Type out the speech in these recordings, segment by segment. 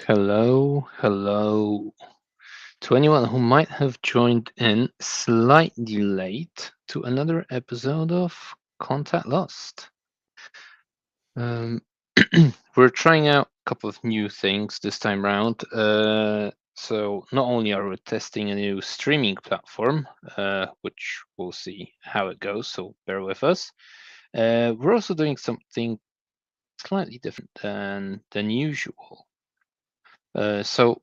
Hello. To anyone who might have joined in slightly late to another episode of Contact Lost. Um, we're trying out a couple of new things this time round. So not only are we testing a new streaming platform, which we'll see how it goes, so bear with us. We're also doing something slightly different than usual. So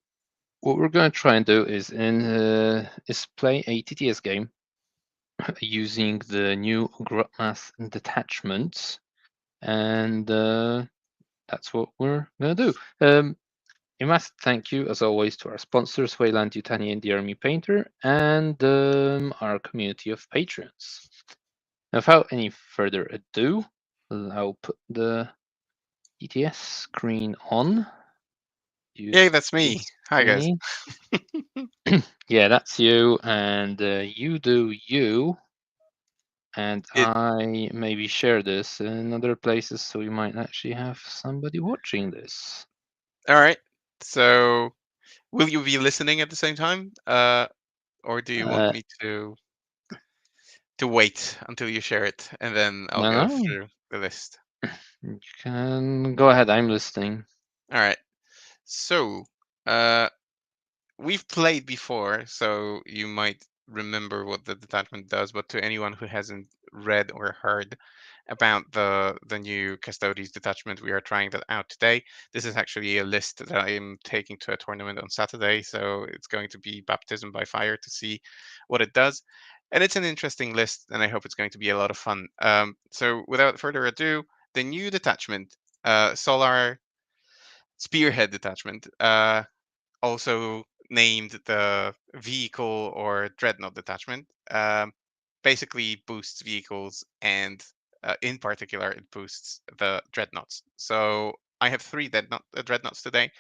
what we're going to try and do is play a TTS game using the new Grotmas detachments, and that's what we're going to do. A massive thank you, as always, to our sponsors, Weyland-Yutani and the Army Painter, and our community of patrons. Now, without any further ado, I'll put the TTS screen on. You Yay, that's see me. Hi, guys. me? Yeah, that's you, and you do you, and It, I maybe share this in other places so you might actually have somebody watching this. all right. So, will you be listening at the same time, or do you want Uh, me to wait until you share it and then I'll no, go no, through the list? you can go ahead. I'm listening. All right. So, uh, we've played before, so you might remember what the detachment does. But to anyone who hasn't read or heard about the new Custodes detachment, we are trying that out today. This is actually a list that I am taking to a tournament on Saturday, so it's going to be baptism by fire to see what it does. And it's an interesting list, and I hope it's going to be a lot of fun. So without further ado, the new detachment, Solar Spearhead detachment, also named the vehicle or dreadnought detachment, basically boosts vehicles, and in particular, it boosts the dreadnoughts. So I have three dreadnoughts today.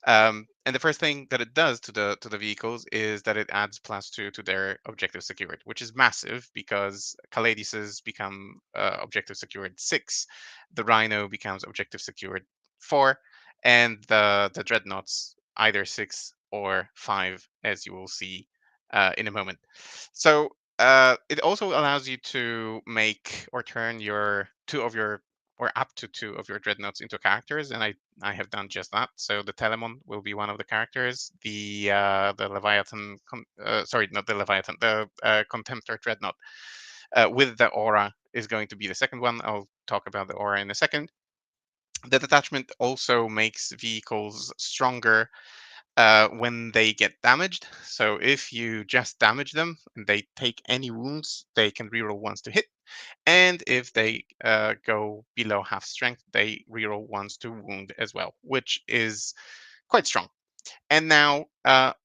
And the first thing that it does to the vehicles is that it adds +2 to their objective secured, which is massive because Caladises become objective secured 6, the Rhino becomes objective secured 4, and the dreadnoughts either 6 or 5, as you will see in a moment. So it also allows you to make or turn your two of your or up to two of your dreadnoughts into characters, and I have done just that. So the Telemon will be one of the characters. The Leviathan, sorry, not the Leviathan, the Contemptor Dreadnought with the Aura is going to be the second one. I'll talk about the Aura in a second. The detachment also makes vehicles stronger when they get damaged. So if you just damage them and they take any wounds, they can reroll ones to hit. And if they go below half strength, they reroll ones to wound as well, which is quite strong. And now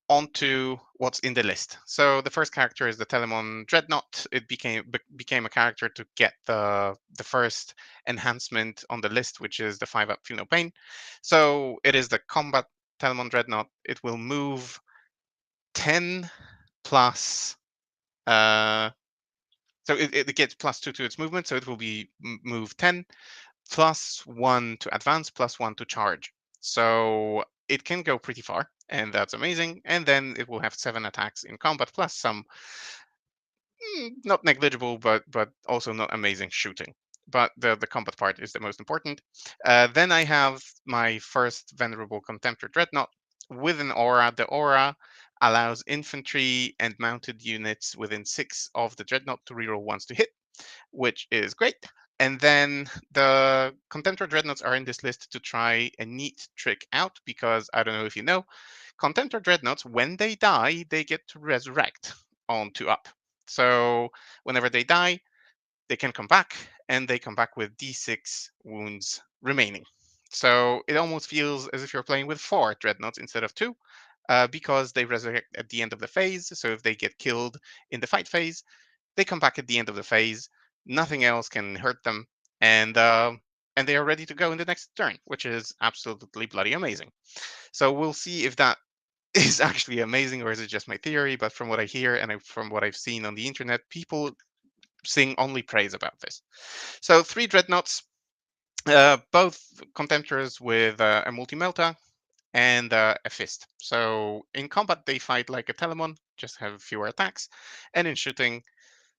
on to what's in the list. So the first character is the Telemon Dreadnought. It became a character to get the first enhancement on the list, which is the 5-up Feel No Pain. So it is the combat Telemon Dreadnought. It will move 10 plus. So it gets +2 to its movement, so it will be move 10, +1 to advance, +1 to charge. So it can go pretty far, and that's amazing. And then it will have 7 attacks in combat, plus some not negligible, but also not amazing shooting. But the combat part is the most important. Then I have my first Venerable Contemptor Dreadnought with an aura. The aura allows infantry and mounted units within 6 of the Dreadnought to reroll ones to hit, which is great. And then the Contemptor Dreadnoughts are in this list to try a neat trick out because I don't know if you know, Contemptor Dreadnoughts, when they die, they get to resurrect on 2-up. So whenever they die, they can come back, and they come back with d6 wounds remaining. So it almost feels as if you're playing with 4 Dreadnoughts instead of 2, because they resurrect at the end of the phase. So if they get killed in the fight phase, they come back at the end of the phase. Nothing else can hurt them, and they are ready to go in the next turn, which is absolutely bloody amazing. So we'll see if that is actually amazing or is it just my theory. But from what I hear and from what I've seen on the internet, people sing only praise about this. So 3 dreadnoughts, both contemptors with a multi-melta, and a fist. So in combat, they fight like a Telemon, just have fewer attacks. And in shooting,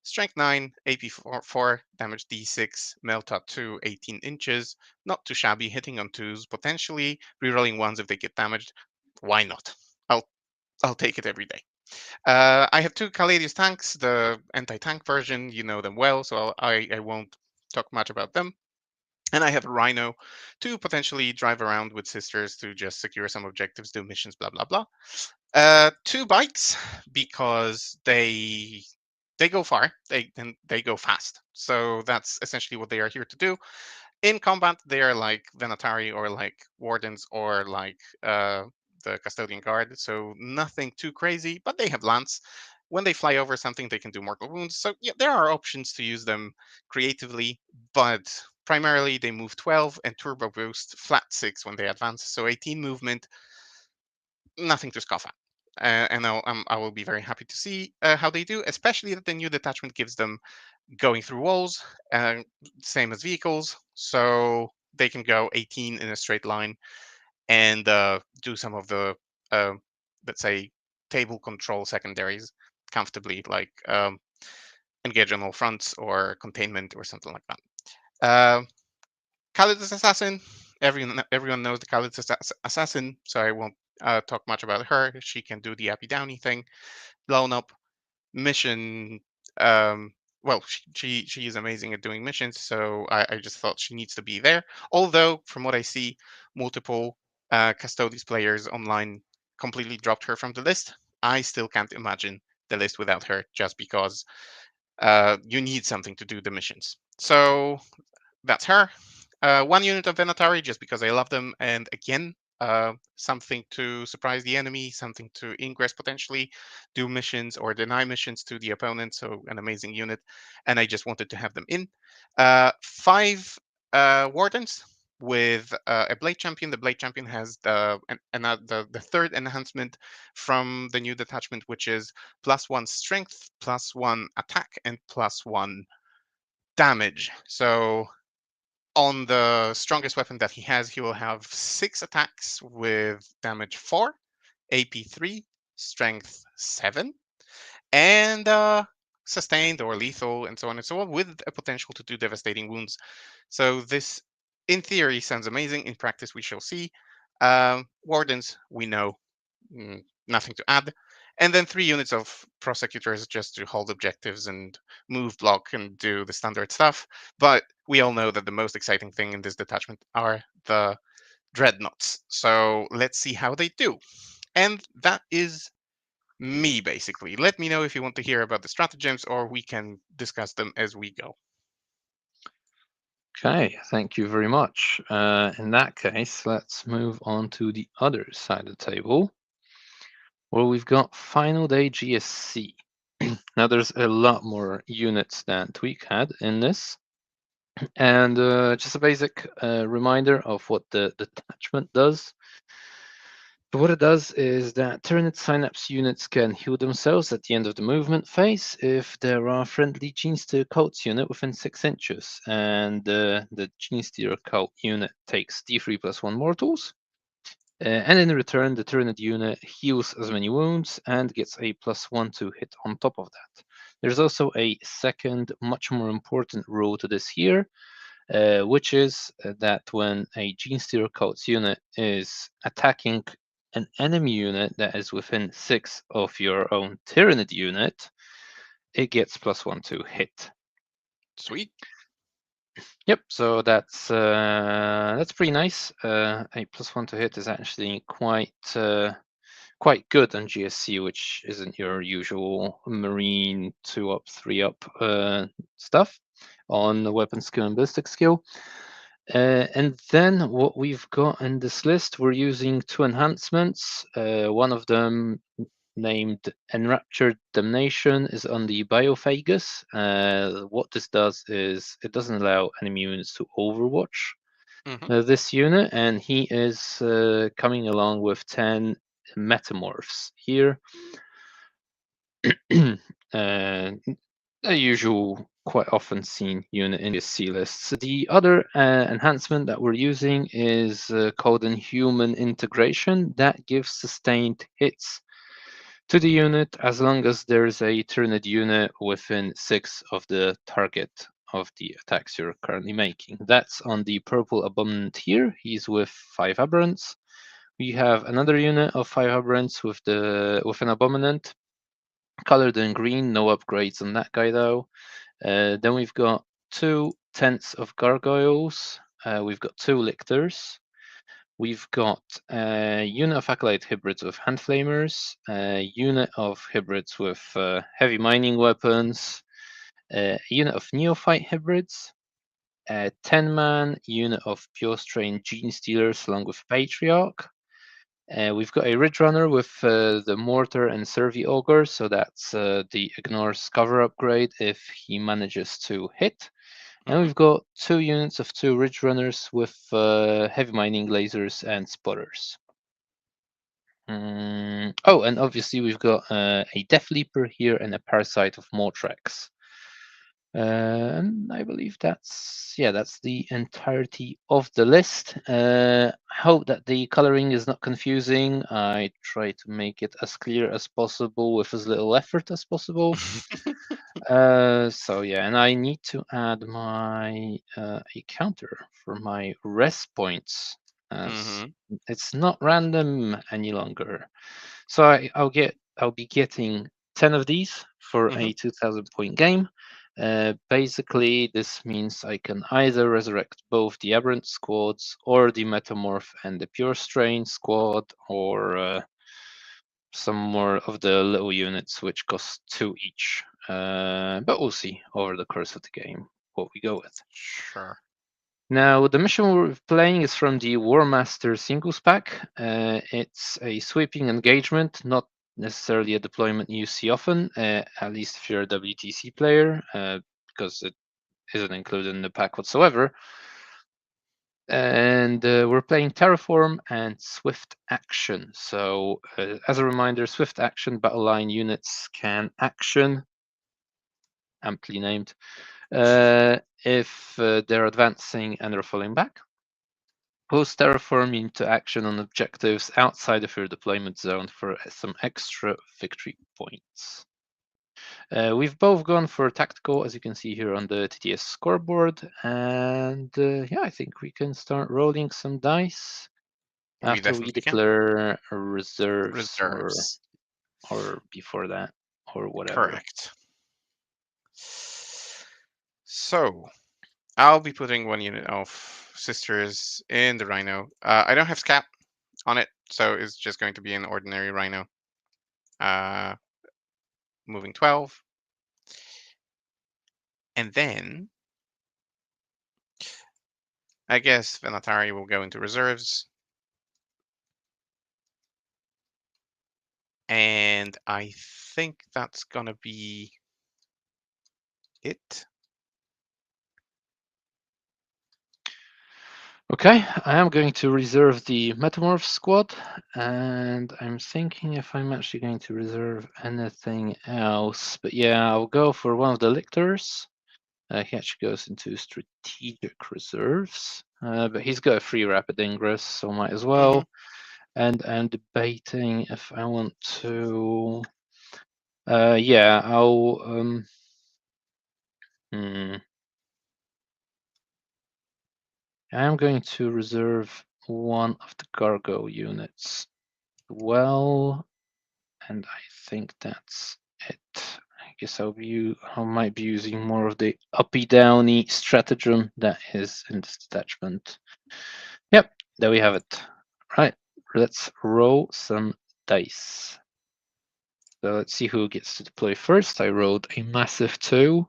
strength 9, AP 4, damage D6, melt up to 18 inches. Not too shabby, hitting on 2s, potentially rerolling 1s if they get damaged. Why not? I'll I'll take it every day. I have two Caladius tanks, the anti-tank version. You know them well, so I won't talk much about them. And I have a Rhino to potentially drive around with sisters to just secure some objectives, do missions, blah blah blah. Two bikes because they go far, they go fast. So that's essentially what they are here to do. In combat, they are like Venatari or like Wardens or like the Custodian Guard. So nothing too crazy, but they have lance. When they fly over something, they can do mortal wounds. So yeah, there are options to use them creatively, but primarily they move 12 and turbo boost flat 6 when they advance. So 18 movement, nothing to scoff at. And I will be very happy to see how they do, especially that the new detachment gives them going through walls, uh, same as vehicles, so they can go 18 in a straight line and do some of the, uh, let's say, table control secondaries comfortably, like engage on all fronts or containment or something like that. Uh, Khalid's assassin. Everyone knows the Khalid's assassin, so I won't talk much about her. She can do the Appy Downy thing, blown up mission. um well, she is amazing at doing missions, so I just thought she needs to be there. Although from what I see, multiple Custodes players online completely dropped her from the list. I still can't imagine the list without her, just because you need something to do the missions. So that's her. One unit of Venatari, just because I love them, and again, something to surprise the enemy, something to ingress potentially, do missions or deny missions to the opponent. So an amazing unit, and I just wanted to have them in. Five Wardens with a Blade Champion. The Blade Champion has the third enhancement from the new detachment, which is +1 strength, +1 attack, and +1 damage. So on the strongest weapon that he has, he will have 6 attacks with damage 4, AP 3, strength 7, and sustained or lethal, and so on and so on, with a potential to do devastating wounds. So this, in theory, sounds amazing. In practice, we shall see. Wardens, we know, nothing to add. And then 3 units of prosecutors just to hold objectives and move, block, and do the standard stuff. But we all know that the most exciting thing in this detachment are the dreadnoughts. So let's see how they do. And that is me, basically. Let me know if you want to hear about the stratagems, or we can discuss them as we go. Okay, thank you very much. In that case, let's move on to the other side of the table, where we've got Final Day GSC. Now, there's a lot more units than Tweak had in this. And just a basic reminder of what the detachment does. So what it does is that Tyranid Synapse units can heal themselves at the end of the movement phase if there are friendly Genesteer cults unit within 6 inches, and the Genesteer cult unit takes D3 plus 1 mortals. And in return, the Tyranid unit heals as many wounds and gets a +1 to hit on top of that. There's also a second, much more important rule to this here, which is that when a Genesteer cults unit is attacking an enemy unit that is within 6 of your own Tyranid unit, it gets +1 to hit. Sweet. Yep, so that's pretty nice. A +1 to hit is actually quite good on GSC, which isn't your usual Marine 2-up, 3-up stuff on the weapon skill and ballistic skill. And then what we've got in this list, we're using 2 enhancements. One of them, named Enraptured Damnation, is on the Biophagus. What this does is it doesn't allow enemy units to overwatch Hmm. this unit, and he is coming along with 10 metamorphs here. uh, a usual quite often seen unit in GSC lists. The other enhancement that we're using is called Inhuman Integration. That gives sustained hits to the unit as long as there's a turned unit within 6 of the target of the attacks you're currently making. That's on the purple abominant here. He's with 5 aberrants. We have another unit of 5 aberrants with an abominant, colored in green. No upgrades on that guy though. Then we've got 2 tents of gargoyles. We've got 2 lictors. We've got a unit of acolyte hybrids with hand flamers, a unit of hybrids with heavy mining weapons, a unit of neophyte hybrids, a 10-man unit of pure strain gene stealers along with patriarch. We've got a ridge runner with the mortar and survey augur, so that's the ignores cover upgrade if he manages to hit. And we've got 2 units of 2 ridge runners with heavy mining lasers and spotters. Oh, and obviously we've got a Death Leaper here and a Parasite of Mortrex. And I believe that's the entirety of the list. Hope that the coloring is not confusing. I try to make it as clear as possible with as little effort as possible. So yeah, and I need to add my a counter for my rest points, as it's not random any longer. So I'll be getting 10 of these for a 2,000 point game. Basically, this means I can either resurrect both the Aberrant squads or the Metamorph and the Pure Strain squad, or some more of the little units which cost 2 each. But we'll see over the course of the game what we go with. Sure. Now, the mission we're playing is from the War Master singles pack. It's a sweeping engagement, not necessarily a deployment you see often, at least if you're a WTC player, because it isn't included in the pack whatsoever. And we're playing Terraform and Swift Action. So, as a reminder, Swift Action battle line units can action, amply named, if they're advancing and are falling back. Post Terraform into action on objectives outside of your deployment zone for some extra victory points. We've both gone for tactical, as you can see here on the TTS scoreboard, and yeah, I think we can start rolling some dice after we declare reserves. Or before that, or whatever. Correct. So, I'll be putting 1 unit of Sisters in the Rhino. I don't have Scat on it, so it's just going to be an ordinary Rhino. Moving 12. And then, I guess Venatari will go into reserves. And I think that's gonna be it. Okay, I am going to reserve the Metamorph squad, and I'm thinking if I'm actually going to reserve anything else. But yeah, I'll go for one of the Lictors. He actually goes into strategic reserves, but he's got a free rapid ingress, so might as well. And I'm debating if I want to. Yeah, I'll. I am going to reserve one of the cargo units. Well, and I think that's it. I guess I might be using more of the uppy downy stratagem that is in this detachment. Yep, there we have it. Right, let's roll some dice. So let's see who gets to deploy first. I rolled a massive 2.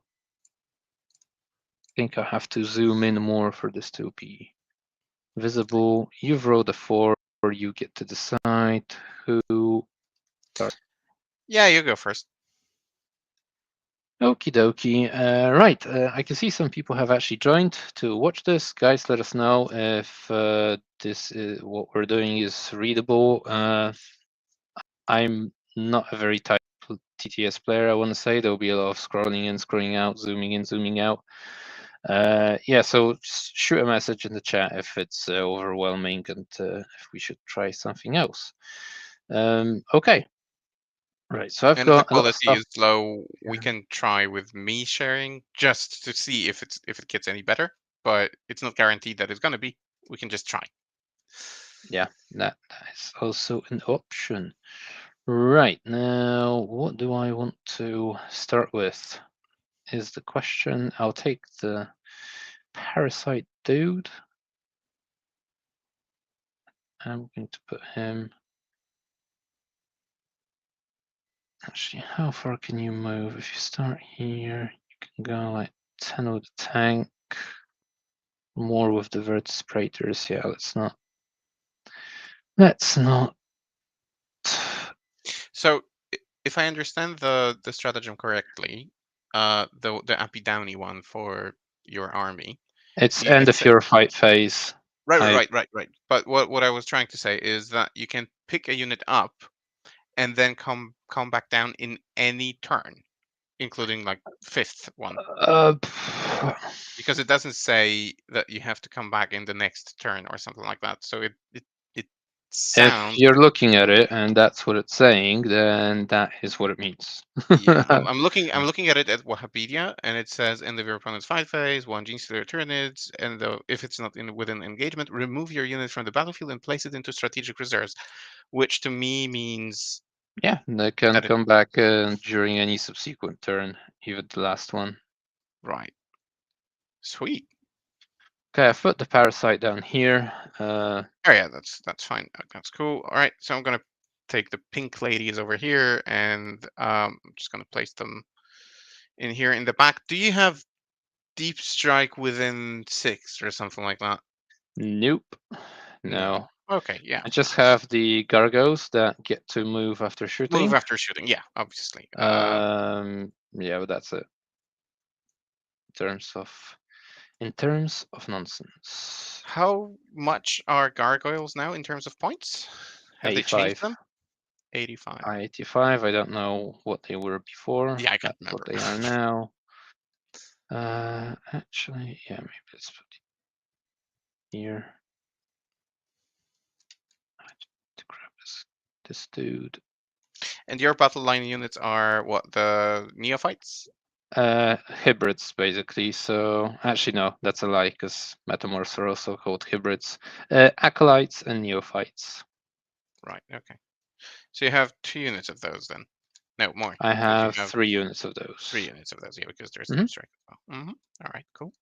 I think I have to zoom in more for this to be visible. You've rolled a 4. You get to decide who starts. Yeah, you go first. Okie dokie. Right, I can see some people have actually joined to watch this. Guys, let us know if this is, what we're doing is readable. I'm not a very TTS player, I want to say. There'll be a lot of scrolling in, scrolling out, zooming in, zooming out. Yeah, so shoot a message in the chat if it's overwhelming and if we should try something else. Okay. Right, so I've And if the got a lot of quality stuff. is low, we Yeah. can try with me sharing just to see if it gets any better. But it's not guaranteed that it's gonna be. We can just try. Yeah, that is also an option. Right, now what do I want to start with is the question. I'll take the parasite dude. I'm going to put him. Actually, how far can you move? If you start here, you can go like 10 with the tank, more with the vertesprators. Yeah, let's not. Let's not. So if I understand the stratagem correctly, the Appy Downy one for your army, It's you end can of say your fight phase. right, right, I right, right, right. But what I was trying to say is that you can pick a unit up and then come back down in any turn, including like fifth one, uh, because it doesn't say that you have to come back in the next turn or something like that. So it if sounds you're looking at it and that's what it's saying, then that is what it means. yeah. I'm looking at it at Wikipedia, and it says end of your opponent's fight phase, one Gene Stealer Tyranids, and if it's not within engagement, remove your unit from the battlefield and place it into strategic reserves, which to me means Yeah, they can that it come back during any subsequent turn, even the last one. right. Sweet. Okay, I've put the parasite down here. Oh yeah, that's fine. That's cool. All right, so I'm gonna take the pink ladies over here, and I'm just gonna place them in here in the back. Do you have deep strike within 6 or something like that? Nope. No. No. Okay, yeah. I just have the Gargos that get to move after Move shooting. after shooting. Yeah, obviously. Yeah, but that's it. In terms of nonsense. How much are gargoyles now in terms of points? Have they changed 85. them? 85. 85. I don't know what they were before. Yeah, I can't That's what remember. they are now. Actually, yeah, maybe let's put it here. I need to grab this dude. And your battle line units are what, the neophytes? Hybrids basically. So actually no, that's a lie because metamorphs are also called hybrids. Acolytes and neophytes. Right, okay. So you have 2 units of those then. No, more, I because you have have 3 units of 3 those. units of those. Yeah, because there's Hmm. deep strike as well. All right, cool.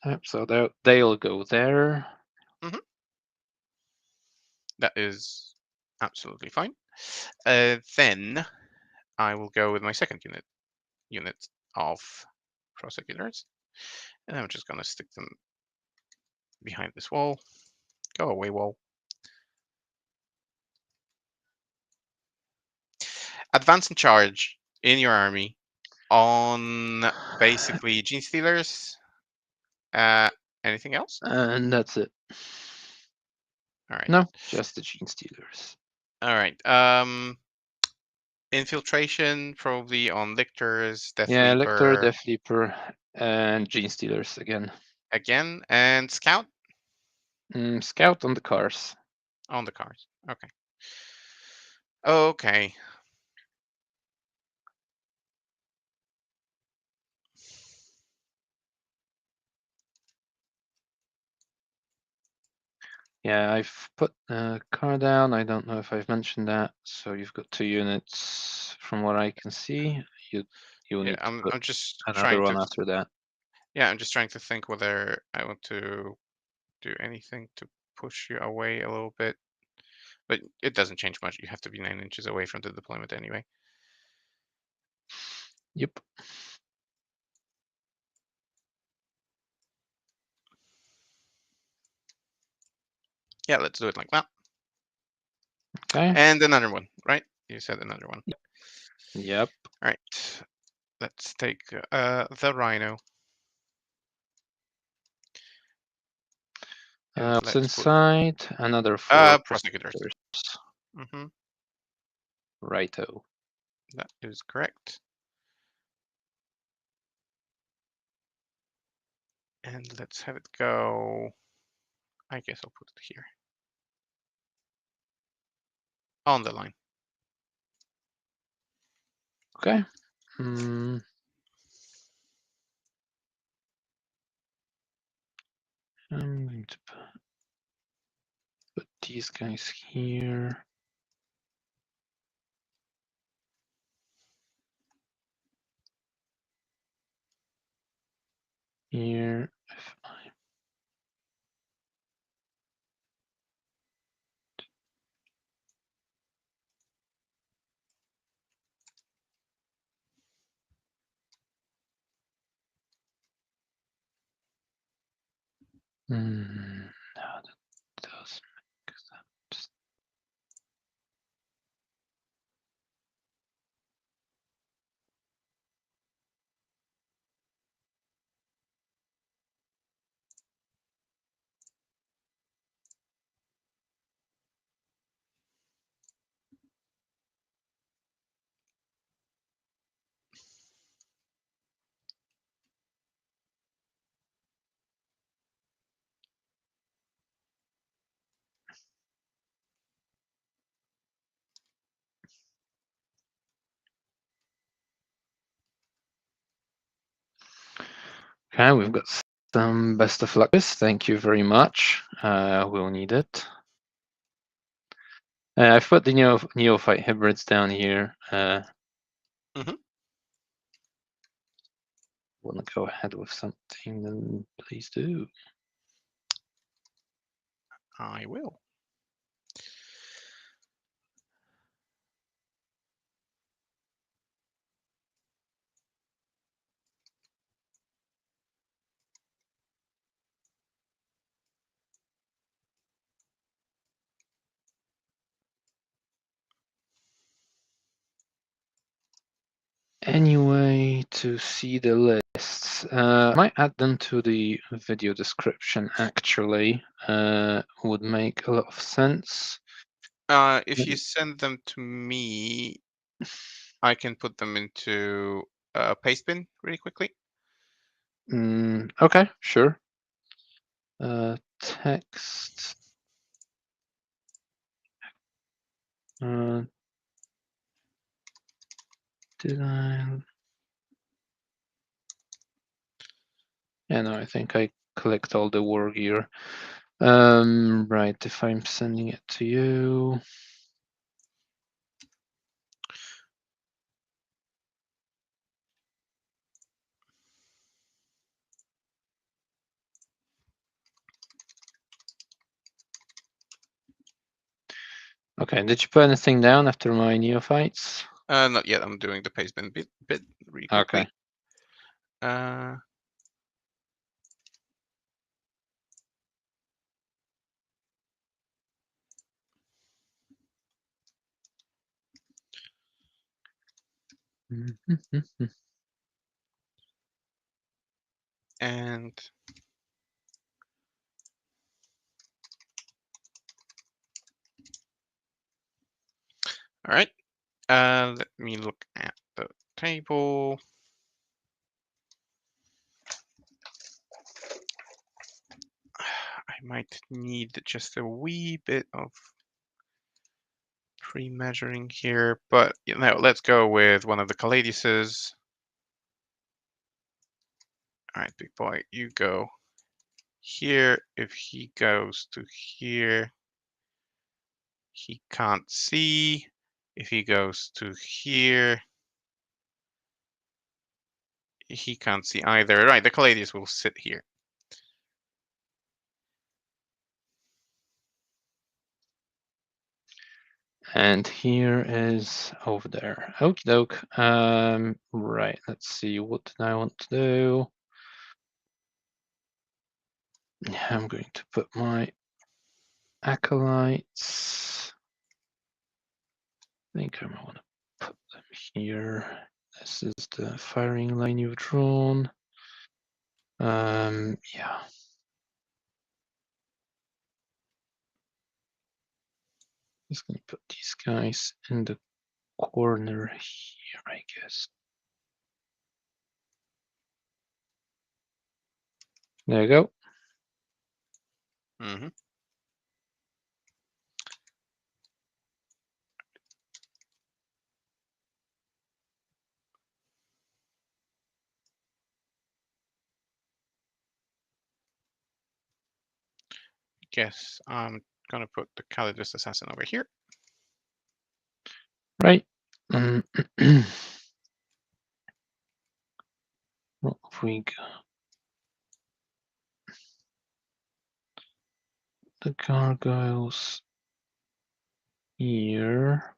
Yep, so they'll go there. hmm That is absolutely fine. Then I will go with my second unit of prosecutors, and I'm just gonna stick them behind this wall. Go away, wall. Advance and charge in your army on basically gene stealers. Uh, Anything else? And that's it. All right. No, just the gene stealers. All right. Infiltration probably on lictors, Death Yeah, Lector, Reaper Death Leaper, and gene stealers again. again, and scout Scout on the cars. on the cars. Okay. Okay. Yeah, I've put a car down. I don't know if I've mentioned that. So you've got 2 units from what I can see. You will Yeah, need to put I'm just another trying one to after that. yeah, I'm just trying to think whether I want to do anything to push you away a little bit. But it doesn't change much. You have to be 9 inches away from the deployment anyway. Yep. Yeah, let's do it like that. Okay. And another one, right? You said another one. Yep. All right. Let's take the rhino. And What's let's put inside? Another 4 prosecutors. prosecutors. hmm Righto. That is correct. And let's have it go. I guess I'll put it here. On the line. Okay. I'm going to put these guys here. Here. If I no, that doesn't make sense. Okay, we've got some best of luck. Thank you very much. We'll need it. I've put the neophyte hybrids down here. Want to go ahead with something, then please do. I will. Anyway, to see the lists, I might add them to the video description. Actually, would make a lot of sense. If you send them to me, I can put them into a paste bin really quickly. Okay, sure. Text. Did I? Yeah, no, I think I collect all the war gear. Right, if I'm sending it to you. Okay, did you put anything down after my neophytes? Not yet. I'm doing the paste bin bit really quickly. Okay. And all right. Let me look at the table. I might need just a wee bit of pre-measuring here, but let's go with one of the Caladiuses. All right, big boy, you go here. If he goes to here, he can't see. If he goes to here, he can't see either. Right, the Caladius will sit here. And here is over there. Okie doke. Right, let's see. What did I want to do? Yeah, I'm going to put my acolytes. I think I might want to put them here. This is the firing line you've drawn. Yeah. Just going to put these guys in the corner here, I guess. There you go. Mm-hmm. Guess I'm gonna put the Custodes assassin over here. Right. What have we got? The gargoyles here.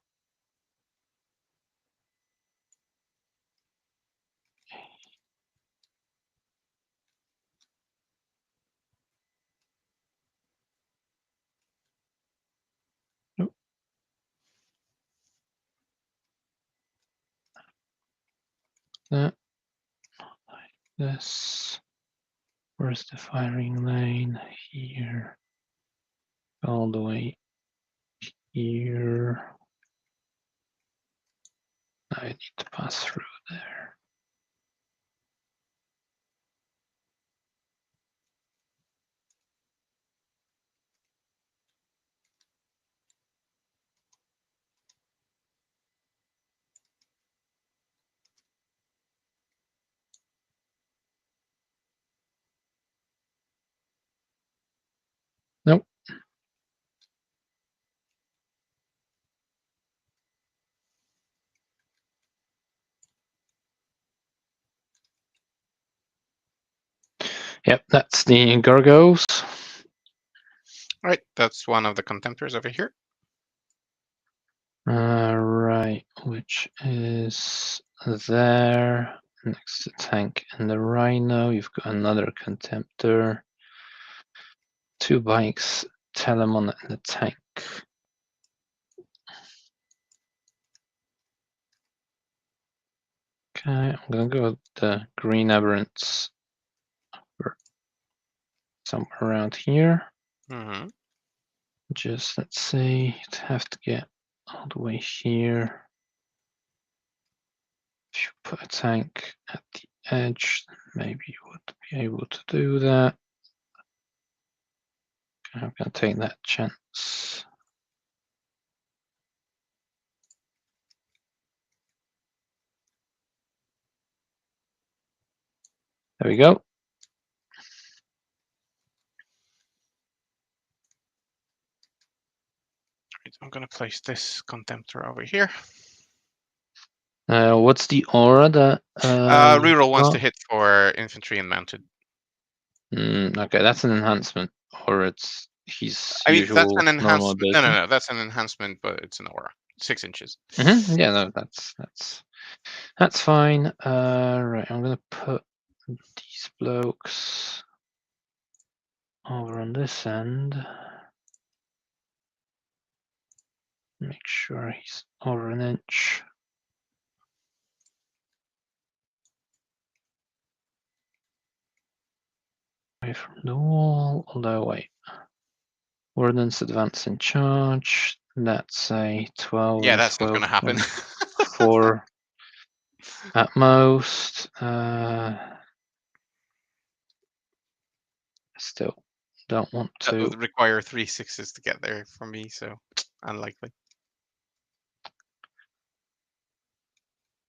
Nope. That like this. Where's the firing lane? Here. All the way here. I need to pass through there. Nope. Yep, that's the gargoyles. All right, that's one of the contemptors over here. Right, which is there next to tank and the rhino. You've got another contemptor, 2 bikes, Telemon and the tank. Okay, I'm gonna go with the green aberrants somewhere around here. Mm-hmm. Just let's say to have to get all the way here. If you put a tank at the edge, maybe you would be able to do that. I'm gonna take that chance. There we go. I'm gonna place this contemptor over here. What's the aura that you've Reroll wants to got? hit for infantry and mounted. Okay, that's an enhancement, or it's his I mean, that's usual an normal enhancement. ability. No, that's an enhancement, but it's an aura. 6 inches. Yeah, no, that's fine. Right, I'm gonna put these blokes over on this end. Make sure he's over an inch away from the wall. Although, wait. Ordnance advance in charge. That's a 12 Yeah, and that's not 12 gonna happen. point 4 at most. Still don't want That to. would require 3 6s to get there for me, so unlikely.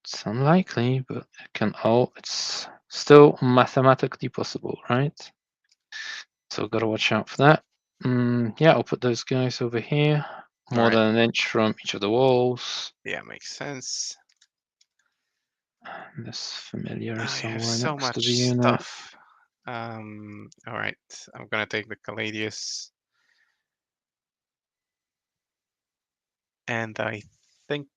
It's unlikely, but it can. Oh, it's still mathematically possible, right? So gotta watch out for that. Yeah, I'll put those guys over here, more Alright. than an inch from each of the walls. Yeah, makes sense. And this familiar is I have somewhere so next to much the unit. stuff. Alright, I'm gonna take the Caladius. And I think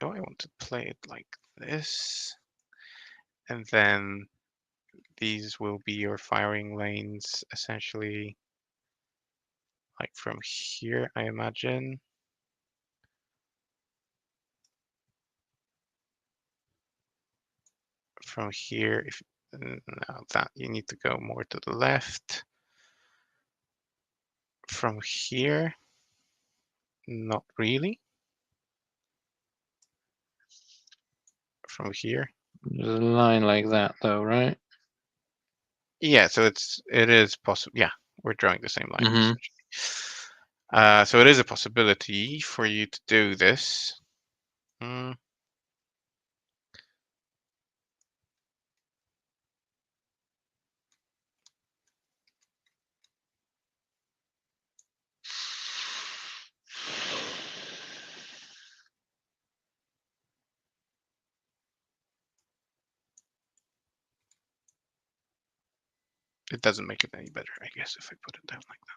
do I want to play it like this? And then these will be your firing lanes, essentially, like from here, I imagine. From here, if no, that you need to go more to the left. From here, not really. From here, There's a line like that, though, right? yeah. So it is possible. Yeah, we're drawing the same line. Mm-hmm. Essentially. So it is a possibility for you to do this. Mm. It doesn't make it any better, I guess, if I put it down like that.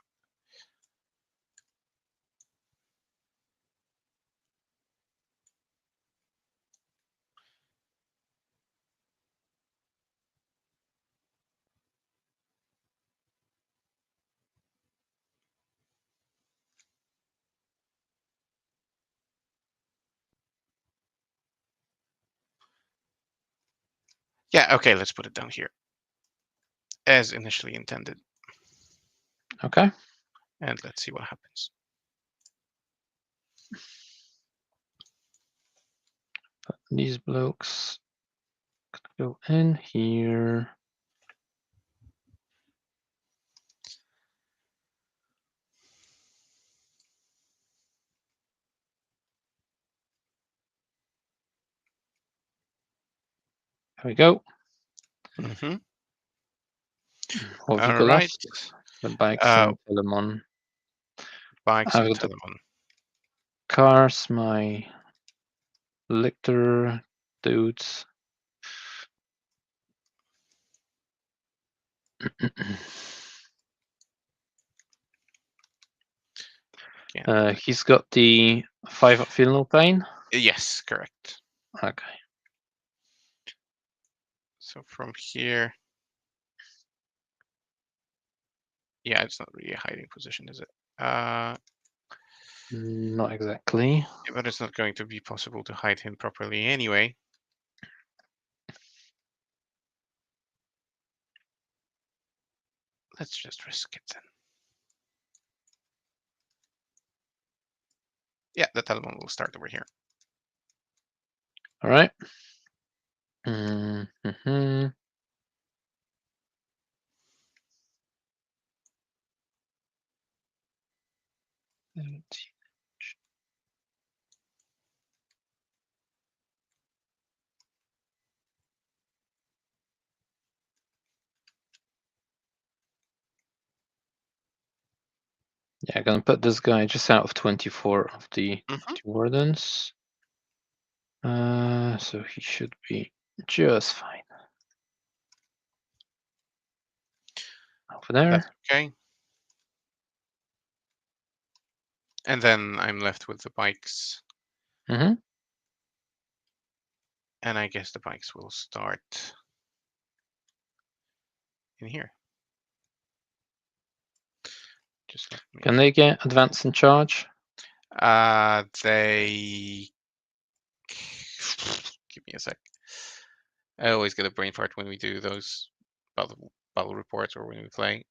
Yeah, okay, let's put it down here. As initially intended. Okay. And let's see what happens. These blokes go in here. There we go. Mm-hmm. What have you All got right. left? The bikes and Telemon. Bikes I've and got the Telemon. cars, my lictor dudes. He's got the 5 feel no pain. Yes, correct. Okay. So from here, yeah, it's not really a hiding position, is it? Not exactly. But it's not going to be possible to hide him properly anyway. Let's just risk it then. Yeah, the Telemon will start over here. All right. Mm-hmm. Yeah, I'm gonna put this guy just out of 24 of the wardens. So he should be just fine. Over there. That's okay. And then I'm left with the bikes. Mm-hmm. And I guess the bikes will start in here. Just let me. Can they get advance and charge? They. Give me a sec. I always get a brain fart when we do those battle reports or when we play.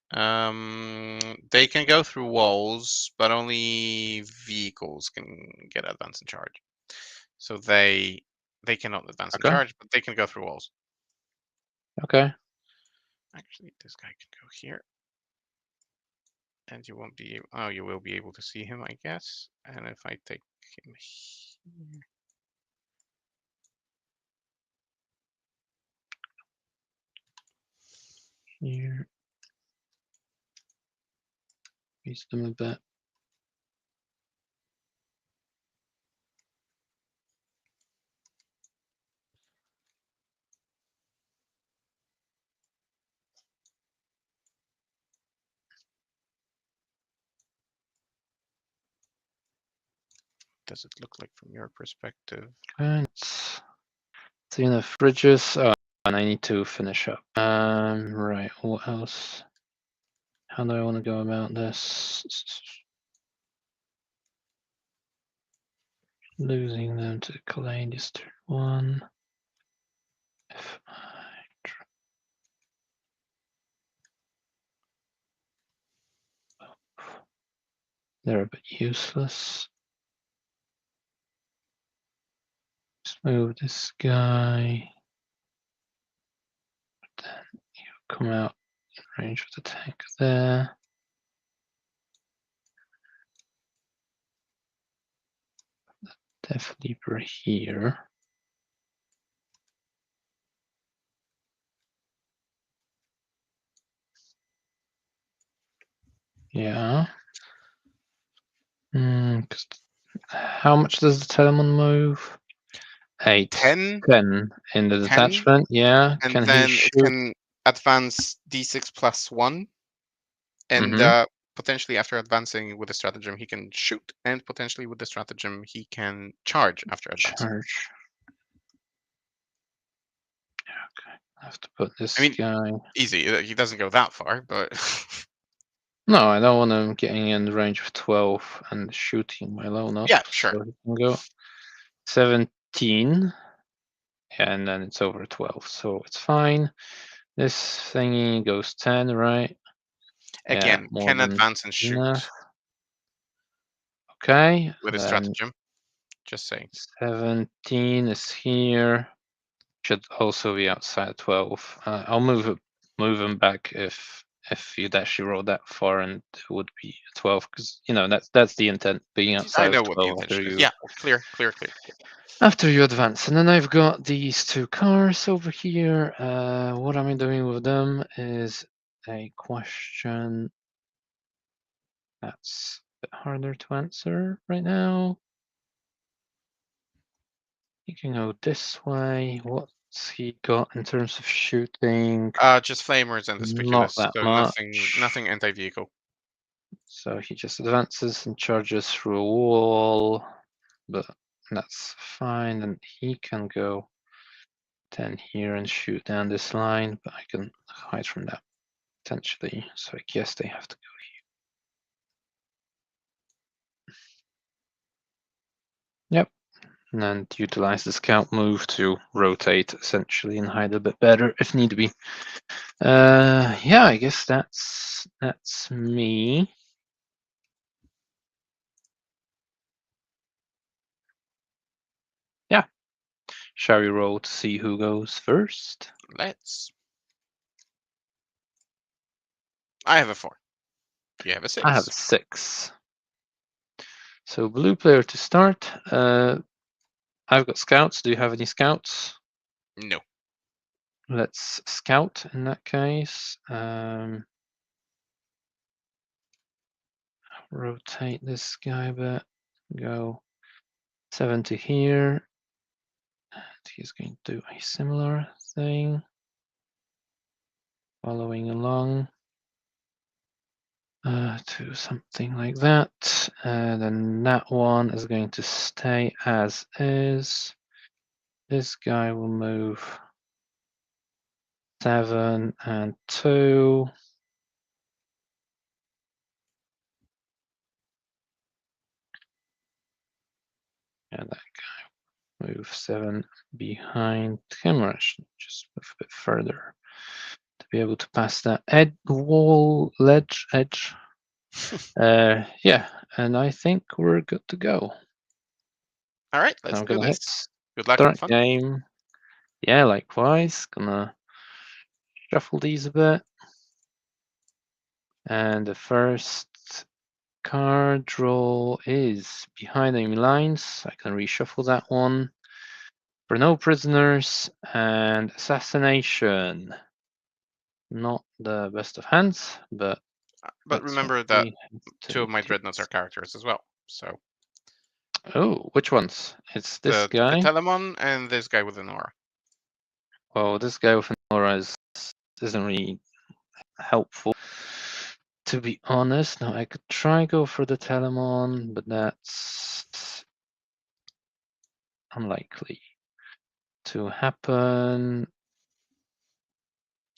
They can go through walls, but only vehicles can get advance and charge. So they cannot advance and charge, but they can go through walls. Okay. Actually, this guy can go here. And you won't be able, oh, you will be able to see him, I guess. And if I take him Here. Use them a bit. does it look like from your perspective? And see in the fridges. Oh, and I need to finish up. Right. What else? How do I want to go about this? Losing them to Caladius turn 1. If I They're a bit useless. Let's move this guy. Then you come out in range of the tank there. Death Leaper here. Yeah. How much does the Telemon move? 8. 10, 10 in the 10, detachment. Yeah. and Can he then it shoot? can advance d6 plus 1. And potentially after advancing with the stratagem, he can shoot, and potentially with the stratagem, he can charge after advancing. Charge. Yeah, okay. I have to put this I mean, guy. easy. He doesn't go that far, but No, I don't want him getting in the range of 12 and shooting my lone up. yeah, sure. So he can go 17. And then it's over 12, so it's fine. This thingy goes 10, right? Again, Yeah, more can than advance and shoot enough. Okay, with a then stratagem. Just saying. 17 is here. Should also be outside 12. I'll move him back if you'd actually roll that far, and it would be 12, because that's the intent, being outside I know of what the 12 after intention is. you Yeah, clear. after you advance. And then I've got these two cars over here. What am I doing with them is a question that's a bit harder to answer right now. He can go this way. What's he got in terms of shooting? Just flamers and the Not speculists, that so much. nothing anti-vehicle. So he just advances and charges through a wall, but that's fine. And he can go 10 here and shoot down this line, but I can hide from that potentially. So I guess they have to go here. Yep. And then utilize the scout move to rotate essentially and hide a bit better if need be. Yeah, I guess that's me. Yeah. Shall we roll to see who goes first? Let's. I have a 4. You have a 6. I have a 6. So blue player to start. I've got scouts. Do you have any scouts? No. Let's scout in that case. Rotate this guy a bit. Go 70 here. And he's going to do a similar thing. Following along to something like that. And then that one is going to stay as is. This guy will move 7 and 2. And that guy move 7 behind him, or just move a bit further to be able to pass that edge. Yeah, and I think we're good to go. All right, let's I'm do gonna hit this. Good luck and start fun. game. Yeah, likewise. Gonna shuffle these a bit. And the first card draw is behind enemy lines. I can reshuffle that one. For no prisoners and assassination. Not the best of hands, but But that's what remember that we have to 2 of my take. dreadnoughts are characters as well. So Oh, which ones? It's this the guy. Telemon and this guy with an aura. Well, this guy with an aura isn't really helpful, to be honest. Now I could try go for the Telemon, but that's unlikely to happen.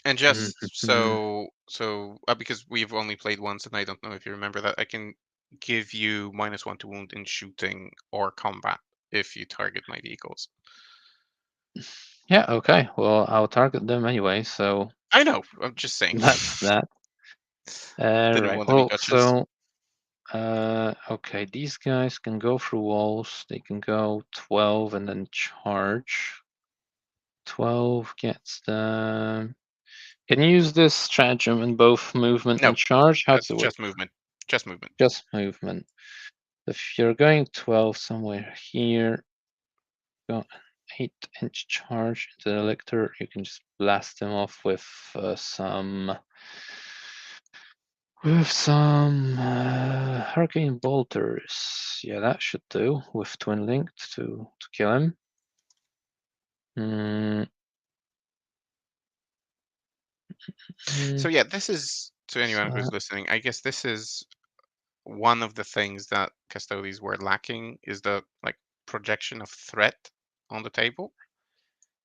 And just Mhm. so because we've only played once, and I don't know if you remember that, I can give you -1 to wound in shooting or combat if you target my vehicles. Yeah, okay. Well, I'll target them anyway, so I know. I'm just saying. that's that. Didn't Right. want any Well, gotchas. so Okay, these guys can go through walls. They can go 12 and then charge. 12 gets them. Can you use this stratagem in both movement No, and charge? How does that's it work? just movement. Just movement. Just movement. If you're going 12 somewhere here, got an 8-inch charge into the elector, you can just blast them off with some hurricane bolters. Yeah, that should do with twin linked to kill him. So yeah, this is, to anyone who's listening, I guess this is one of the things that Custodes were lacking, is the like projection of threat on the table.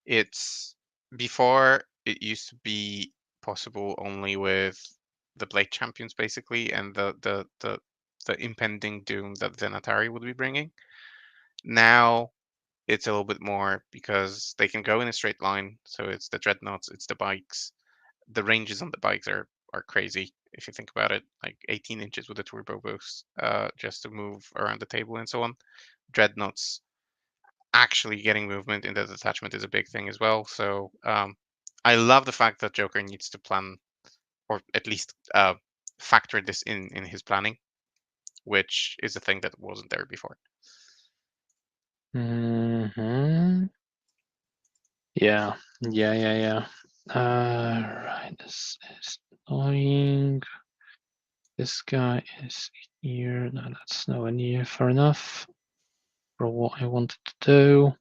It's before it used to be possible only with the Blade Champions basically, and the impending doom that Zenatari would be bringing. Now it's a little bit more because they can go in a straight line. So it's the dreadnoughts, it's the bikes. The ranges on the bikes are crazy if you think about it. Like 18 inches with a turbo boost, just to move around the table and so on. Dreadnoughts actually getting movement in the detachment is a big thing as well. So I love the fact that Joker needs to plan, or at least factor this in his planning, which is a thing that wasn't there before. Yeah. Right. This is annoying. This guy is here. No, that's nowhere near far enough for what I wanted to do.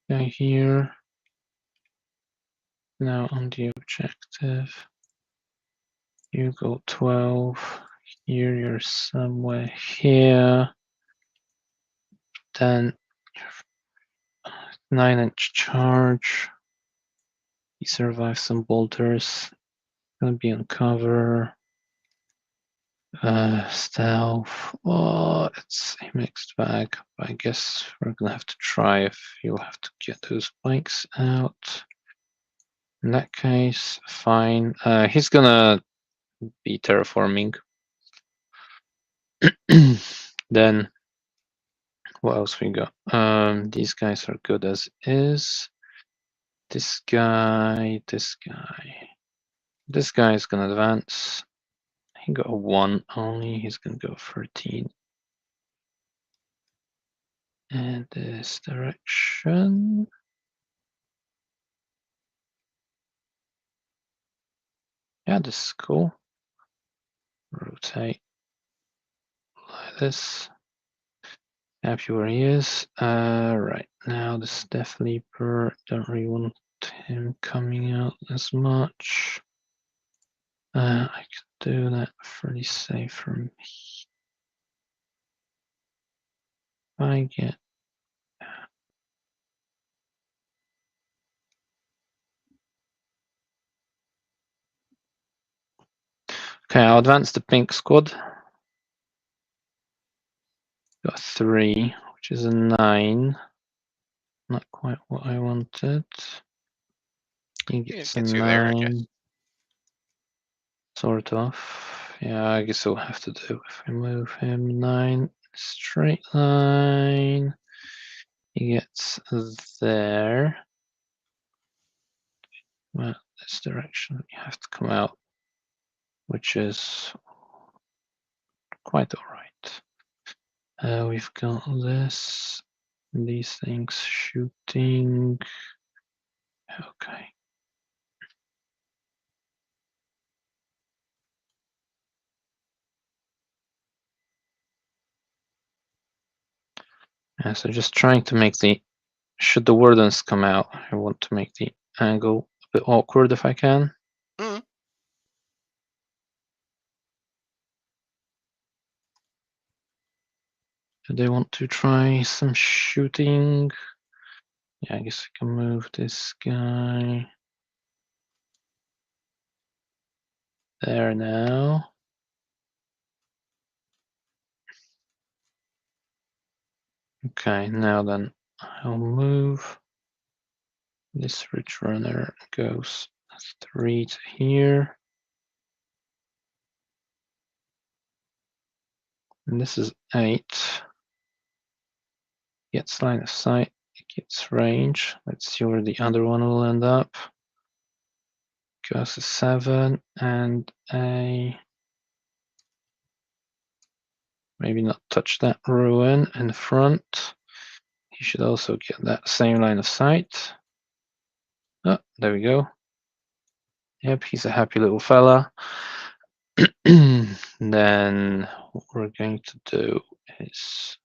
Guy here. Now on the objective. You go 12. Here you're somewhere here. Then 9-inch charge. He survives some bolters. Gonna be on cover. Stealth. Oh, it's a mixed bag. I guess we're gonna have to try if you'll have to get those bikes out. In that case, fine. He's gonna be terraforming. Then what else we got? These guys are good as is. This guy is gonna advance. He got a 1 only. He's gonna go 13. And this direction. Yeah, this is cool. Rotate like this. Happy where he is. Right now, the Death Leaper. Don't really want him coming out as much. I can do that fairly safe from here. I get. Okay, I'll advance the pink squad. Got a 3, which is a 9. Not quite what I wanted. He gets a Gets you there, I 9. guess. Sort of. Yeah, I guess we'll have to do if I move him 9 straight line. He gets there. Well, this direction you have to come out, which is quite alright. We've got this. These things shooting. Okay. Yeah, so just trying to make the, should the wardens come out, I want to make the angle a bit awkward if I can. Mm. Do they want to try some shooting? Yeah, I guess I can move this guy there now. Okay, now then I'll move. This Ridge Runner goes 3 to here. And this is 8. Gets line of sight, gets range. Let's see where the other one will end up. Goes to 7 and a. Maybe not touch that ruin in the front. He should also get that same line of sight. Oh, there we go. Yep, he's a happy little fella. Then what we're going to do is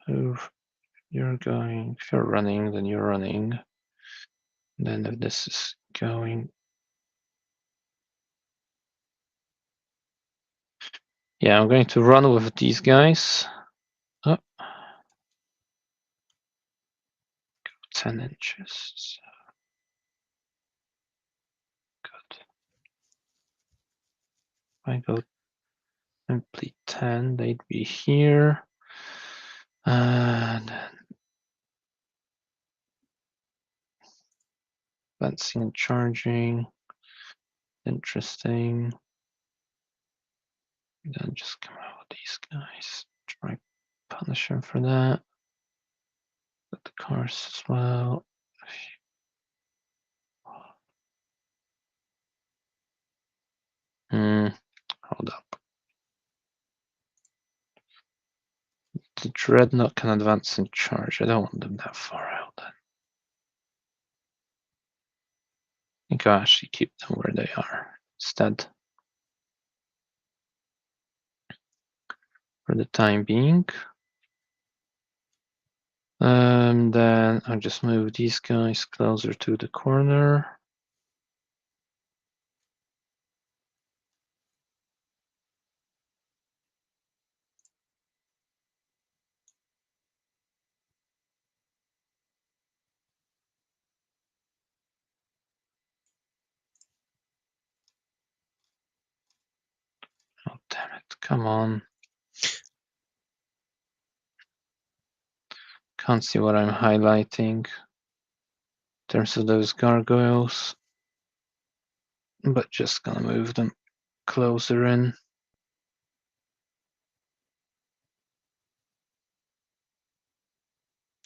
move. You're going, if you're running, then you're running. Then if this is going. Yeah, I'm going to run with these guys. Oh. 10 inches. Good. If I go complete 10, they'd be here. And advancing and charging. Interesting. Then just come out with these guys. Try punish him for that. Got the cars as well. Hold up. The Dreadnought can advance and charge. I don't want them that far out then. I think I'll actually keep them where they are instead. For the time being. Then I'll just move these guys closer to the corner. Oh, damn it. Come on. Can't see what I'm highlighting in terms of those gargoyles. But just gonna move them closer in.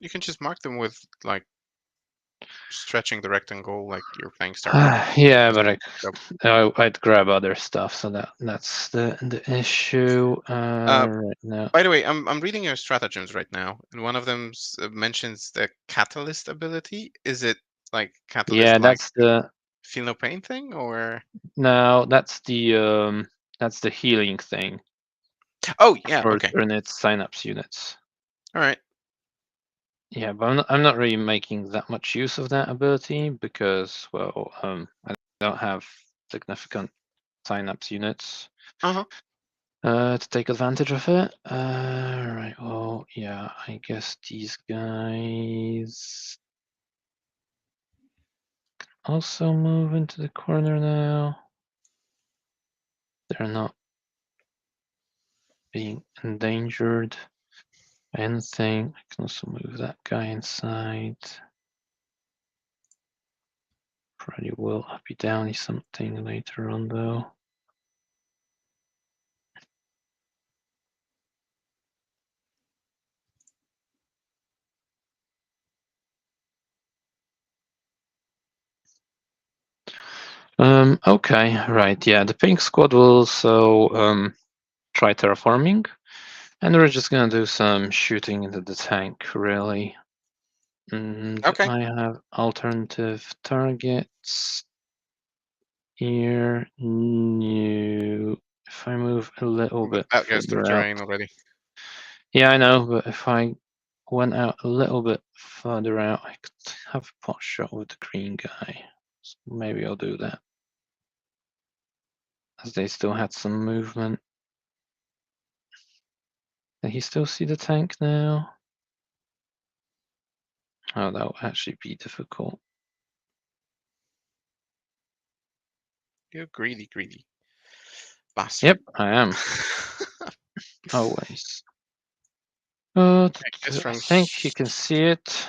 You can just mark them with like stretching the rectangle, like you're playing StarCraft. Yeah, but I'd grab other stuff, so that's the issue right now. By the way, I'm reading your stratagems right now, and one of them mentions the catalyst ability. Is it like catalyst? Yeah, like that's the feel no pain thing, or no, that's the healing thing. Oh yeah, for okay. its synapse units. All right. Yeah, but I'm not really making that much use of that ability because, well, I don't have significant synapse units Uh-huh. to take advantage of it. Right, well, yeah, I guess these guys can also move into the corner now. They're not being endangered by anything. I can also move that guy inside. Probably will be downy something later on though. Okay, right, yeah, the pink squad will also try terraforming, and we're just gonna do some shooting into the tank, really. And Okay. I have alternative targets here. New. If I move a little bit That goes through further out. terrain already. Yeah, I know, but if I went out a little bit further out, I could have a pot shot with the green guy. So maybe I'll do that. as they still had some movement. Can he still see the tank now? Oh, that will actually be difficult. You greedy bastard. Yep, I am. Always. This I from think you can see it.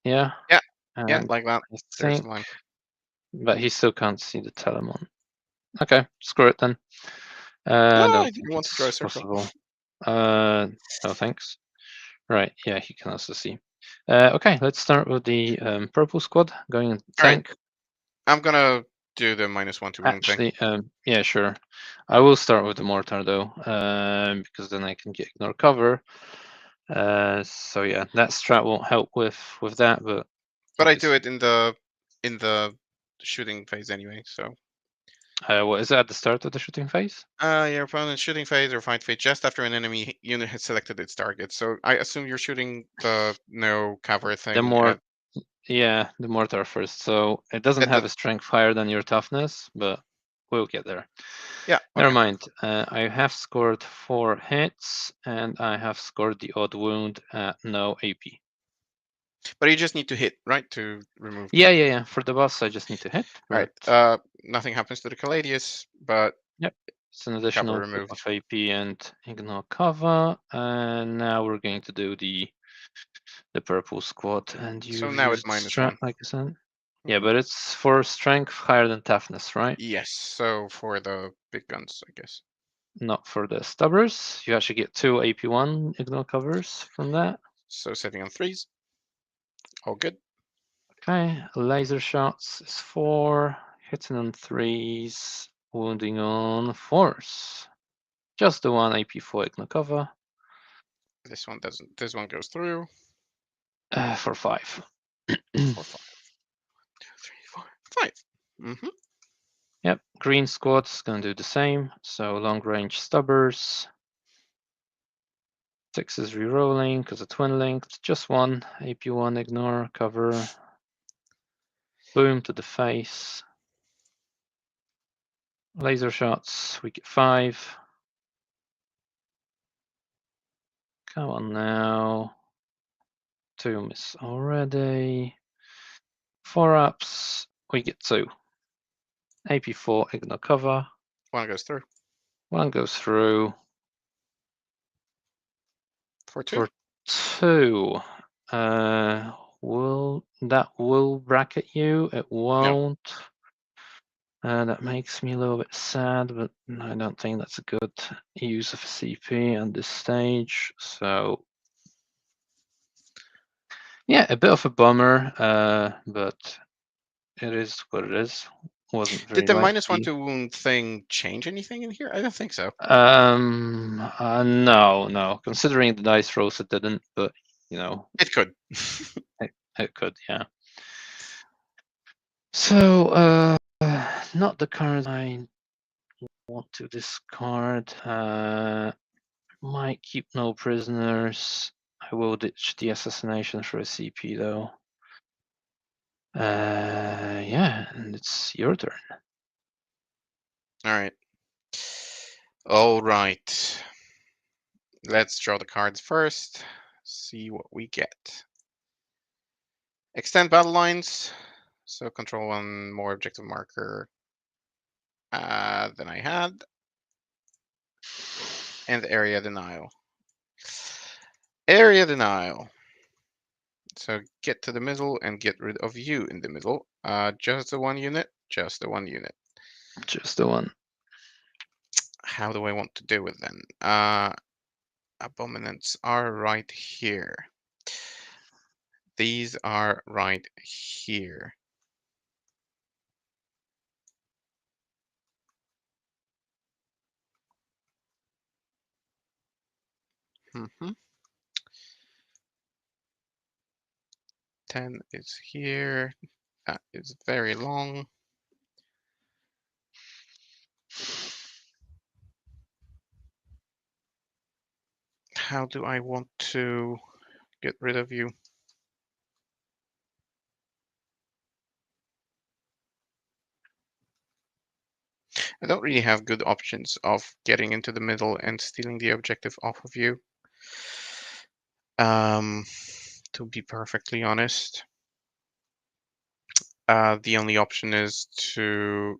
Yeah. Yeah, And like that. I There's think, a line. but he still can't see the Telemon. Okay, screw it then. No, I I don't didn't think want to draw a it's circle. possible. No thanks. Right, yeah, he can also see. Okay, let's start with the purple squad going in All right. tank. I'm gonna do the -1 to wound thing. Actually, yeah, sure. I will start with the mortar though, because then I can get ignore cover. So yeah, that strat won't help with that, but But I do obviously, it in the shooting phase anyway. So what is it at the start of the shooting phase? your opponent's shooting phase or fight phase just after an enemy unit has selected its target. So I assume you're shooting the no cover The thing more, yeah, the mortar first. So it doesn't at have the a strength higher than your toughness, but we'll get there. yeah. Never Okay. mind. I have scored 4 hits, and I have scored the odd wound at no AP. But you just need to hit, right, to remove. Yeah. For the boss, I just need to hit. All right. But Nothing happens to the Caladius, but yep, it's an cover additional 2 removed. of AP and ignore cover. And now we're going to do the purple squad, and So you've now it's used strat, -1. like I said. Yeah, but it's for strength higher than toughness, right? Yes. So for the big guns, I guess. Not for the stubbers. You actually get 2 AP1 ignore covers from that. So setting on 3s. All good. Okay, laser shots is 4, hitting on 3s, wounding on 4s. Just the one AP4 ignore cover. This one doesn't. This one goes through. For 5. 4, 5. 2, 3, 4, 5. Mm-hmm. Yep, green squad's gonna do the same. So long range stubbers. 6 is rerolling because of twin linked. Just one AP1 ignore cover. Boom to the face. Laser shots, we get 5. Come on now. 2 miss already. 4 ups, we get 2. AP4 ignore cover. One goes through. 1 goes through. For 2. For 2, will bracket you? It won't. That makes me a little bit sad, but I don't think that's a good use of CP at this stage. So yeah, a bit of a bummer, but it is what it is. Wasn't Did very the -1 likely. to wound thing change anything in here? I don't think so. No. Considering the dice rolls, it didn't, but you know, It could. it could, yeah. So, not the card I want to discard. Might keep no prisoners. I will ditch the assassination for a CP though. Yeah, and it's your turn. All right. All right. Let's draw the cards first. See what we get. Extend battle lines. So control one more objective marker than I had. And area denial. Area denial. So get to the middle and get rid of you in the middle. Just the one unit. Just the one unit. Just the one. How do I want to do it then? Abominants are right here. These are right here. Mm-hmm. 10 is here. That is very long. How do I want to get rid of you? I don't really have good options of getting into the middle and stealing the objective off of you. To be perfectly honest, the only option is to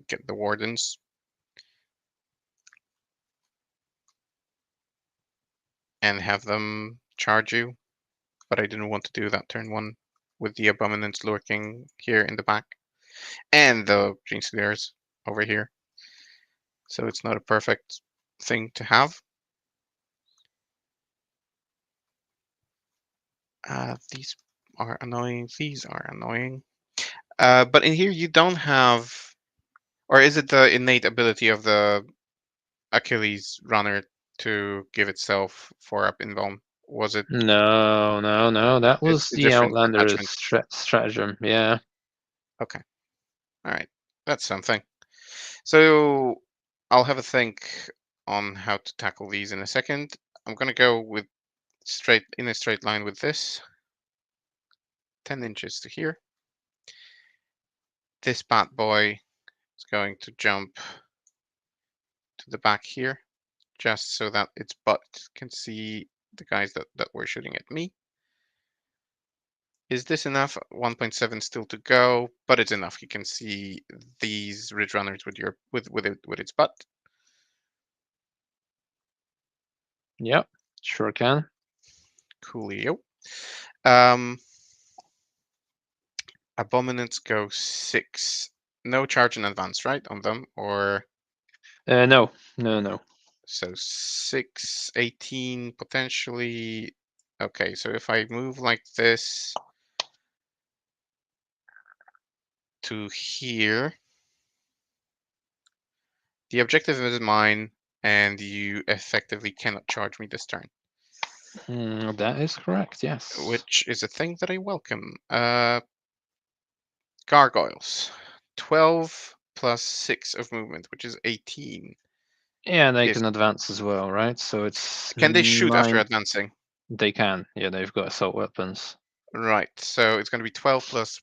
get the wardens and have them charge you, but I didn't want to do that turn 1 with the abominants lurking here in the back and the green spheres over here. So it's not a perfect thing to have. These are annoying. These are annoying. But in here you don't have, or is it the innate ability of the Achilles runner to give itself 4-up invuln? Was it? No, no, no. That It's was a the different Outlander's detachment. stratagem. Yeah. Okay. All right. That's something. So I'll have a think on how to tackle these in a second. I'm gonna go with in a straight line with this. 10 inches to here. This bad boy is going to jump to the back here, just so that its butt can see the guys that were shooting at me. Is this enough? 1.7 still to go, but it's enough. You can see these ridge runners with its butt. Yep. Sure can. Coolio. Um, Abominants go 6. No charge in advance, right, on them? Or No, no, no. so 6, 18 potentially. Okay, so if I move like this to here, the objective is mine, and you effectively cannot charge me this turn, That is correct. Yes. which is a thing that I welcome. Gargoyles, 12 plus 6 of movement, which is 18. Yeah, they Is can advance as well, right? So it's Can they shoot after 9. advancing? They can. Yeah, they've got assault weapons. Right, so it's going to be 12 plus,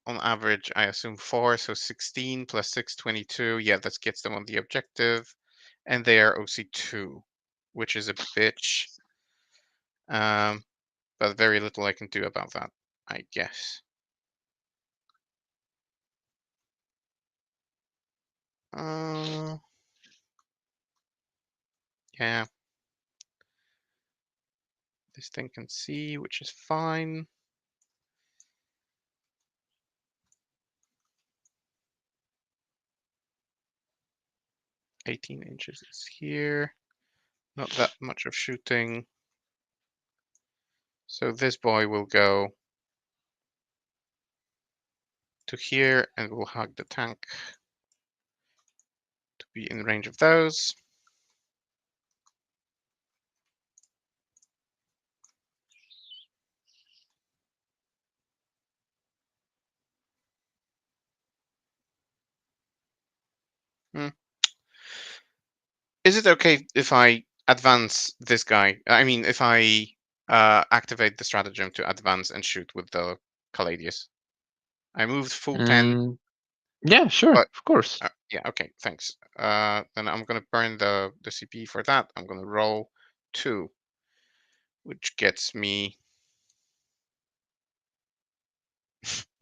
on average, I assume 4, so 16 plus 6, 22. Yeah, that gets them on the objective. And they are OC2, which is a bitch. But very little I can do about that, I guess. Yeah. This thing can see, which is fine. 18 inches is here. Not that much of shooting. So this boy will go to here and will hug the tank to be in range of those. Hmm. Is it okay if I advance this guy? I mean, if I activate the stratagem to advance and shoot with the Caladius. I moved full 10, Yeah, sure, but of course. yeah, okay, thanks. Then I'm gonna burn the CP for that. I'm gonna roll 2, which gets me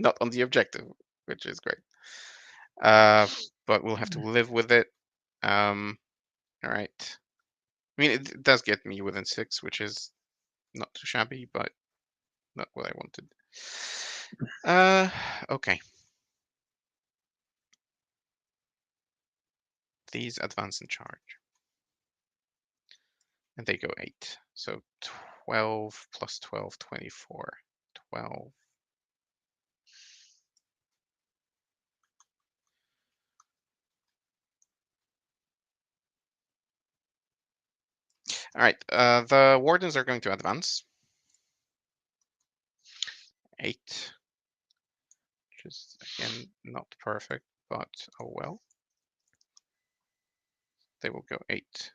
not on the objective, which is great. But we'll have to live with it. All right. I mean, it does get me within 6, which is not too shabby, but not what I wanted. Okay. These advance and charge. And they go 8. So 12 plus 12, 24. 12. All right. The wardens are going to advance. 8. Which is, again, not perfect, but oh well. They will go 8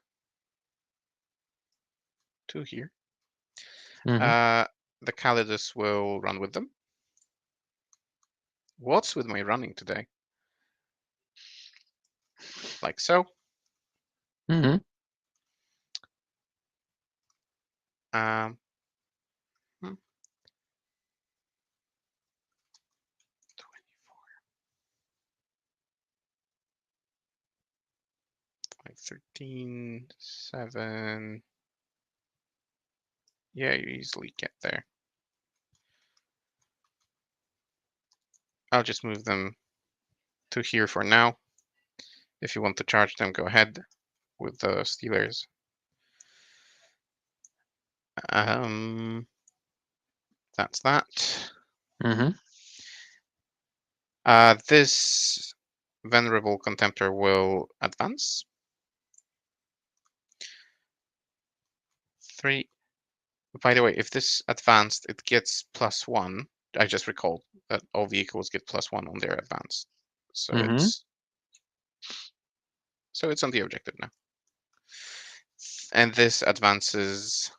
to here. The Calidus will run with them. What's with my running today? like so. Mm-hmm. Um, 13, 7. Yeah, you easily get there. I'll just move them to here for now. If you want to charge them, go ahead with the Steelers. That's that. Mm-hmm. This Venerable Contemptor will advance. 3. By the way, if this advanced, it gets +1. I just recalled that all vehicles get +1 on their advance. So Mm-hmm. it's on the objective now. And this advances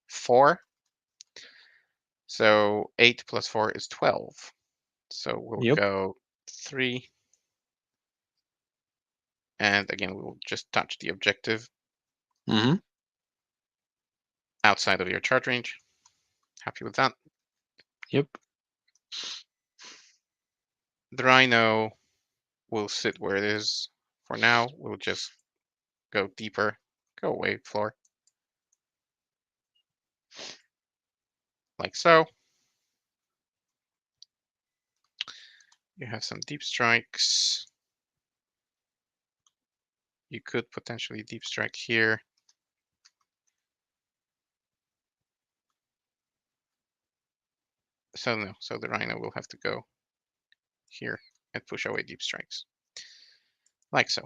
4. So 8 plus 4 is 12. So we'll Yep. go 3. And again, we'll just touch the objective Mm-hmm. outside of your charge range. Happy with that. Yep. The Rhino will sit where it is. For now, we'll just go deeper. Go away, floor. Like so. You have some deep strikes. You could potentially deep strike here. So no, so the Rhino will have to go here and push away deep strikes. Like so.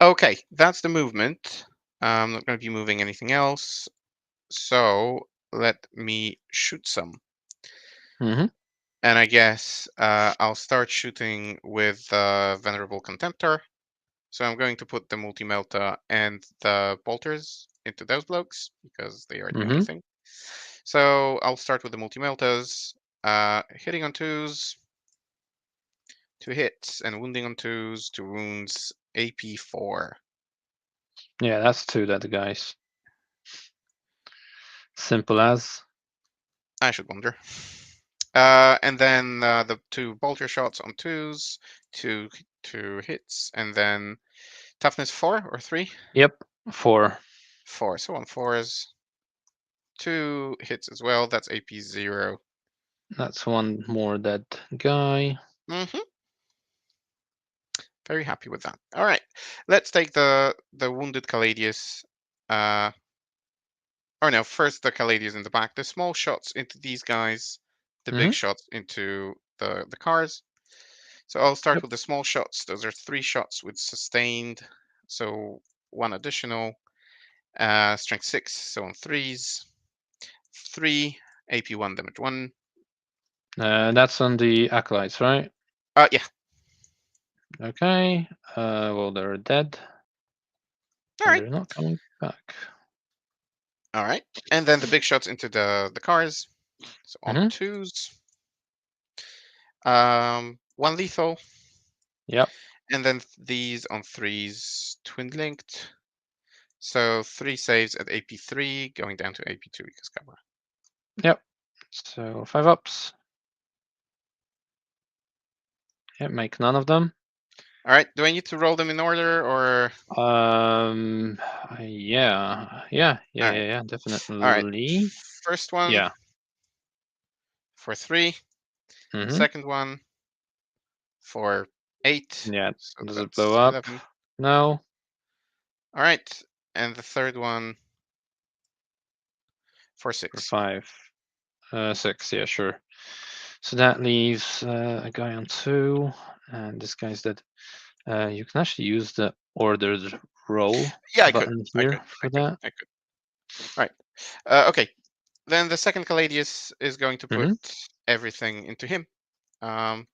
Okay, that's the movement. I'm not going to be moving anything else. So let me shoot some. Mm-hmm. And I guess I'll start shooting with the Venerable Contemptor. So I'm going to put the Multi-Melta and the bolters into those blokes because they are the only Mm-hmm. thing. So I'll start with the Multi-Meltas, hitting on 2s, 2 hits, and wounding on 2s, 2 wounds, AP 4. Yeah, that's 2 dead guys. Simple as. I should wonder. And then the 2 bolter shots on 2s, 2 hits, and then toughness 4 or 3? Yep. 4. 4. So on 4s, 2 hits as well. That's AP 0. That's 1 more dead guy. Mm-hmm. Very happy with that. All right, let's take the wounded Caladius. Or no, first the Caladius in the back. The small shots into these guys, the big Mm-hmm. shots into the cars. So I'll start Yep. with the small shots. Those are 3 shots with sustained. So 1 additional. Strength 6, so on 3s. 3, AP 1, damage 1. That's on the acolytes, right? Yeah. Okay. Well, they're dead. All And right. they're not coming back. All right. And then the big shots into the cars. So on Mm-hmm. 2s. 1 lethal. Yep. And then these on 3s, twin linked. So 3 saves at AP 3, going down to AP 2 because cover. Yep. So 5 ups. Yep, make none of them. All right. Do I need to roll them in order or? Yeah. All right. All right. Definitely. First one Yeah. for 3. Mm-hmm. Second one for 8. Yeah. So Does it blow that's up? 11. No. All right. And the third one for For 6. 5. 6. Yeah, sure. So that leaves a guy on 2, and this guy's dead. You can actually use the ordered roll Yeah, I could. button I could. here for that. I could. All right. Okay. Then the second Caladius is going to put Mm-hmm. everything into him. Um,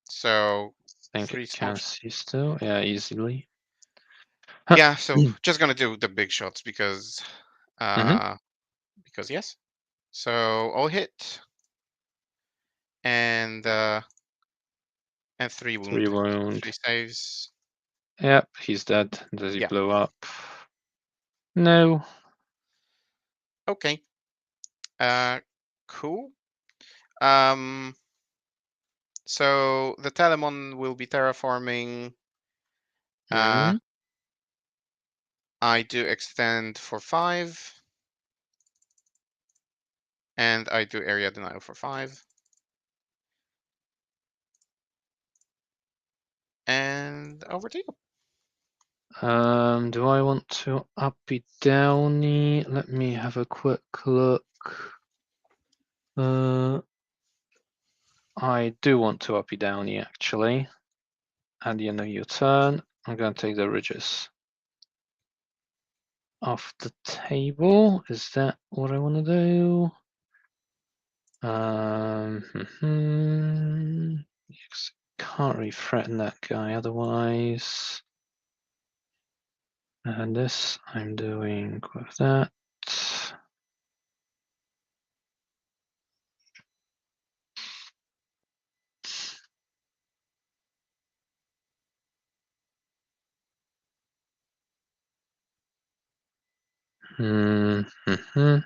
so I think it 3 small. can see still. Yeah, easily. Yeah, so just gonna do the big shots Mm-hmm. because yes. So I'll hit and And 3 wound. 3 wound. 3 saves. Yep, he's dead. Does he Yeah. blow up? No. Okay. Cool. So the Telemon will be terraforming. Hmm. I do extend for 5. And I do area denial for 5. And over to you. Do I want to uppy downy? Let me have a quick look. I do want to uppy downy actually. At the end of your turn, I'm going to take the ridges off the table. Is that what I want to do? Yes, can't really threaten that guy otherwise. And this I'm doing with that. Mm-hmm.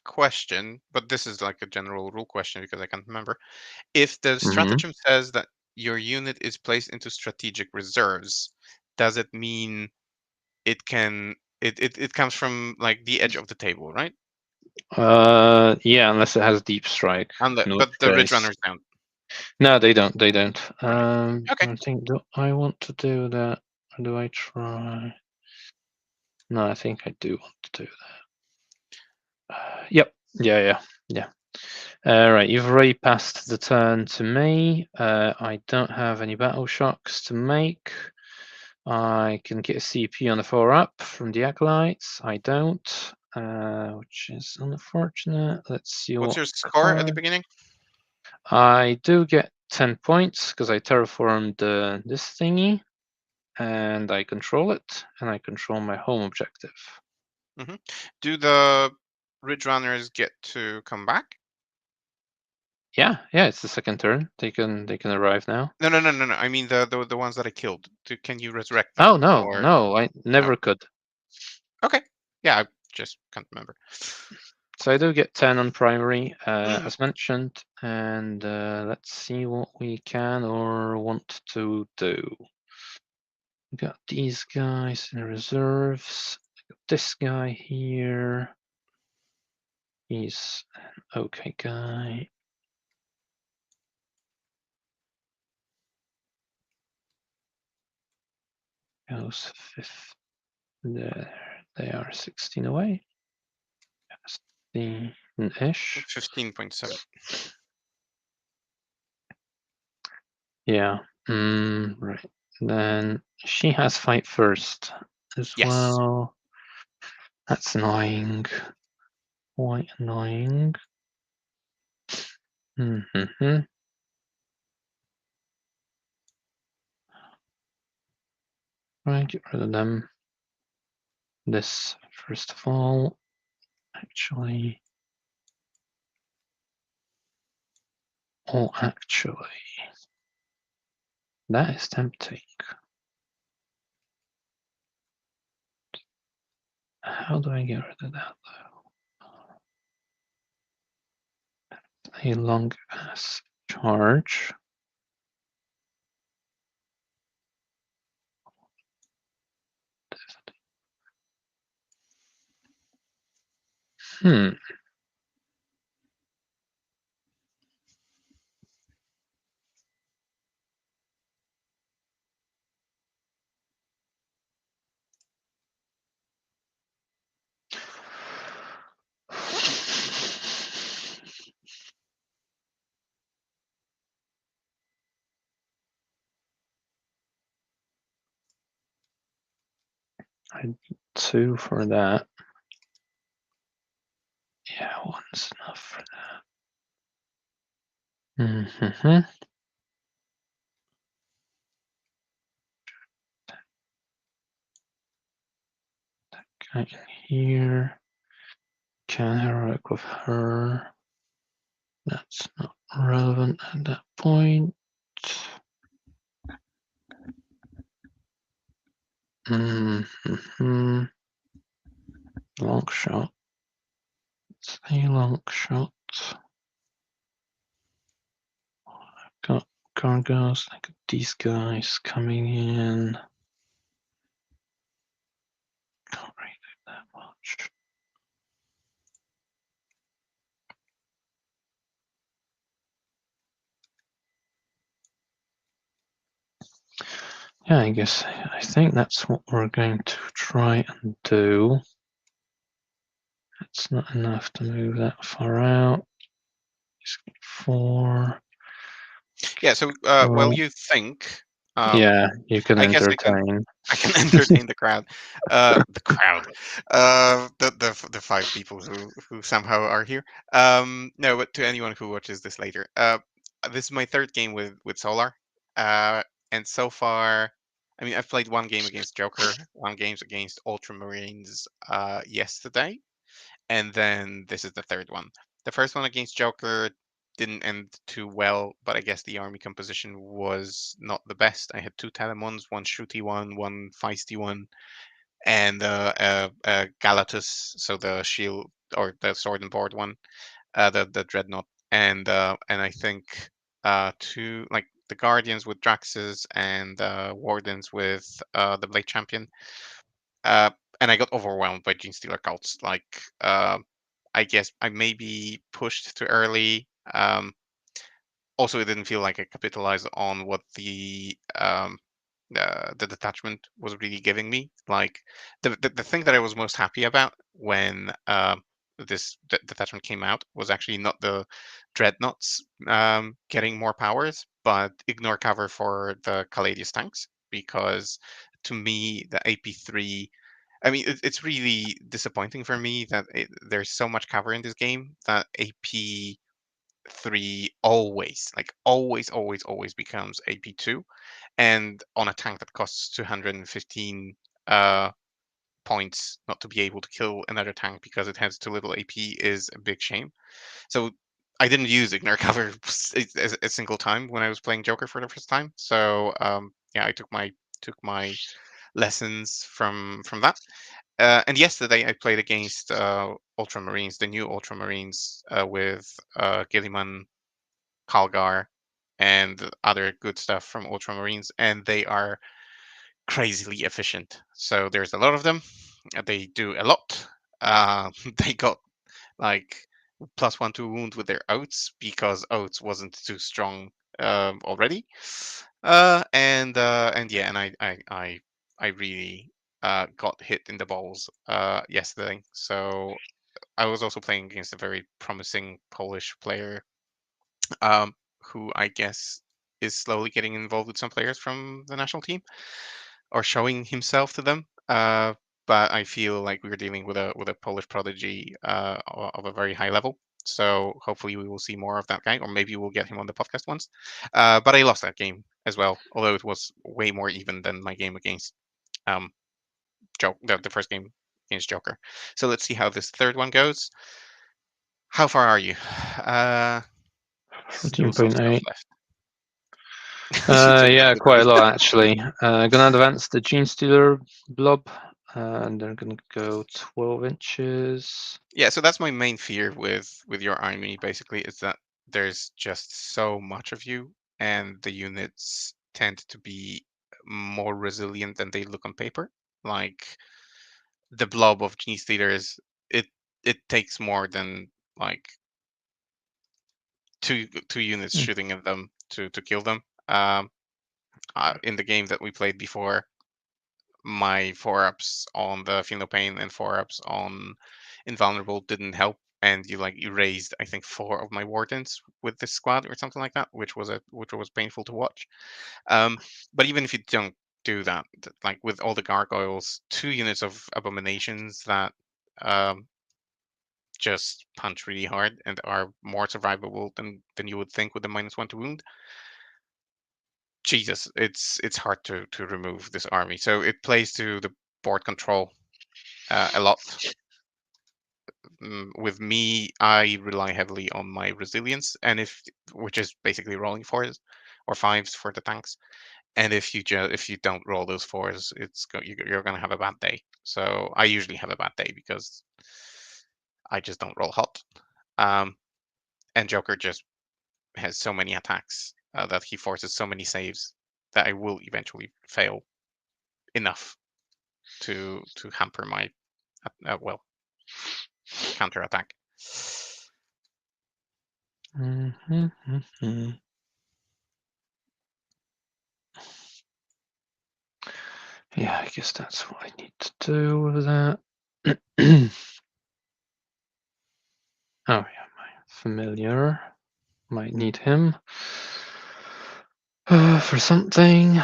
Question, but this is like a general rule question because I can't remember. If the Mm-hmm. stratagem says that your unit is placed into strategic reserves, does it mean it can it comes from like the edge of the table, right? Yeah, unless it has deep strike. In which But the Ridge case, Runners don't. no, they don't. They don't. Right. Okay. I think, do I want to do that? Or do I try? No, I think I do want to do that. Yep. Yeah. Right, you've already passed the turn to me. I don't have any battle shocks to make. I can get a CP on the 4-up from the Acolytes. I don't, which is unfortunate. Let's see What's what your score at the card. beginning? I do get 10 points because I terraformed this thingy, and I control it, and I control my home objective. Hmm. Do the Ridge Runners get to come back? Yeah, it's the second turn. They can arrive now. No. I mean the ones that I killed. Can you resurrect them? Oh no, Or no, I no? never could. Okay. Yeah, I just can't remember. So I do get 10 on primary, Mhm. as mentioned, and let's see what we can or want to do. We got these guys in reserves. I got this guy here. He's an okay guy. Goes 5th. There, they are 16 away. 16-ish. 15.7. Yeah. Right. Then she has fight first as Yes. well. That's annoying. Quite annoying. Mm-hmm. Right, get rid of them. This, first of all, actually. Oh, actually. That is tempting. How do I get rid of that, though? A long ass charge. Hmm. I need 2 for that. Yeah, 1's enough for that. Mm-hmm. Okay, here. Can heroic with her. That's not relevant at that point. Mm-hmm. Long shot. It's a long shot. Got gargoyles. I got these guys coming in. Can't really do that much. Yeah, I think that's what we're going to try and do. It's not enough to move that far out. 4. Yeah. So while you think, Yeah, you can I guess entertain. I can entertain the crowd. The crowd. The 5 people who somehow are here. No, but to anyone who watches this later, this is my third game with Solar. Uh, and so far, I mean, I've played one game against Joker, one game against Ultramarines yesterday, and then this is the third one. The first one against Joker didn't end too well, but I guess the army composition was not the best. I had 2 Telemons, one shooty one feisty one, and Galatus, so the shield or the sword and board one, the dreadnought, and I think two like the Guardians with Draxes and Wardens with the Blade Champion. Uh, and I got overwhelmed by Gene Stealer cults. Like, I guess I maybe pushed too early. Also, it didn't feel like I capitalized on what the detachment was really giving me. Like, the thing that I was most happy about when this detachment came out was actually not the dreadnoughts getting more powers, but ignore cover for the Caladius tanks, because to me the AP3, I mean, it's really disappointing for me that there's so much cover in this game that AP3 always, like always becomes AP2, and on a tank that costs 215 uh, points, not to be able to kill another tank because it has too little AP is a big shame. So I didn't use Ignore Cover a single time when I was playing Joker for the first time. So yeah, I took my lessons from that. And yesterday I played against Ultramarines, the new Ultramarines with Gilliman, Kalgar, and other good stuff from Ultramarines, and they are crazily efficient. So there's a lot of them. They do a lot. They got like +1 to wound with their oats because oats wasn't too strong already. And yeah, and I really got hit in the balls yesterday. So I was also playing against a very promising Polish player, who I guess is slowly getting involved with some players from the national team or showing himself to them. But I feel like we're dealing with a Polish prodigy of a very high level. So hopefully we will see more of that guy, or maybe we'll get him on the podcast once. But I lost that game as well, although it was way more even than my game against um, the first game against Joker. So let's see how this third one goes. How far are you? Still some stuff 14.8. left. I should check Yeah, that quite a with lot actually. Gonna advance the Gene Stealer blob, and they're gonna go 12 inches. Yeah, so that's my main fear with your army basically, is that there's just so much of you, and the units tend to be more resilient than they look on paper. Like the blob of genius leaders, it takes more than like two units Hmm. shooting at them to kill them. In the game that we played before, my 4-ups on the Feel No Pain and 4-ups on Invulnerable didn't help, and you like erased I think 4 of my wardens with this squad or something like that, which was painful to watch. But even if you don't do that, like with all the gargoyles, 2 units of abominations that um, just punch really hard and are more survivable than you would think with the -1 to wound. Jesus, it's hard to remove this army. So it plays to the board control. a lot. With me, I rely heavily on my resilience, and which is basically rolling fours or fives for the tanks. And if you don't roll those fours, you're gonna have a bad day. So I usually have a bad day because I just don't roll hot. And Joker just has so many attacks that he forces so many saves that I will eventually fail enough to hamper my well counter attack. Yeah, I guess that's what I need to do with that. Oh yeah, my familiar. Might need him for something.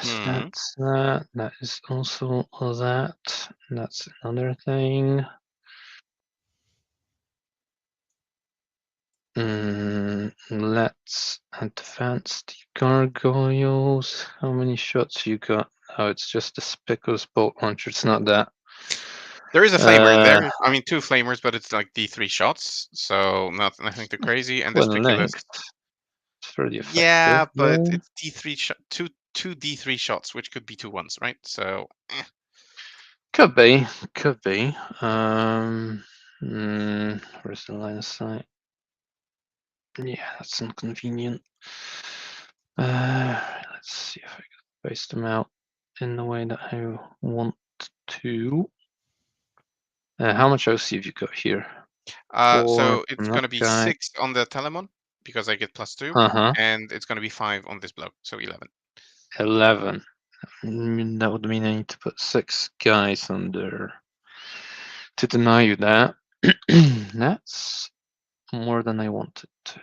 So that's that. That is also that. That's another thing. Let's advance the gargoyles. How many shots you got? Oh, it's just the Spico's bolt launcher. It's not that. There is a flamer in there. I mean, two flamers, but it's like D3 shots, so nothing too crazy. And the When spiculous, linked, it's pretty effective. yeah, but Yeah. it's D3 two D3 shots, which could be 2 1s, right? So Could be, could be. Where's the line of sight? Yeah, that's inconvenient. Let's see if I can space them out in the way that I want to. How much OC have you got here? 4 so from it's that gonna be guy. 6 on the Telemon because I get +2, Uh-huh. and it's gonna be 5 on this bloke, so 11. 11. That would mean I need to put 6 guys under to deny you that. That's more than I wanted to.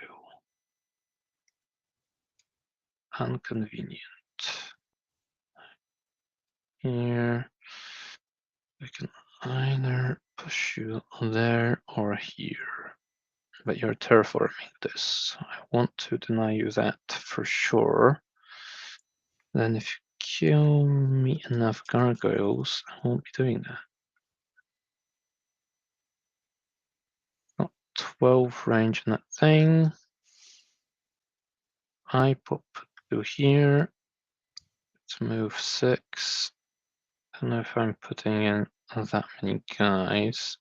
Inconvenient. Here, I can either push you there or here. But you're terraforming this. I want to deny you that for sure. Then if you kill me enough gargoyles, I won't be doing that. Got 12 range on that thing. I pop to here. Let's move 6. I don't know if I'm putting in that many guys.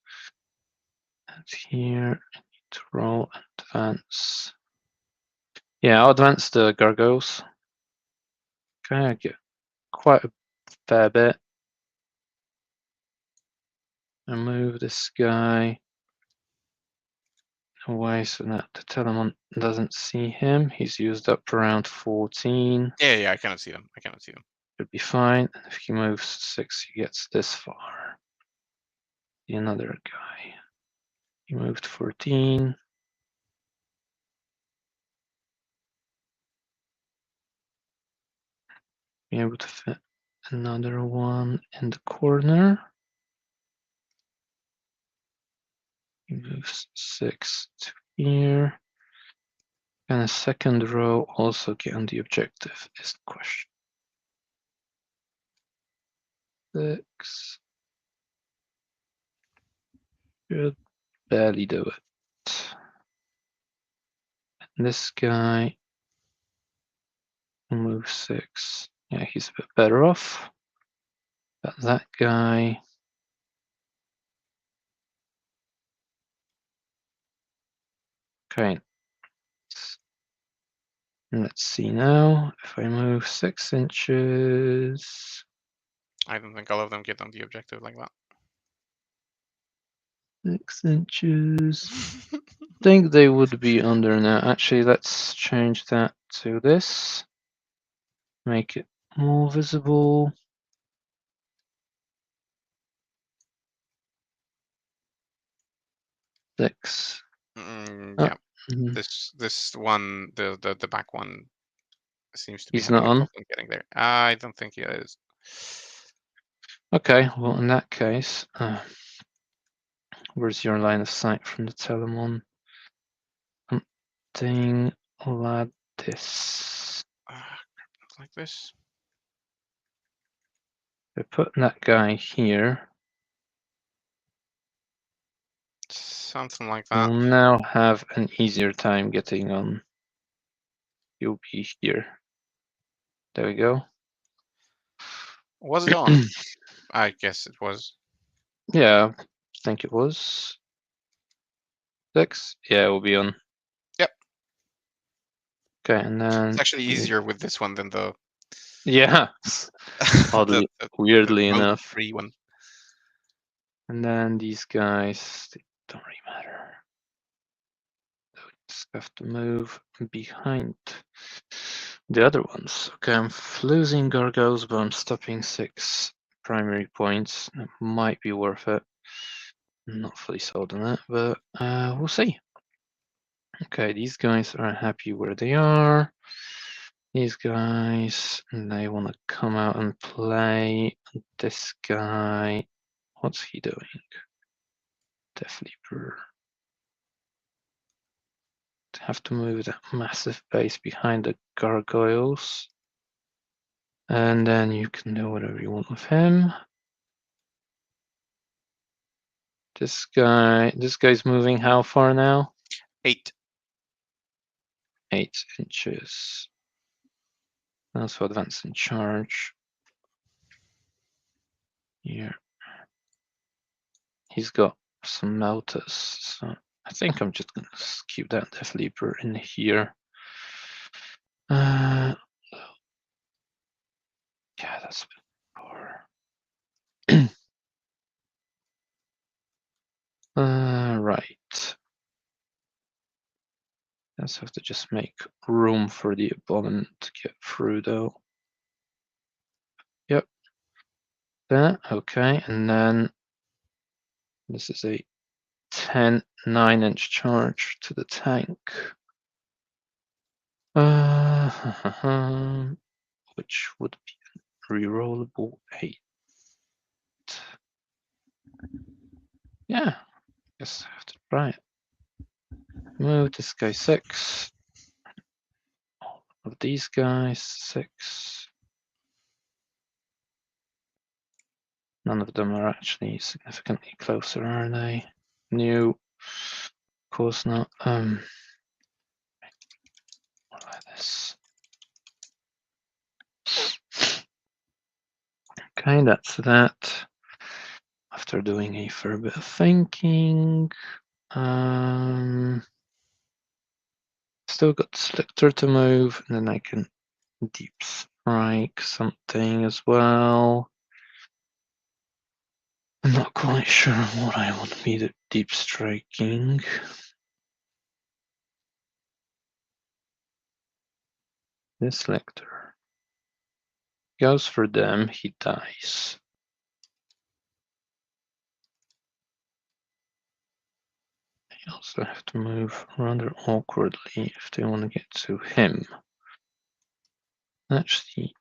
And here, I need to roll and advance. Yeah, I'll advance the gargoyles. Okay, I get quite a fair bit. And move this guy away so that the Telemon doesn't see him. He's used up around 14. Yeah, I cannot see them. I cannot see them. Should be fine. And if he moves 6, he gets this far. The another guy. He moved 14. Be able to fit another one in the corner. He moves 6 to here. Can a second row also get on the objective is the question. 6. Should barely do it. And this guy will move 6. Yeah, he's a bit better off. But that guy. Okay. Let's see now. If I move 6 inches. I don't think all of them get on the objective like that. 6 inches. I think they would be under now. Actually, let's change that to this. Make it more visible. Six. Yeah, this one, the back one, seems to be He's having not a on. problem getting there. I don't think he is. Okay, well, in that case, where's your line of sight from the Telemon? Something like this. Like this. We're putting that guy here. Something like that. We'll now have an easier time getting on. You'll be here. There we go. Was it on? I guess it was. Yeah, I think it was 6. Yeah, we'll be on. Yep. Okay, and then It's actually easier with this one than the yeah, oddly, the weirdly road enough. free one. And then these guys, they don't really matter. So we just have to move behind the other ones. Okay, I'm losing gargoyles, but I'm stopping 6 primary points. It might be worth it. I'm not fully sold on that, but we'll see. Okay, these guys are happy where they are. These guys, they want to come out and play. This guy, what's he doing? Death Leaper. Have to move that massive base behind the gargoyles. And then you can do whatever you want with him. This guy's moving how far now? 8. 8 inches. That's for advance in charge. Here. He's got some melters, so I think I'm just gonna keep that Death Leaper in here. Yeah, that's a bit poor. Right. Let's have to just make room for the opponent to get through, though. Yep. There, okay, and then this is a 10 9-inch charge to the tank. Which would be a rerollable 8. Yeah, guess I have to try it. Move this guy 6. All of these guys 6. None of them are actually significantly closer, are they? No, of course not. Like this. Okay, that's that. After doing a fair bit of thinking, still got Selector to move, and then I can deep strike something as well. I'm not quite sure what I want to be the deep striking. This Selector goes for them, he dies. I also have to move rather awkwardly if they want to get to him. Actually,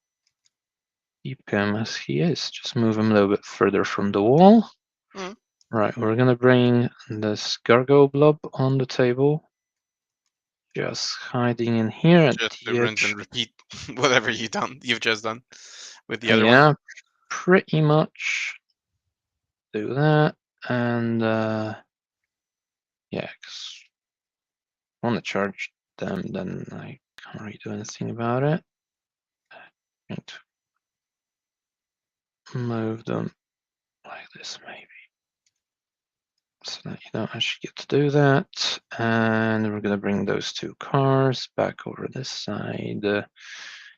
keep him as he is. Just move him a little bit further from the wall. Mm. Right, we're gonna bring this gargoyle blob on the table. Just hiding in here at Just the rinse edge. and repeat whatever you've just done with the other one. Yeah, pretty much. Do that, and yeah, because I want to charge them, then I can't really do anything about it. Need to move them like this, maybe. So that you don't actually get to do that. And we're going to bring those 2 cars back over this side.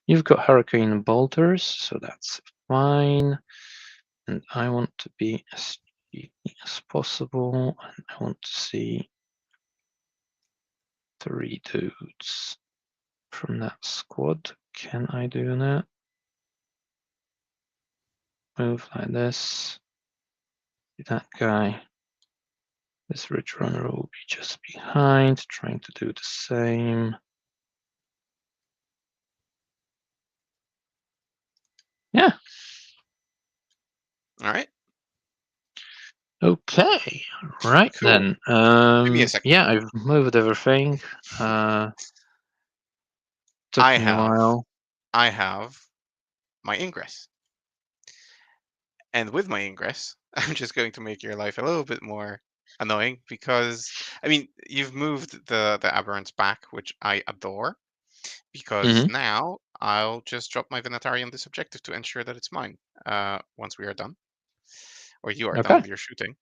You've got Hurricane Bolters, so that's fine. And I want to be as cheeky as possible. And I want to see 3 dudes from that squad. Can I do that? Move like this. That guy. This Ridge Runner will be just behind, trying to do the same. Yeah. All right. Okay. Right Cool. then. Give me a second. Yeah, I've moved everything. Took me a while. I have my ingress. And with my ingress, I'm just going to make your life a little bit more annoying because I mean you've moved the aberrants back, which I adore, because Hmm. now I'll just drop my Venatari on this objective to ensure that it's mine. Once we are done, or you are done Okay. with your shooting.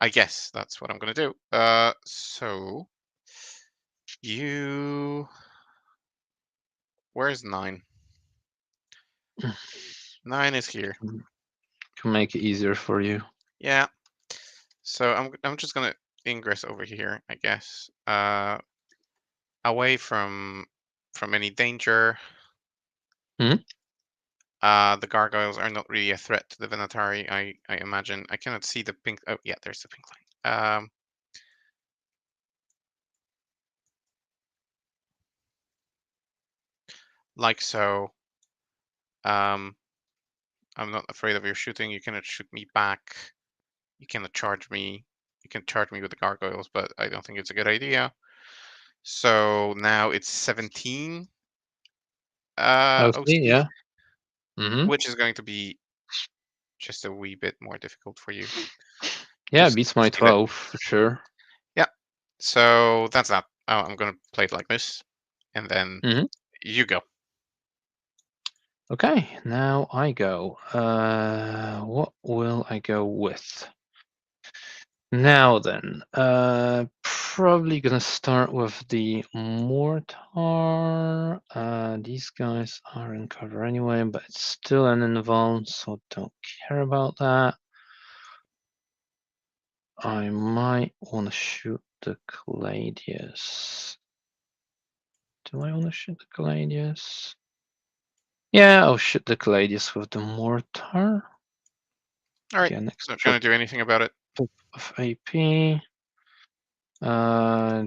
I guess that's what I'm gonna do. So you, where's 9? 9 is here. Can make it easier for you. Yeah. So I'm just gonna ingress over here, I guess. Away from any danger. Mhm. The gargoyles are not really a threat to the Venatari, I imagine. I cannot see the pink. Oh, yeah, there's the pink line. Like so. Um, I'm not afraid of your shooting. You cannot shoot me back. You cannot charge me. You can charge me with the gargoyles, but I don't think it's a good idea. So now it's 17 Oh, see, OC, yeah. Hmm. which is going to be just a wee bit more difficult for you. Yeah, it Just beats my see that. 12 for sure. Yeah. So that's that. I'm gonna play it like this, and then Hmm. you go. Okay, now I go. What will I go with? Now then, probably gonna start with the mortar. These guys are in cover anyway, but it's still an invuln, so don't care about that. I might want to shoot the Gladius. Do I want to shoot the Gladius? Yeah, I'll shoot the Gladius with the mortar. All right. Again, Not extra gonna do anything about it. pip of AP. Uh,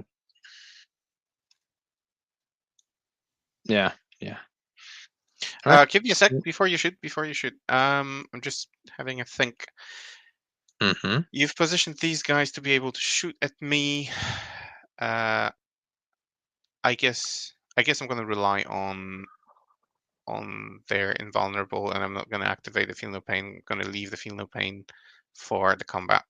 yeah, yeah. Give me a sec before you shoot. Before you shoot. I'm just having a think. Mm-hmm. You've positioned these guys to be able to shoot at me. Uh, I guess I'm gonna rely on their invulnerable, and I'm not gonna activate the feel no pain. I'm gonna leave the feel no pain for the combat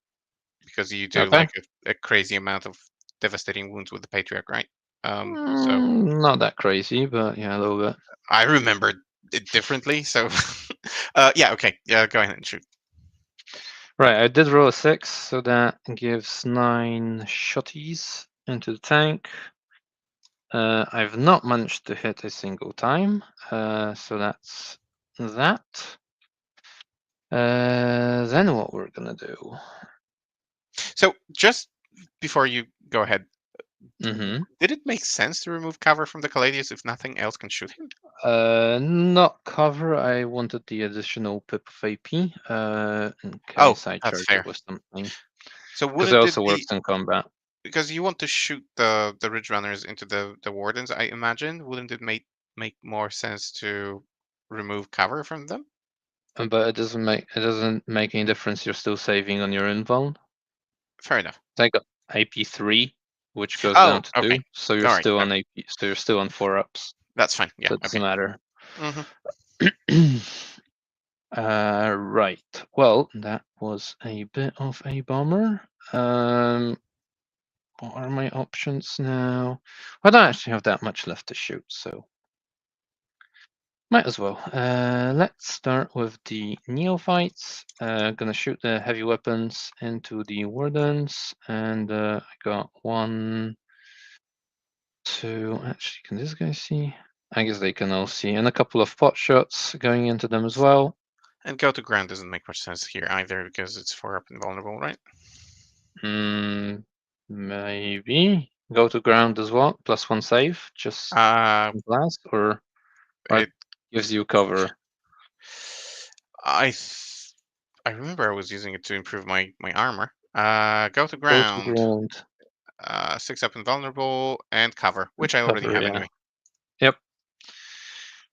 because you do Okay. like a crazy amount of devastating wounds with the patriarch, right? So Not that crazy, but yeah, a little bit. I remembered it differently. So yeah, okay, yeah, go ahead and shoot. Right, I did roll a 6, so that gives 9 shotties into the tank. I've not managed to hit a single time, so that's that. Then what we're gonna do? So just before you go ahead, Mm-hmm. did it make sense to remove cover from the Caladius if nothing else can shoot him? Not cover. I wanted the additional pip of AP, in Oh, case I that's charge it fair. with something, So because it wouldn't it also works be in combat. because you want to shoot the Ridge Runners into the Wardens? I imagine wouldn't it make more sense to remove cover from them? But it doesn't make any difference. You're still saving on your invuln. Fair enough. I got AP3, which goes Oh, down to okay. 2, so you're All right. still on Okay, AP. So you're still on 4-ups. that's fine. Yeah. So it doesn't Okay. matter. Hmm. Right. Well, that was a bit of a bummer. What are my options now? I don't actually have that much left to shoot, so might as well. Let's start with the neophytes. Gonna shoot the heavy weapons into the wardens, and I got 1, 2. Actually, can this guy see? I guess they can all see, and a couple of pot shots going into them as well. And go to ground doesn't make much sense here either because it's 4-up and vulnerable, right? Hmm, maybe go to ground as well. +1 save, just Uh, blast, or it. gives you cover. I. I remember I was using it to improve my armor. Go to Go to ground. ground. 6-up and vulnerable and cover, which I already Cover, have yeah. anyway. Yep.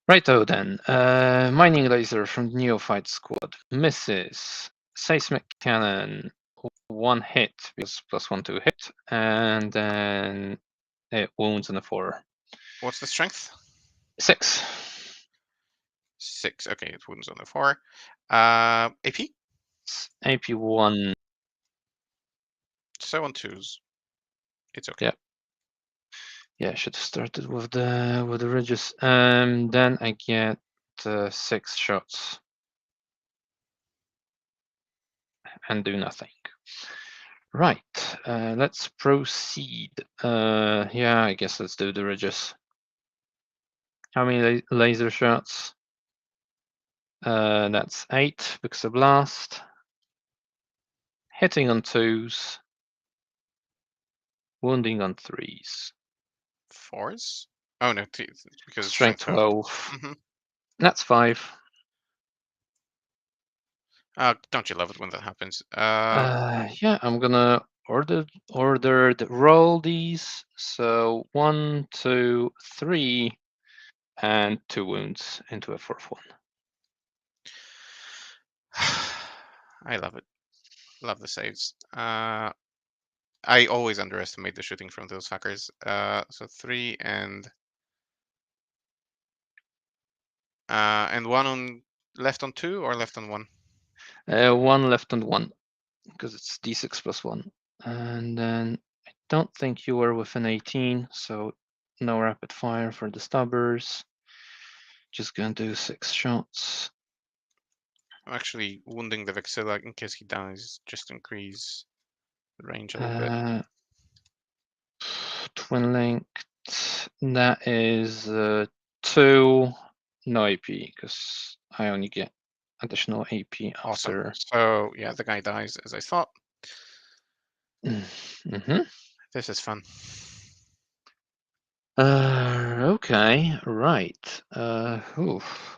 Righto then. Mining laser from the Neophyte squad. Misses. Seismic cannon. 1 hit because +1 to hit, and then it wounds on the 4. What's the strength? 6. 6. Okay, it wounds on the 4. AP. AP1. So on 2s. It's okay. Yeah. Yeah, I should have started with the ridges. Then I get 6 shots and do nothing. Right. Let's proceed. Yeah, I guess let's do the ridges. How many laser shots? That's 8 because of blast. Hitting on 2s. Wounding on 3s. 4s? Oh no, because it's Strength strength 12. 12. That's 5. Don't you love it when that happens? Yeah, I'm gonna roll these. So 1, 2, 3, and 2 wounds into a 4th one. I love it. Love the saves. I always underestimate the shooting from those fuckers. So 3 and 1 on left on 2 or left on 1? 1 left on 1 because it's d6 plus 1. And then I don't think you were within 18, so no rapid fire for the stubbers. Just gonna do 6 shots. I'm actually wounding the Vexilla in case he dies, just to increase the range a little bit. Twin linked. That is 2, no AP because I only get additional AP Awesome. after. So yeah, the guy dies as I thought. Mm-hmm. This is fun. Okay, right. Oof.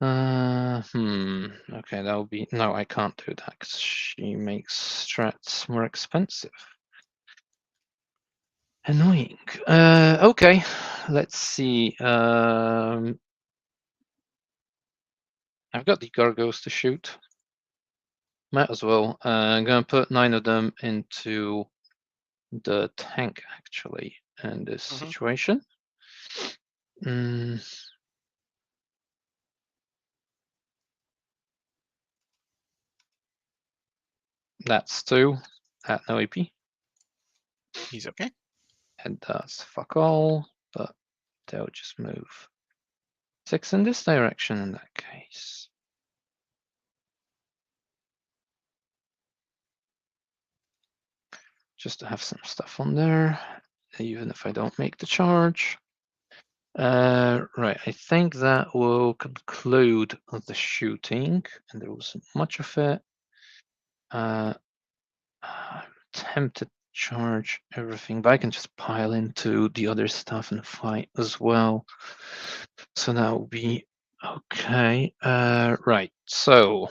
Okay, that would be no. I can't do that because she makes strats more expensive. Annoying. Okay, let's see. I've got the gargoyles to shoot. Might as well. I'm gonna put 9 of them into the tank actually in this situation. That's 2 at no AP. He's okay. It does fuck all, but they'll just move 6 in this direction in that case. Just to have some stuff on there, even if I don't make the charge. Right, I think that will conclude the shooting, and there wasn't much of it. I'm tempted to charge everything, but I can just pile into the other stuff and fight as well. So that will be okay. Right, so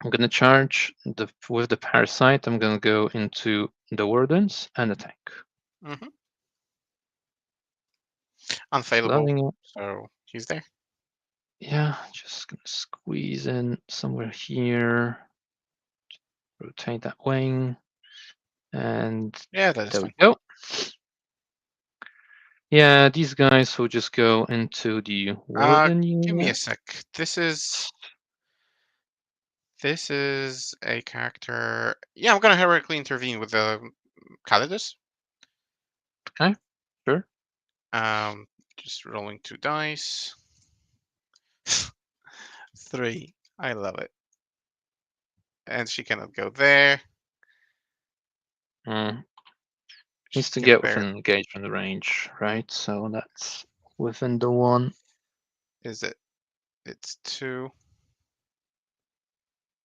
I'm gonna charge with the parasite. I'm gonna go into the wardens and the tank. Unfailable. So he's there. Yeah, just gonna squeeze in somewhere here. Rotate that wing, and Yeah, that is there fine. we go. Yeah, these guys will just go into the warden unit. Give me a sec. This is a character. Yeah, I'm gonna heroically intervene with the Custodes. Okay, sure. Just rolling 2 dice. 3. I love it. And she cannot go there. Needs to She get can within engagement range, right? So that's within the 1. Is it? It's 2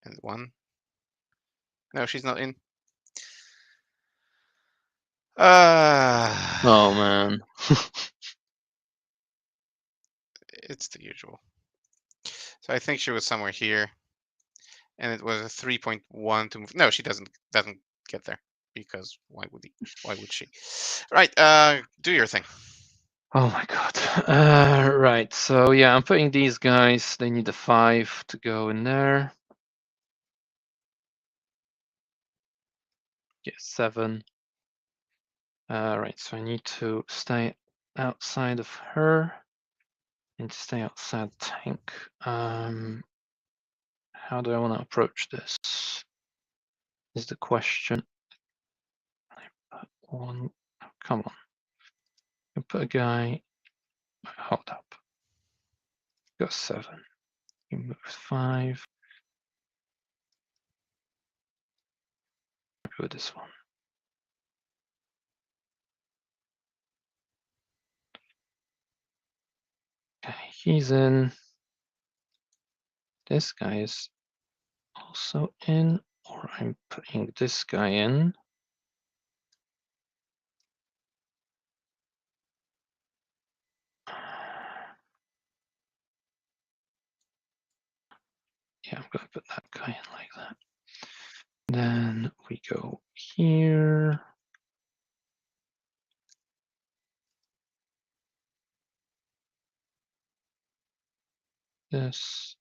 and 1. No, she's not in. Oh man. It's the usual. So I think she was somewhere here, and it was a 3.1 to move. No, she doesn't get there because why would he? Why would she? Right. Do your thing. Oh my god. Right. So yeah, I'm putting these guys. They need a 5 to go in there. Get 7. Right. So I need to stay outside of her. Need to stay outside the tank. how do I want to approach this? Is the question. I put one. Oh, come on. I put a guy. Hold up. Got 7. He moves 5. Happy with this one. Okay, he's in. This guy is also in, or I'm putting this guy in. Yeah, I'm going to put that guy in like that. Then we go here. This.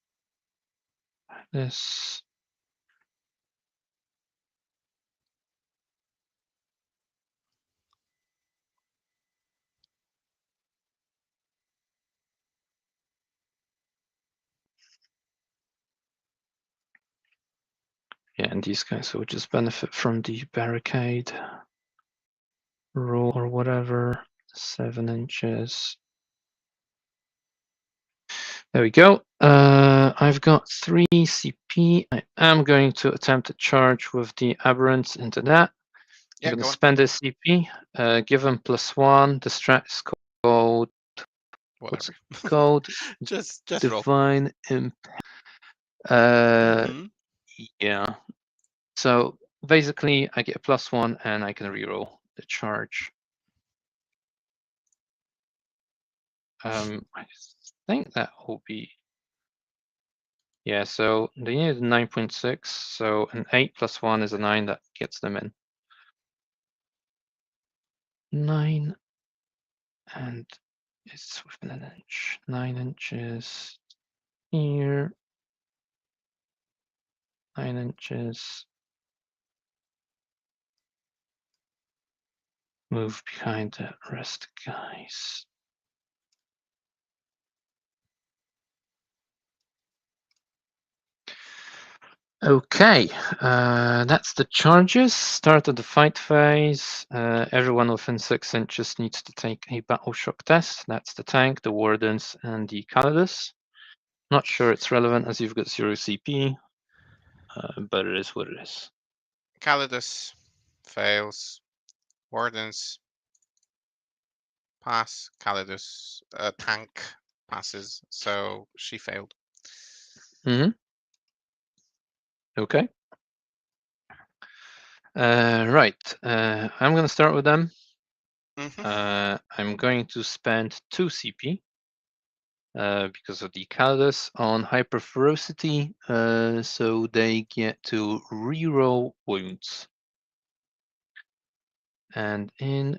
Yeah, and these guys will just benefit from the barricade rule or whatever. 7 inches. There we go. I've got 3 CP. I am going to attempt to charge with the aberrants into that. Yeah, I'm going go to on. spend a CP. Give them +1. The strat is called. What's Whatever. it called? just roll. Divine Impact. Yeah. So basically, I get a +1 and I can reroll the charge. I think that will be. Yeah, so they needed 9.6, so an 8 + 1 is a 9 that gets them in. 9, and it's within an inch. 9 inches here. 9 inches. Move behind the rest, guys. Okay, that's the charges. Start of the fight phase. Everyone within 6 inches needs to take a battle shock test. That's the tank, the wardens, and the Custodes. Not sure it's relevant as you've got 0 CP, but it is what it is. Custodes fails. Wardens pass. Custodes tank passes, so she failed. Okay. Right. I'm going to start with them. I'm going to spend 2 CP because of the Custodes on hyperferocity, so they get to reroll wounds. And in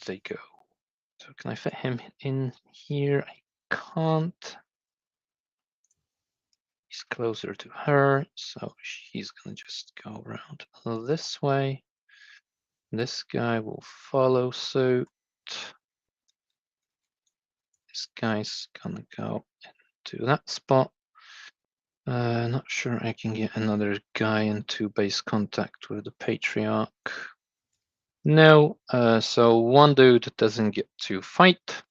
they go. So can I fit him in here? I can't. He's closer to her, so she's gonna just go around this way. This guy will follow suit. This guy's gonna go into that spot. Not sure I can get another guy into base contact with the Patriarch. No, so one dude doesn't get to fight.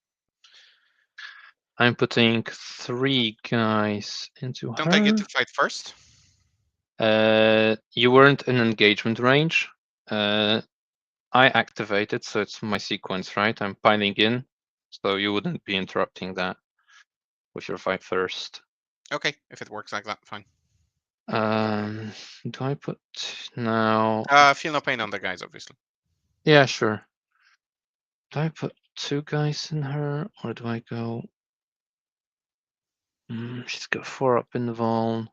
I'm putting 3 guys into her. Don't I get to fight first? You weren't in engagement range. I activated, so it's my sequence, right? I'm piling in, so you wouldn't be interrupting that with your fight first. Okay, if it works like that, fine. Do I put now? Feel no pain on the guys, obviously. Yeah, sure. Do I put 2 guys in her, or do I go? She's got 4 up in the Voln.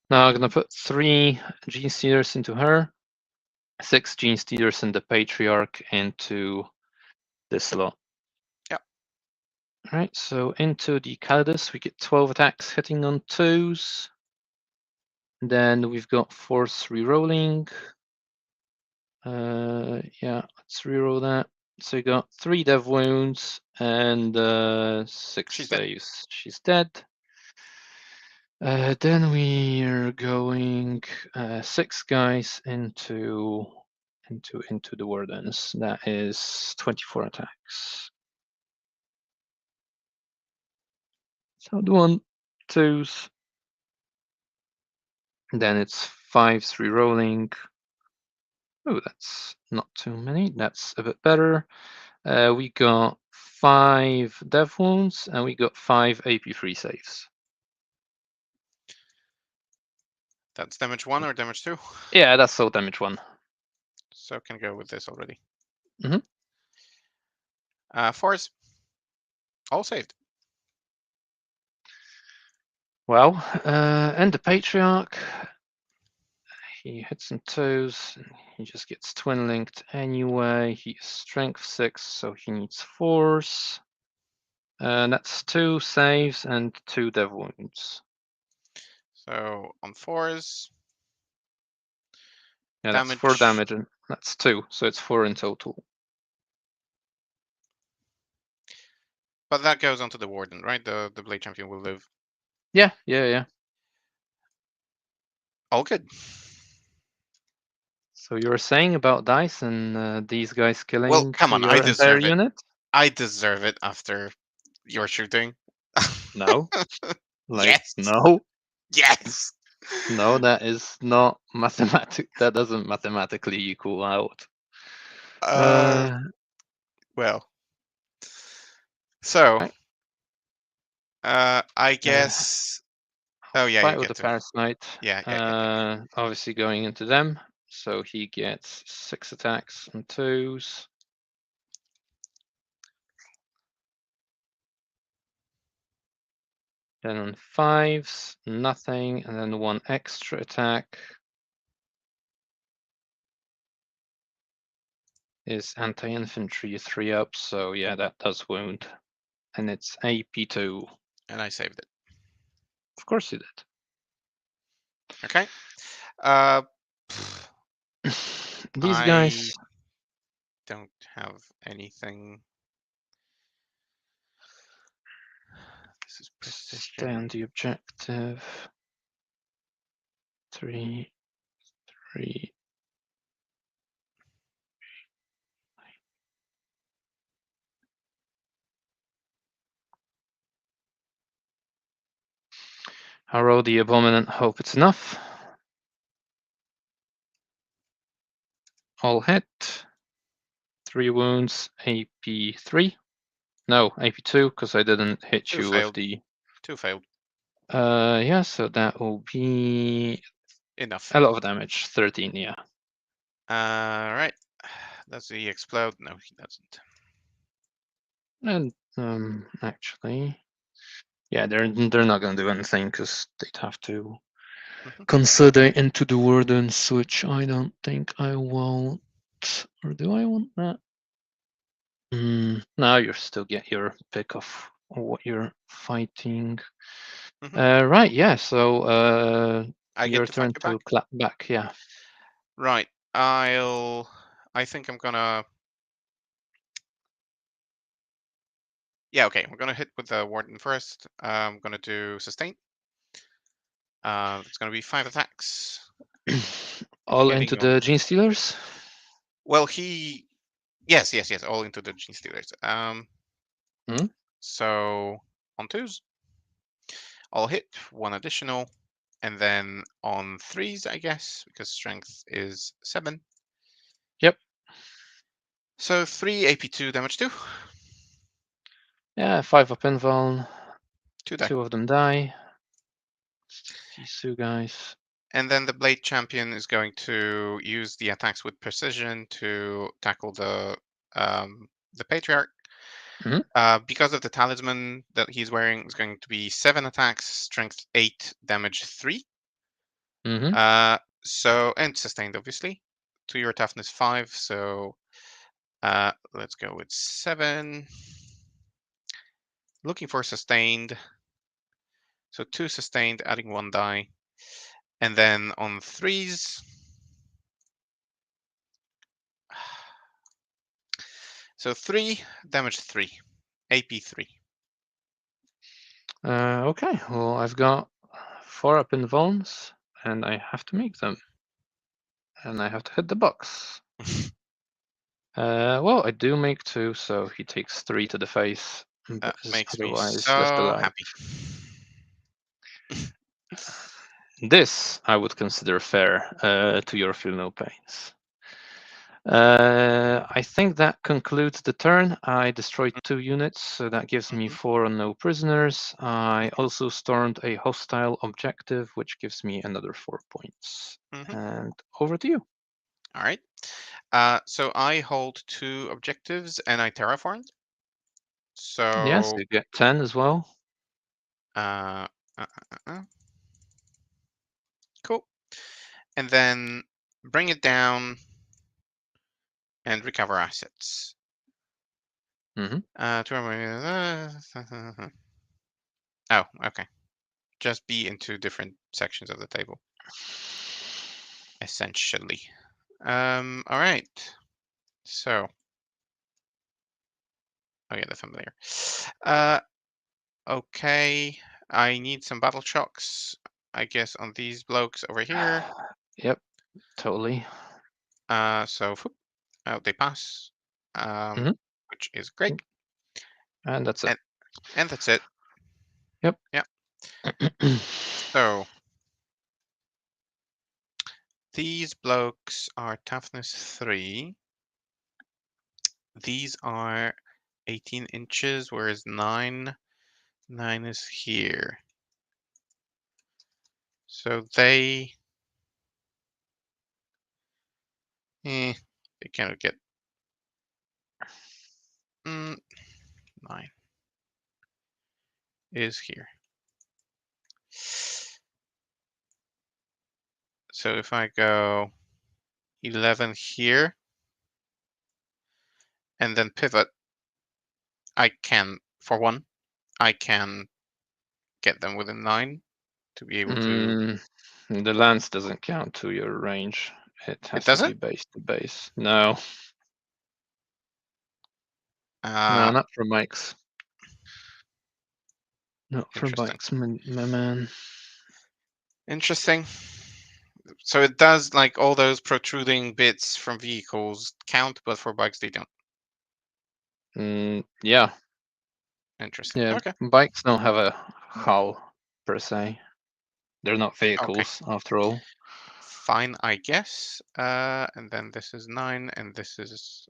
Now I'm gonna put 3 Gene Stealers into her, 6 Gene Stealers and the Patriarch into this slot. Yep. All right, so into the Custodes, we get 12 attacks hitting on 2s. Then we've got force rerolling. Yeah, let's reroll that. So we got 3 dev wounds and 6 She's dead. saves. She's dead. Then we are going 6 guys into the wardens. That is 24 attacks. So the 1, 2s. Then it's 5s re-rolling. Oh, that's not too many. That's a bit better. We got 5 death wounds and we got 5 AP3 saves. That's damage 1 or damage 2? Yeah, that's soul damage 1. So can go with this already. Mhm. 4s. All saved. Well, and the Patriarch, he hits some toes. He just gets twin linked anyway. He is strength 6, so he needs 4s. And that's 2 saves and 2 death wounds. So on 4s. Yeah, that's 4 damage, and that's 2, so it's 4 in total. But that goes onto the Warden, right? The Blade Champion will live. Yeah. All good. So you were saying about dice and these guys killing Well, come on, I your entire deserve it. unit? I deserve it after your shooting. No. Yes. No. Yes. No, that is not mathematic. That doesn't mathematically equal out. Well. So, Right. I guess. Oh yeah, you Fight with get the to. Parasite. Yeah. Obviously going into them. So he gets 6 attacks on 2s. Then on 5s, nothing, and then 1 extra attack is anti-infantry 3 up, so yeah, that does wound. And it's AP2. And I saved it. Of course you did. Okay. These I guys don't have anything. This is stay precision. on the objective. 3, 3. I roll the Abominant, hope it's enough. All hit. 3 wounds, AP3. No, AP2, because I didn't hit 2 you with failed. the... 2 failed. Yeah, so that will be Enough. a lot of damage. 13, yeah. Right. Does he explode? No, he doesn't. And actually, yeah, they're not gonna do anything because they'd have to consider into the wardens, which I don't think I want. Or do I want that? Now you still get your pick of what you're fighting. Right, yeah. So I your get to fight turn you to back. clap back. Yeah. Right. I think I'm gonna. Yeah. Okay. We're gonna hit with the Warden first. I'm gonna do sustain. It's gonna be 5 attacks. All into Hitting. the Gene Stealers. Well, he. Yes. All into the Gene Stealers. So on 2s, I'll hit 1 additional, and then on 3s, I guess, because strength is 7. Yep. So 3 AP2 damage 2. Yeah, 5 up invuln. 2 die. 2 of them die. These 2 guys. And then the Blade Champion is going to use the attacks with precision to tackle the Patriarch. Because of the talisman that he's wearing, is going to be 7 attacks, strength 8, damage 3. So and sustained, obviously. To your toughness 5. So let's go with 7. Looking for sustained. So 2 sustained, adding 1 die. And then on 3s. So 3, damage 3, AP 3. Okay, well, I've got 4 up invulns, and I have to make them. And I have to hit the box. Well, I do make 2, so he takes 3 to the face, That but is makes me otherwise left so alive. happy. This I would consider fair to your feel no pains. I think that concludes the turn. I destroyed 2 units, so that gives me 4 on no prisoners. I also stormed a hostile objective, which gives me another 4 points. And over to you. All right. So I hold 2 objectives and I terraformed. Yes, So you get 10 as well. uh, cool. And then bring it down and recover assets. Oh, okay. Just be in 2 different sections of the table, essentially. All right. So, oh yeah, that's familiar. Okay. I need some battle shocks, I guess, on these blokes over here. Yep, totally. So out they pass, which is great. And that's it. And that's it. Yep. Yeah. So these blokes are toughness 3. These are 18 inches, whereas 9 is here. So they cannot get 9 is here. So if I go 11 here and then pivot, I can, for 1, I can get them within 9 to be able to. The lance doesn't count to your range. It It has to be doesn't? base to base. No. No, Uh, not for Mike's. Not for Interesting. Mike's, my man. Interesting. So it does, like, all those protruding bits from vehicles count, but for bikes they don't. Yeah. Interesting. Yeah. Okay. Bikes don't have a hull per se. They're not Okay. vehicles after all. Fine, I guess. And then this is 9, and this is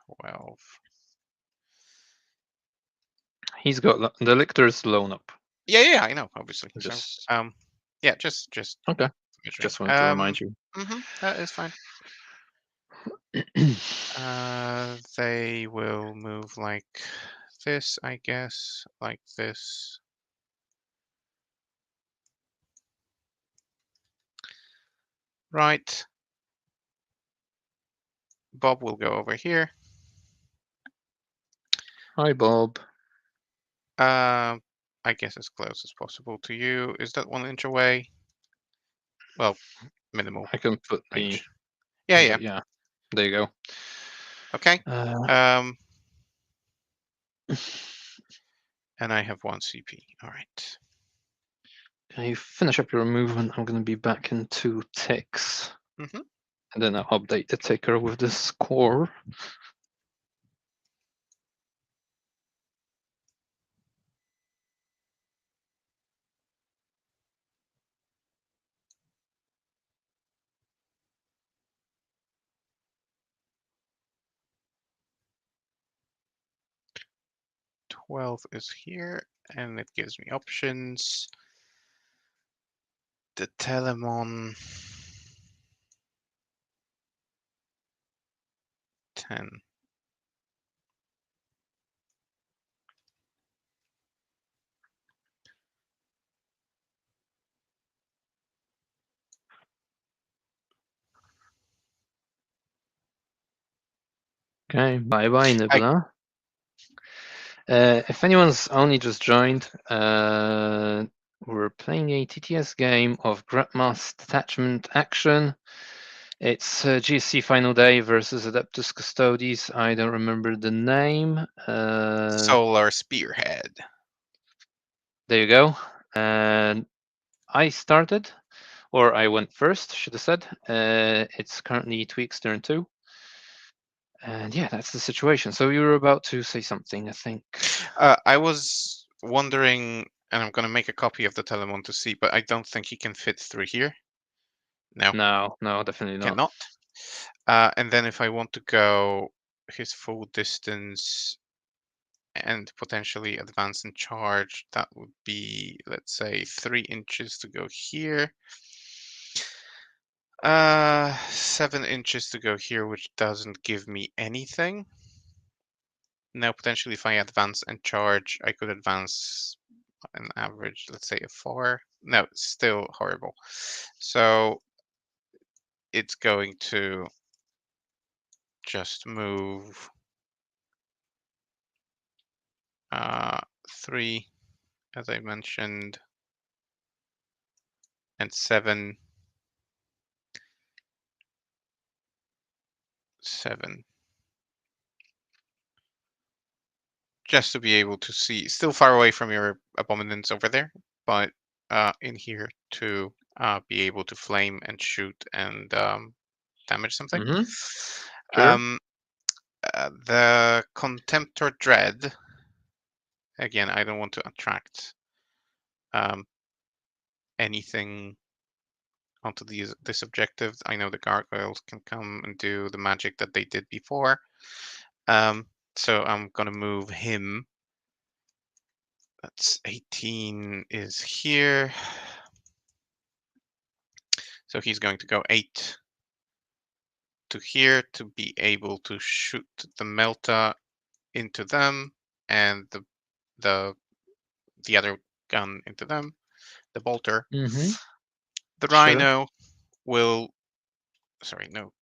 12. He's got the lictors loan up. Yeah, I know, obviously. Just So, yeah, just okay. measuring. Just wanted to remind you. That is fine. They will move like this, I guess, like this. Right. Bob will go over here. Hi, Bob. I guess as close as possible to you. Is that 1 inch away? Well, minimal I can put range. the Yeah. yeah. There you go. Okay. And I have 1 CP. All right. Can you finish up your movement? I'm going to be back in 2 ticks. And then I'll update the ticker with the score. .12 is here, and it gives me options. The Telemon 10. Okay, bye-bye, Nibbler. If anyone's only just joined, we're playing a TTS game of Grotmas Detachment Action. It's GSC Final Day versus Adeptus Custodes. I don't remember the name. Solar Spearhead. There you go. And I started, or I went first, should have said. It's currently Tweak's turn too. And yeah, that's the situation. So you were about to say something, I think. I was wondering, and I'm going to make a copy of the Telemon to see, but I don't think he can fit through here. No, No, no, definitely not. cannot. And then if I want to go his full distance and potentially advance and charge, that would be, let's say, 3 inches to go here. 7 inches to go here, which doesn't give me anything. Now, potentially, if I advance and charge, I could advance an average, let's say a 4. No, still horrible. So it's going to just move 3, as I mentioned, and 7, 7. Just to be able to see, still far away from your abominants over there, but in here to be able to flame and shoot and damage something. Mm-hmm. Sure. Um, the Contemptor Dread, again, I don't want to attract anything onto this objective. I know the gargoyles can come and do the magic that they did before. So I'm going to move him. That's 18 is here. So he's going to go 8 to here to be able to shoot the Melta into them and the other gun into them, the bolter. Mm-hmm. The Sure. Rhino will, sorry, no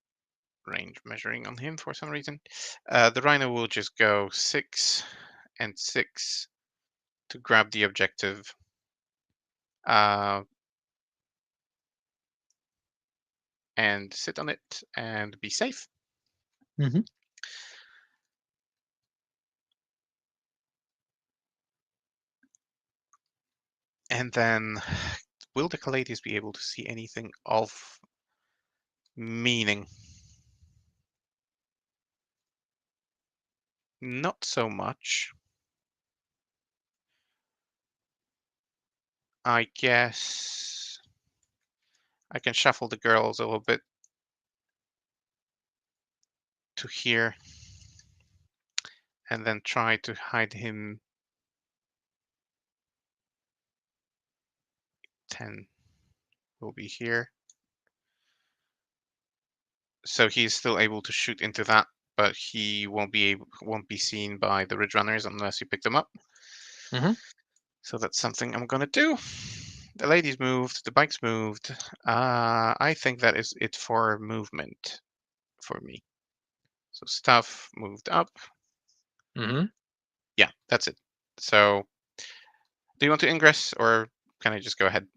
range measuring on him for some reason. The Rhino will just go 6 and 6 to grab the objective. And sit on it and be safe. Mm-hmm. And then, will the Calades be able to see anything of meaning? Not so much. I guess I can shuffle the girls a little bit to here and then try to hide him. 10 will be here. So he's still able to shoot into that, but he won't be seen by the Ridge Runners unless you pick them up. Mm-hmm. So that's something I'm gonna do. The ladies moved, the bikes moved. I think that is it for movement for me. So stuff moved up. Mm-hmm. Yeah, that's it. So do you want to ingress or can I just go ahead?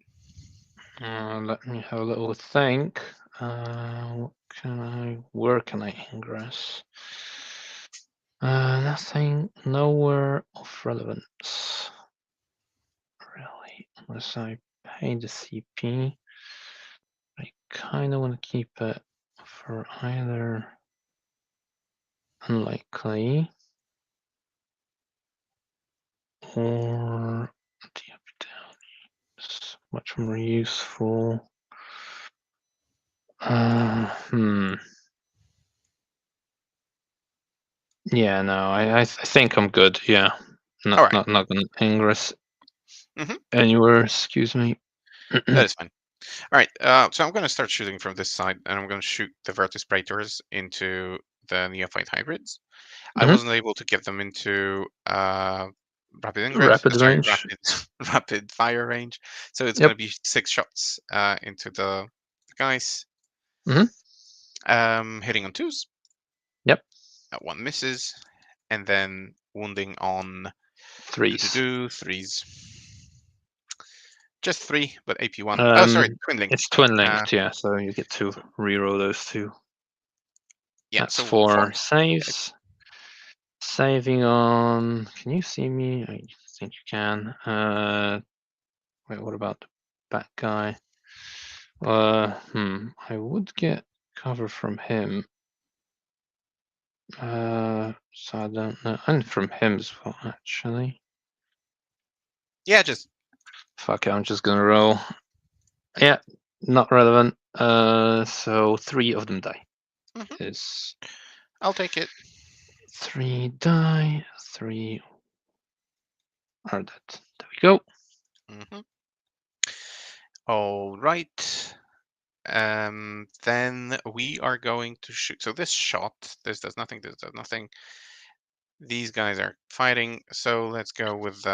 Let me have a little think. Where can I ingress? Nothing, nowhere of relevance. Really, unless I pay the CP. I kind of want to keep it for either unlikely or much more useful. Yeah, no, I think I'm good. Yeah, All right. not gonna ingress Mhm. anywhere. Excuse me. That is fine. All right. So I'm going to start shooting from this side, and I'm going to shoot the Vertisprators into the Neophyte hybrids. I Mhm. wasn't able to get them into rapid ingress. Rapid Sorry, range. rapid rapid fire range. So it's going Yep. to be 6 shots into the guys. Mhm. Hitting on 2s. Yep. One misses, and then wounding on 3s. 3s. Just 3, but AP1. Oh, sorry, Um, twin linked. it's twin Uh, linked, yeah, so you get to so reroll those two. yeah, That's so 4. for saves. Saving on. Can you see me? I think you can. Wait, what about That guy. I would get cover from him. So I don't know, and from him as well, actually. Yeah, just Fuck it, I'm just gonna roll. Yeah, not relevant. So 3 of them die. mhm, Is I'll take it. 3 die, 3 are dead. There we go. Mhm. All right. Then we are going to shoot. So this shot, this does nothing. This does nothing. These guys are fighting. So let's go with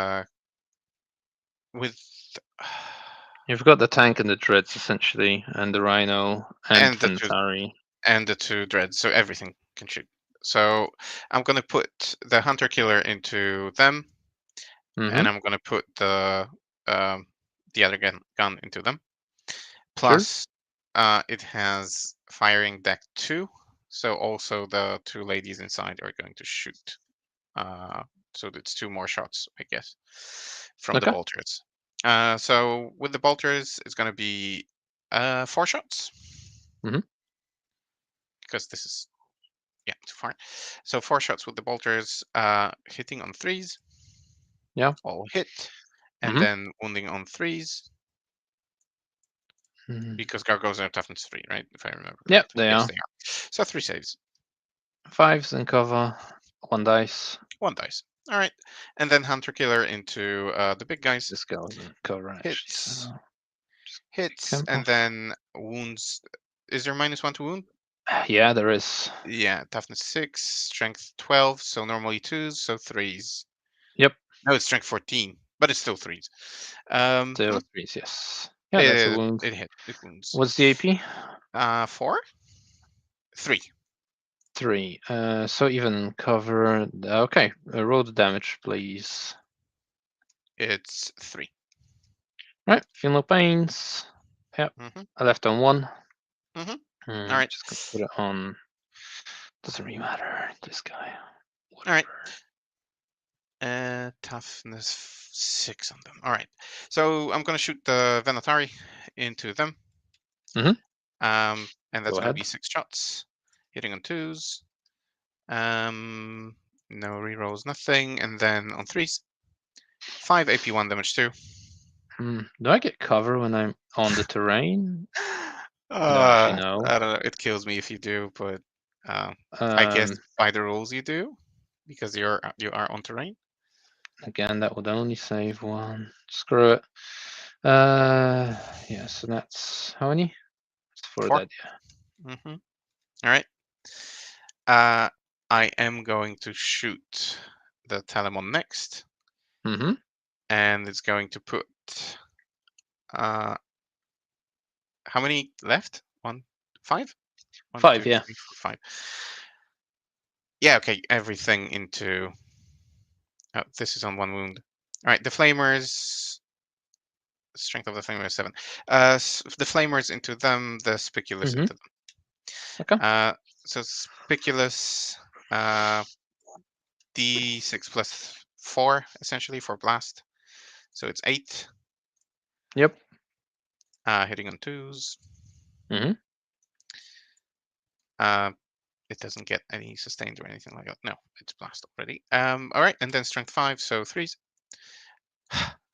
You've got the tank and the dreads essentially, and the rhino and and the two Fintari. and the two dreads. So everything can shoot. So I'm gonna put the hunter killer into them, Mm-hmm. and I'm gonna put um, the other gun into them. Sure. Plus, it has firing deck 2, so also the two ladies inside are going to shoot. So it's 2 more shots, I guess, from the Okay. bolters. So with the bolters, it's going to be 4 shots Mhm. because this is too far. So 4 shots with the bolters, hitting on 3s, Yeah. all hit, and Mhm. then wounding on 3s Mhm. because gargoyles are toughness 3, right? If I remember Yep, correctly. they Yes, are. they are. So 3 saves. 5s in cover, 1 dice. 1 dice. All right, and then hunter killer into the big guys. This guy wasn't cover actually, so Hits, just kick hits, him and off. then wounds. Is there -1 to wound? Yeah, there is. Yeah, toughness 6, strength 12. So normally 2s, so 3s. Yep, No, it's strength 14, but it's still 3s. zero Hmm, threes, yes. Yeah, that's a wound. it hit. It wounds. What's the AP? 4, 3. 3. So even cover. Okay, roll the damage, please. It's 3. Right, feel no pains. Yep, Mm-hmm. I left on 1. Mm-hmm. All right. Just gonna put it on. Doesn't really matter. This guy. All right. Whatever. Toughness 6 on them. All right. So I'm gonna shoot the Venatari into them. Mhm. And that's Go going to ahead. be 6 shots, hitting on 2s. No rerolls, nothing. And then on 3s, 5 AP1 damage too. Do I get cover when I'm on the terrain? No, actually, no. I don't know. It kills me if you do, but I guess Um, by the rules you do because you are on terrain. Again, that would only save 1. Screw it. Yeah, so that's how many? It's 4 4. dead, Mm-hmm. All right. Uh, I am going to shoot the Talamon next, yeah. Mm-hmm. and it's going to put uh, how many left? 1, 5. 1, 5, 2, yeah. 3, 4, 5. Yeah, okay, everything into. Oh, this is on 1 wound. All right, the flamers. Strength of the flamer is 7. The flamers into them, the spiculous Mm-hmm. into them. Okay. So spiculous, d6 plus 4 essentially for blast. So it's 8. Yep. Hitting on 2s. Mm-hmm. It doesn't get any sustained or anything like that. No, it's blast already. All right, and then strength 5, so 3s.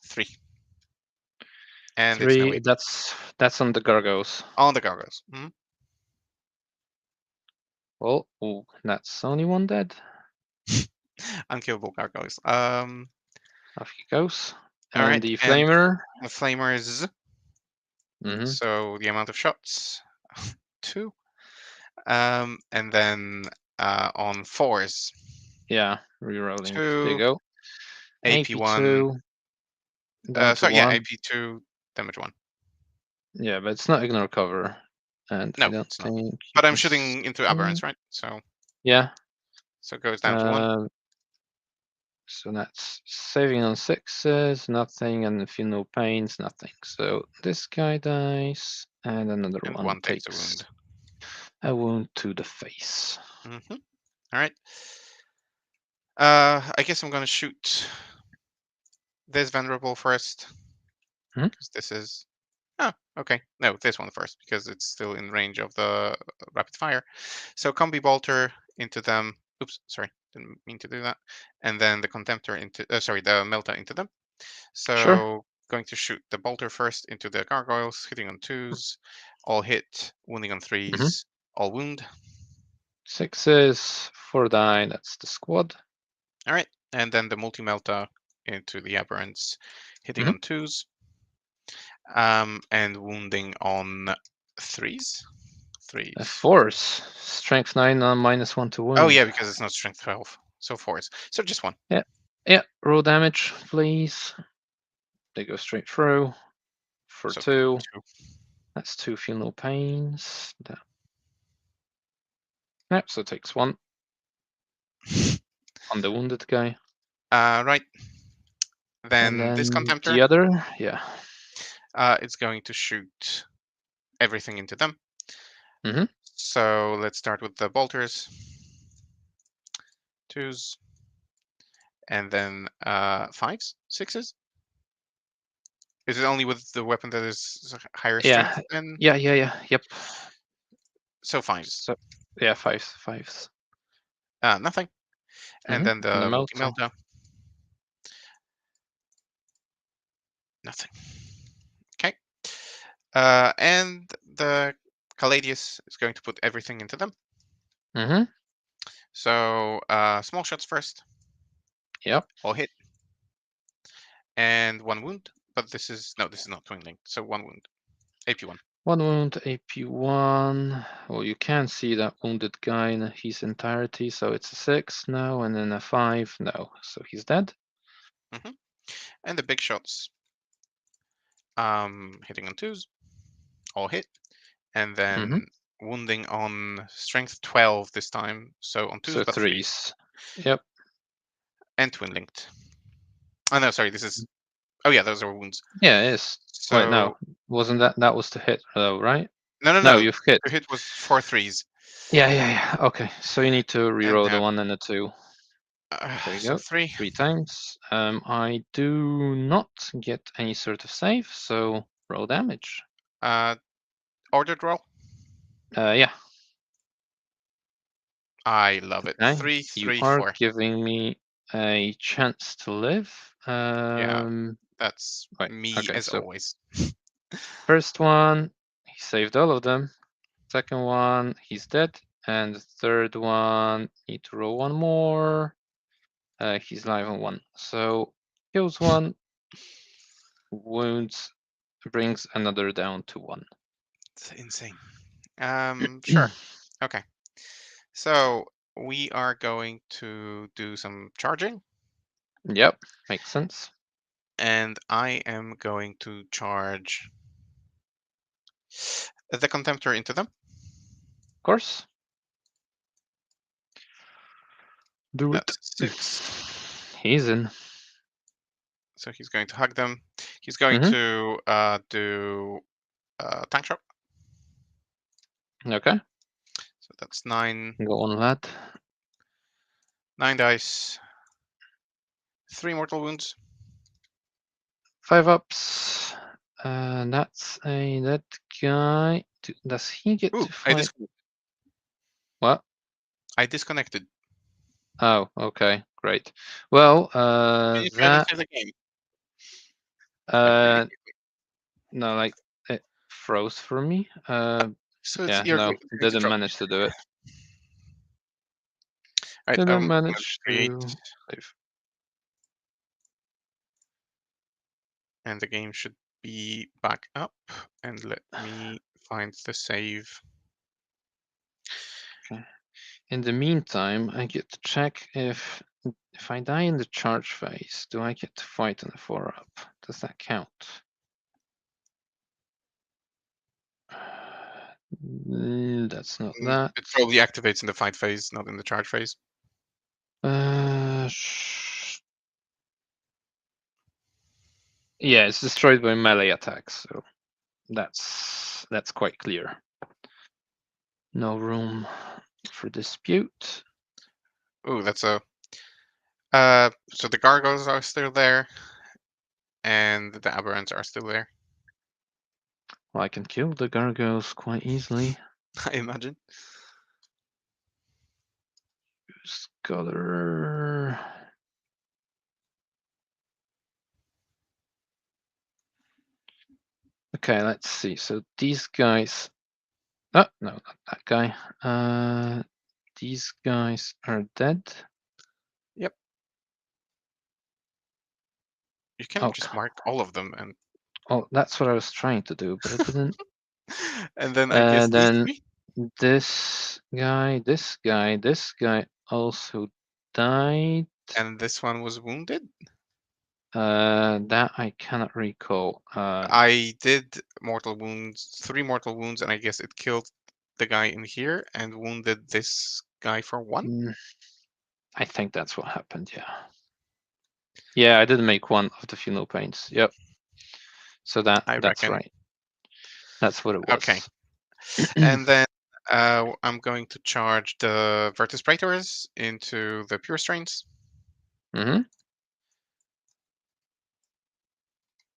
3. And it's no 3, AP. that's on the gargoyles. On the gargoyles. Well, ooh, that's only 1 dead. Unkillable gargoyles. Off he goes. All And right, the and flamer. the flamers. Mm-hmm. So the amount of shots, 2. And then on 4s, Yeah, rerolling. There you 2, go. AP1. AP2 down to So yeah, 1. AP2, damage 1. Yeah, but it's not ignore cover. And I No, don't it's not. think you But I'm can shooting into see. aberrants, right? So Yeah. it goes down to 1. Uh, so that's saving on 6s, nothing, and feel no pains, nothing. So this guy dies, and another And one 1 takes a takes wound. a wound to the face. All right. I guess I'm gonna shoot this venerable first Hmm? because this is Oh, okay. No, this one first because it's still in range of the rapid fire. So combi bolter into them. Oops, sorry, didn't mean to do that. And then the contemptor into, sorry, the melta into them. Sure. So going to shoot the bolter first into the gargoyles, hitting on twos, all hit, wounding on Mm-hmm. threes, all wound. 6s, 4 die. That's the squad. All right, and then the multi melta into the aberrants, hitting Mm-hmm. on twos, and wounding on threes. Threes. Force. Strength 9 on -1 to Oh wound. yeah, because it's not strength 12, so fours. So just one. Yeah. Yeah. Roll damage, please. They go straight through. For So 2. two. That's 2 feel no pains. Yep, so it takes 1 on the wounded guy. Right. And Then this then contemptor, the other, yeah. it's going to shoot everything into them. Mm-hmm. So let's start with the bolters. Twos, and then fives, sixes. Is it only with the weapon that is higher strength Yeah. than? Yeah. Yep. So fives. So yeah, fives. Nothing. And Mm-hmm. then And the the multi melta. melta. Nothing. Okay. And the Caladius is going to put everything into them. Mm-hmm. So small shots first, Yep. all hit, and one wound. But this is no, this is not twin linked. So one wound, AP1. 1 wound, AP1. Well, you can see that wounded guy in his entirety, so it's a 6 now, and then a 5. No, so he's dead. And the big shots, hitting on twos, all hit, and Mm-hmm. then wounding on strength 12 this time. So on twos, So but threes, 3s. Yep. and twin linked. Oh no, sorry, this is. Oh yeah, those are wounds. Yeah, it is. Wait, no. So Wasn't that was to hit though, right? no, no, No, no. you've hit. The hit was 4 threes, Yeah. Okay, so you need to and reroll the now 1 and the 2. There you so go. three. 3 times. I do not get any sort of save, so roll damage. Uh, ordered roll. Yeah. I love it. Okay. Three, You three, are four. giving me a chance to live. Yeah, that's Right. me Okay. as So always. first one, he saved all of them. Second one, he's dead. And the third one, need to roll 1 more. He's live on 1. So kills 1, wounds, brings another down to 1. It's insane. Sure. Okay. So we are going to do some charging, Yep, makes sense. and I am going to charge the contemptor into them. Of course. Do it. That's 6. He's in. So he's going to hug them. He's going Mm-hmm. to do tank shot. Okay. So that's 9, Go on, lad. 9 dice, 3 mortal wounds. 5 ups. That's a that guy. Does he get Ooh, to fight? What? I disconnected. Oh, okay, great. Well, Can you try to that save the game? Like really uh, quickly. no, like it froze for me. So it's Yeah, you're no, going to didn't drop. manage to do it. All right, Didn't I'm gonna manage create, to save. and the game should be back up. And let me find the save. Okay. In the meantime, I get to check if I die in the charge phase, do I get to fight on the 4-up? Does that count? That's not that. It probably activates in the fight phase, not in the charge phase. Uh, yeah, it's destroyed by melee attacks, so that's quite clear. No room for dispute. Ooh, that's a. So the gargoyles are still there, and the aberrants are still there. Well, I can kill the gargoyles quite easily. I imagine. Scholar. Okay, let's see. So these guys. Oh, no, not that guy. These guys are dead. Yep. You can Oh, just mark all of them and oh, that's what I was trying to do, but it didn't. and then I guess these Then three. this guy also died. And this one was wounded. That I cannot recall. I did mortal wounds, 3 mortal wounds, and I guess it killed the guy in here and wounded this guy for 1. I think that's what happened. Yeah. Yeah, I did make one of the funeral paints. Yep. So I that's reckon. right. That's what it Okay. was. And then I'm going to charge the Virtus Praetors into the Pure Strains Mm-hmm.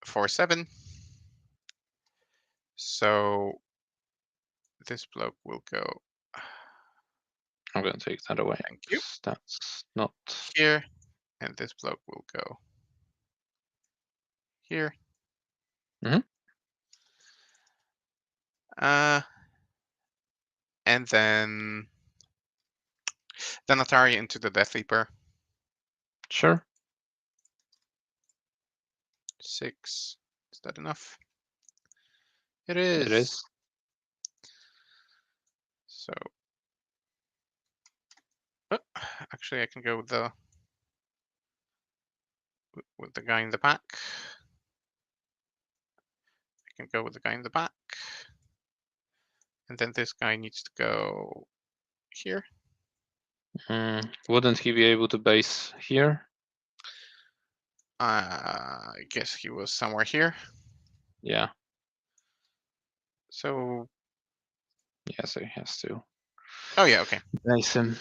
for 7. So this bloke will go I'm going to take that away. thank you 'Cause that's not. here, and this bloke will go here. Mhm. And then Atari into the Death Leaper. Sure. 6. Is that enough? It is. It is. So, actually, I can go with the guy in the back. I can go with the guy in the back, and then this guy needs to go here. Wouldn't he be able to base here? I guess he was somewhere here. Yeah. So, Yeah, so he has to oh yeah, okay. base him.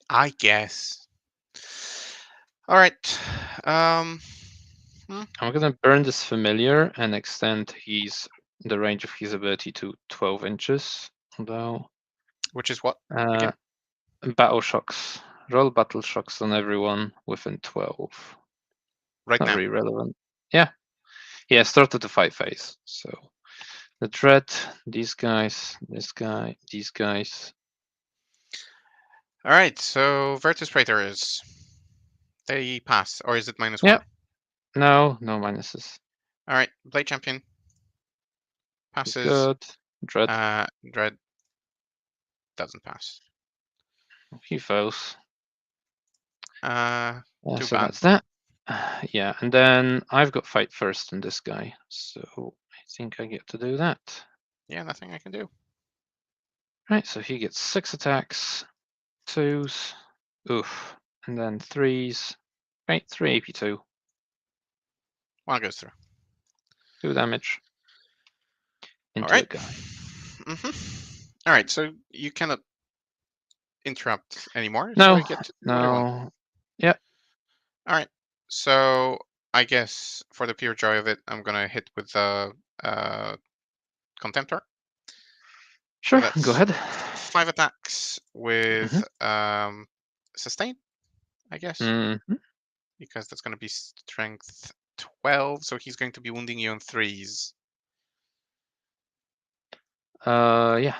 I guess. All right. I'm gonna burn this familiar and extend the range of his ability to 12 inches. Although Which is what? uh, battle shocks. Roll battle shocks on everyone within 12. Right Not now. really relevant. Yeah. Yeah, started the fight phase. So the dread, these guys, this guy, these guys. All right. So Virtus Praetors, they pass, or is it -1? Yeah. No minuses. All right. Blade Champion passes. Good. Dread. Dread doesn't pass. He fails. Too So bad. that's that. Yeah, and then I've got fight first on this guy, so I think I get to do that. Yeah, nothing I can do. Right, so he gets 6 attacks, 2s, oof, and then 3s. Right, 3 AP2, One goes through. 2 damage All into right. the guy. All right. So you cannot interrupt anymore. So No, I get to do what I want. no, yep, All right. So I guess for the pure joy of it, I'm gonna hit with the Contemptor. So sure, go that's ahead. 5 attacks with Mhm. sustain, I guess, Mhm. because that's going to be strength 12. So he's going to be wounding you on 3s. Yeah,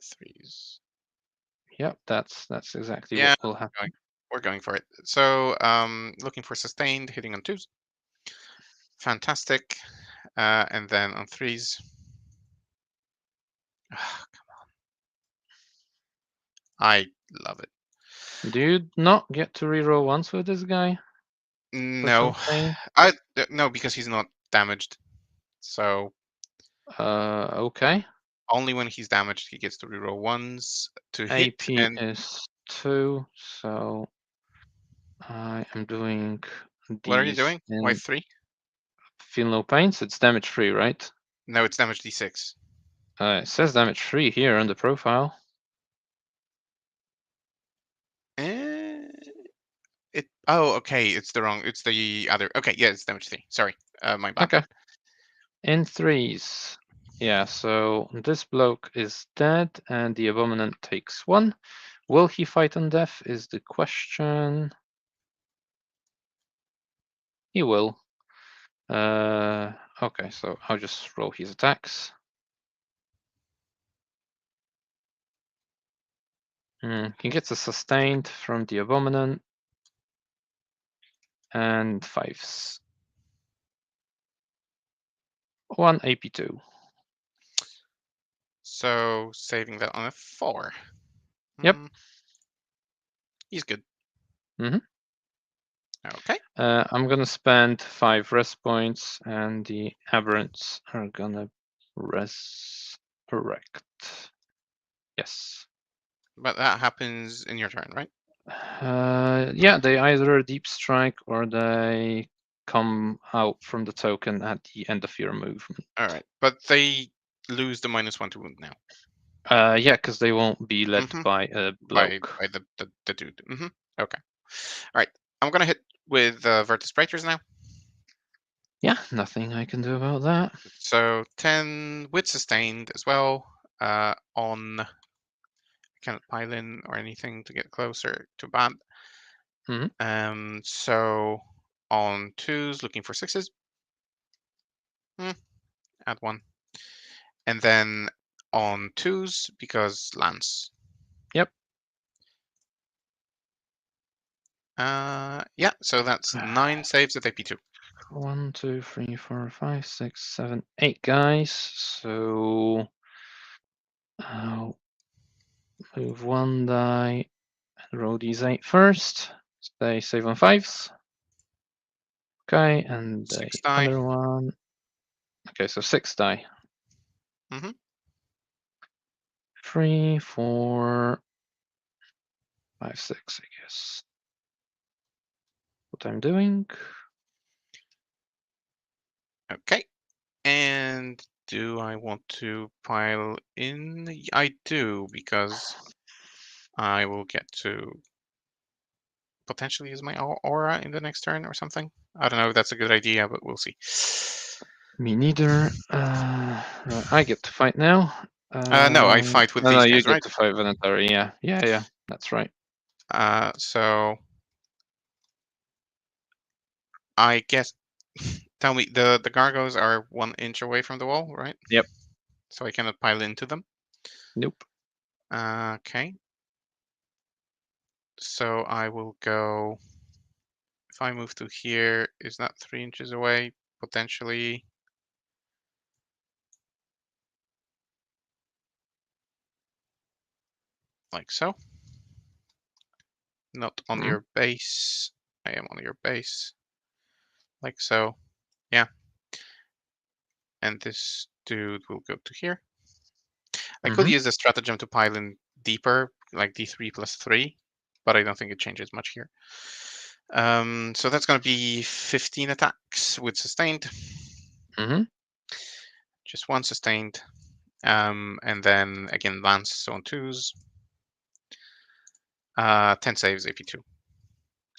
3s. yep, that's exactly Yeah, what will happen. we're going for it. So looking for sustained, hitting on 2s. Fantastic. And then on 3s. Come on. I love it. Do you not get to reroll once with this guy for No, something? no, because he's not damaged. So Okay. only when he's damaged he gets to reroll ones to hit. AP And is 2, so I am doing what are you these doing? Why in 3? feel no pains. It's damage free, right? No, it's damage d6. It says damage free here on the profile. Eh, it. Oh, okay. It's the wrong. It's the other. Okay, yeah, it's damage 3. Sorry. My bad. Okay. In threes. Yeah, so this bloke is dead, and the Abominant takes 1. Will he fight on death is the question. He will. Okay, so I'll just roll his attacks. He gets a sustained from the Abominant. And 5s. 1 AP2. So saving that on a 4. Yep. He's good. Mm-hmm. Okay. I'm gonna spend 5 rest points, and the aberrants are gonna resurrect. Yes. But that happens in your turn, right? Yeah, they either deep strike or they come out from the token at the end of your movement. All right. But they lose the -1 to wound now. Yeah, because they won't be led by a bloke. By the dude. Okay. All right. I'm gonna hit with Vertus Breakers now. Yeah, nothing I can do about that. So 10 with sustained as well. On I cannot pile in or anything to get closer to bad. So on 2s, looking for 6s. Add 1. And then on 2s, because Lance. Yep. Yeah, so that's 9 saves at AP2. 1, 2, 3, 4, 5, 6, 7, 8 guys. So I'll move 1 die and roll these 8 first. They save on 5s. Okay, and 6 the die. other one. Okay, so 6 die. 3, 4, 5, 6, I guess. What I'm doing. Okay. And do I want to pile in? I do, because I will get to potentially use my aura in the next turn or something. I don't know if that's a good idea, but we'll see. Me neither. Right, I get to fight now. No, I fight with no, these you guys, get right? to fight Venatari. Yeah, that's right. So I guess, tell me, the gargoyles are 1 inch away from the wall, right? Yep. So I cannot pile into them. Nope. Okay. So I will go. If I move to here, is that 3 inches away? Potentially. Like so. Not on your base. I am on your base. Like so. Yeah. And this dude will go to here. I could use the stratagem to pile in deeper, like D3 plus 3, but I don't think it changes much here. So that's going to be 15 attacks with sustained. Just 1 sustained. And then again, Lance on 2s. 10 saves, AP2.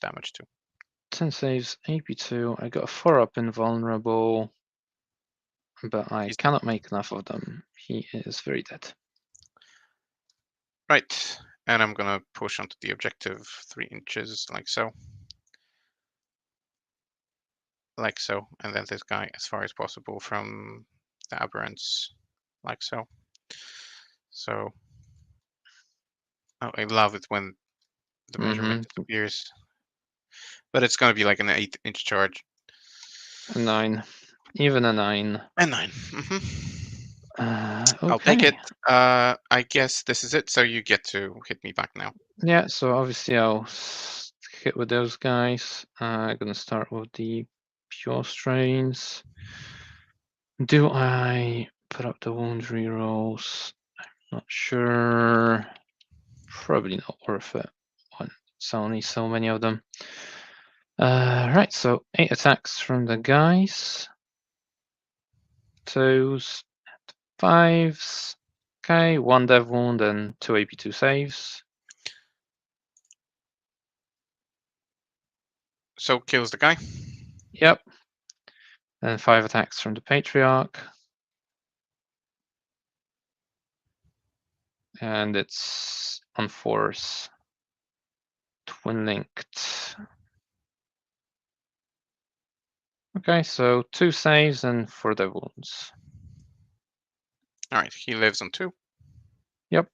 Damage 2. 10 saves, AP2. I got a 4-up invulnerable, but I cannot make enough of them. He is very dead. Right. And I'm going to push onto the objective 3 inches, like so. Like so. And then this guy as far as possible from the aberrants, like so. So, oh, I love it when the measurement disappears. But it's going to be like an 8-inch charge. A 9. Even a 9. And 9. Okay. I'll take it. I guess this is it. So you get to hit me back now. Yeah, so obviously I'll hit with those guys. I'm going to start with the pure strains. Do I put up the wound rerolls? I'm not sure. Probably not worth it. It's only so many of them. Right, so 8 attacks from the guys. 2s, 5s. Okay, 1 dev wound and 2 AP2 saves. So kills the guy. Yep. Then 5 attacks from the Patriarch. And it's on force. Twin linked. Okay, so 2 saves and 4 dev wounds. All right, he lives on 2. Yep.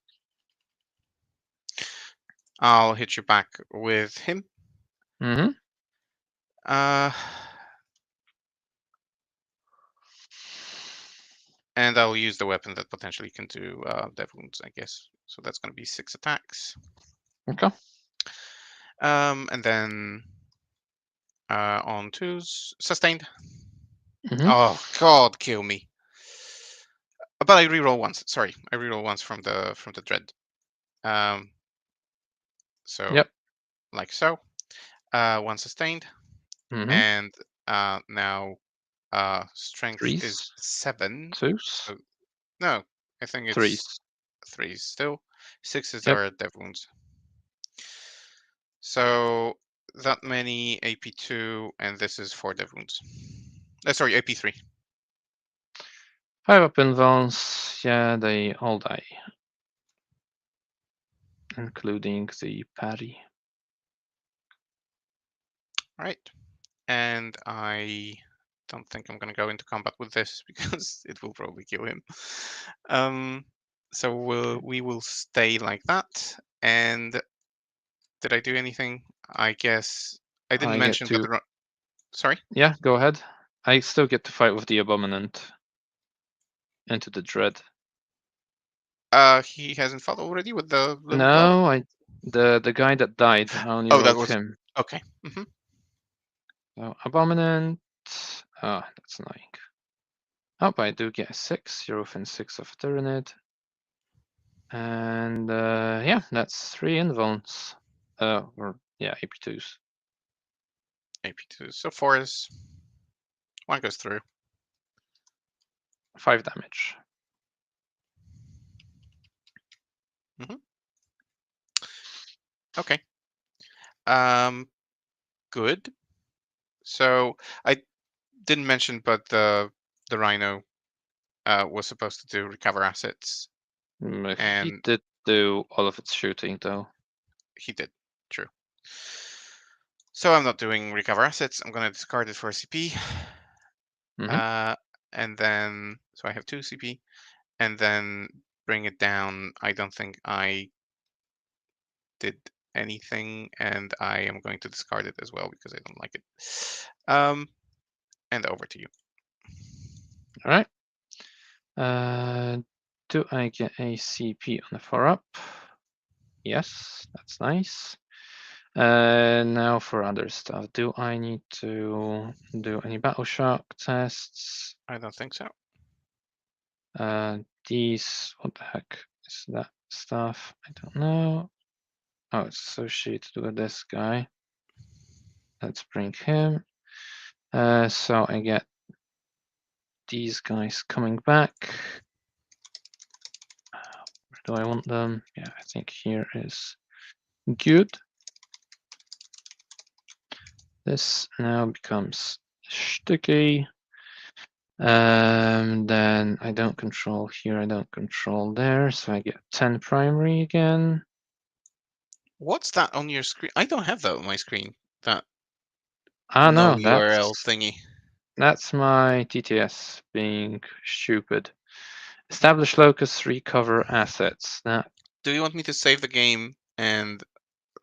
I'll hit you back with him. Mm-hmm. And I'll use the weapon that potentially can do dev wounds, I guess. So that's going to be 6 attacks. Okay. And then on 2s, sustained. Mm-hmm. Oh God, kill me! But I reroll once. Sorry, I reroll once from the dread. So Yep. like so. 1 sustained, Mm-hmm. and now strength 3s. is 7. 2s. So no, I think it's 3s. 3s still. 6s Yep. are dev wounds. So that many AP2, and this is 4 dev wounds. Sorry, AP3. 5 up invulns. Yeah, they all die. Including the parry. All right. And I don't think I'm going to go into combat with this because it will probably kill him. So we will stay like that. And did I do anything? I guess I didn't I get mention, but to. sorry. Yeah, go ahead. I still get to fight with the Abominant into the Dread. He hasn't fought already with the little glove. No, the guy that died. I only Oh, that rolled was him. okay. So Abominant. Ah, that's annoying. Oh, but I do get a 6. You're within 6 of Tyranid. And yeah, that's 3 invulns. Or yeah, AP2s. AP2. So 4 is 1 goes through. 5 damage. Okay. Good. So I didn't mention, but the Rhino was supposed to do recover assets, He and did do all of its shooting though. he did. True. So I'm not doing recover assets. I'm gonna discard it for CP. Mm-hmm. And then so I have 2 CP, and then bring it down. I don't think I did anything, and I am going to discard it as well because I don't like it. And over to you. All right. Do I get a CP on the 4-up? Yes, that's nice. Now for other stuff. Do I need to do any battle shock tests? I don't think so. These, what the heck is that stuff? I don't know. Oh, it's associated with this guy. Let's bring him. So I get these guys coming back. Where do I want them? Yeah, I think here is good. This now becomes sticky. Then I don't control here, I don't control there, so I get 10 primary again. What's that on your screen? I don't have that on my screen. That Ah, no no, URL thingy. that's my TTS being stupid. Establish locus, recover assets. That Do you want me to save the game and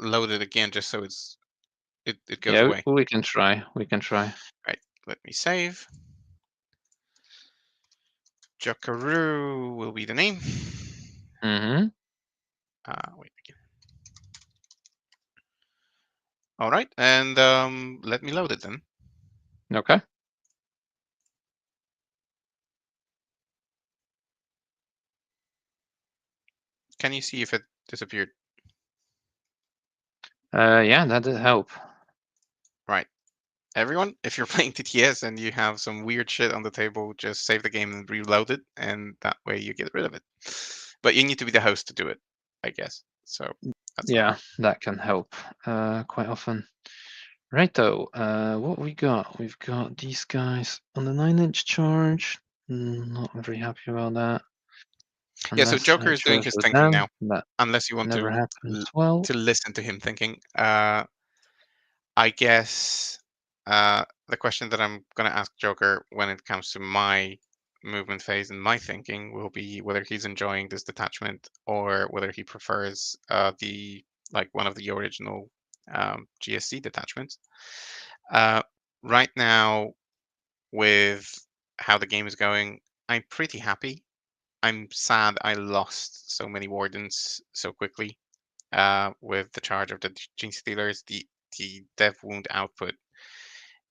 load it again just so it goes yeah, away? we can try. We can try. Right. Let me save. Jackaroo will be the name. Mm-hmm. Wait again. All right, and let me load it then. Okay. Can you see if it disappeared? Yeah, that did help. Right. Everyone, if you're playing TTS and you have some weird shit on the table, just save the game and reload it, and that way you get rid of it. But you need to be the host to do it, I guess. So that's all. Yeah, that can help quite often. Righto, what we got? We've got these guys on the 9-inch charge. Not very happy about that. Yeah, so Unless Joker I is doing charge his the thinking dam, now, that unless you want never to happens well. listen to him thinking. I guess the question that I'm going to ask Joker when it comes to my movement phase and my thinking will be whether he's enjoying this detachment or whether he prefers the like one of the original GSC detachments. Uh, right now, with how the game is going, I'm pretty happy. I'm sad I lost so many wardens so quickly with the charge of the Gene Stealers. The dev wound output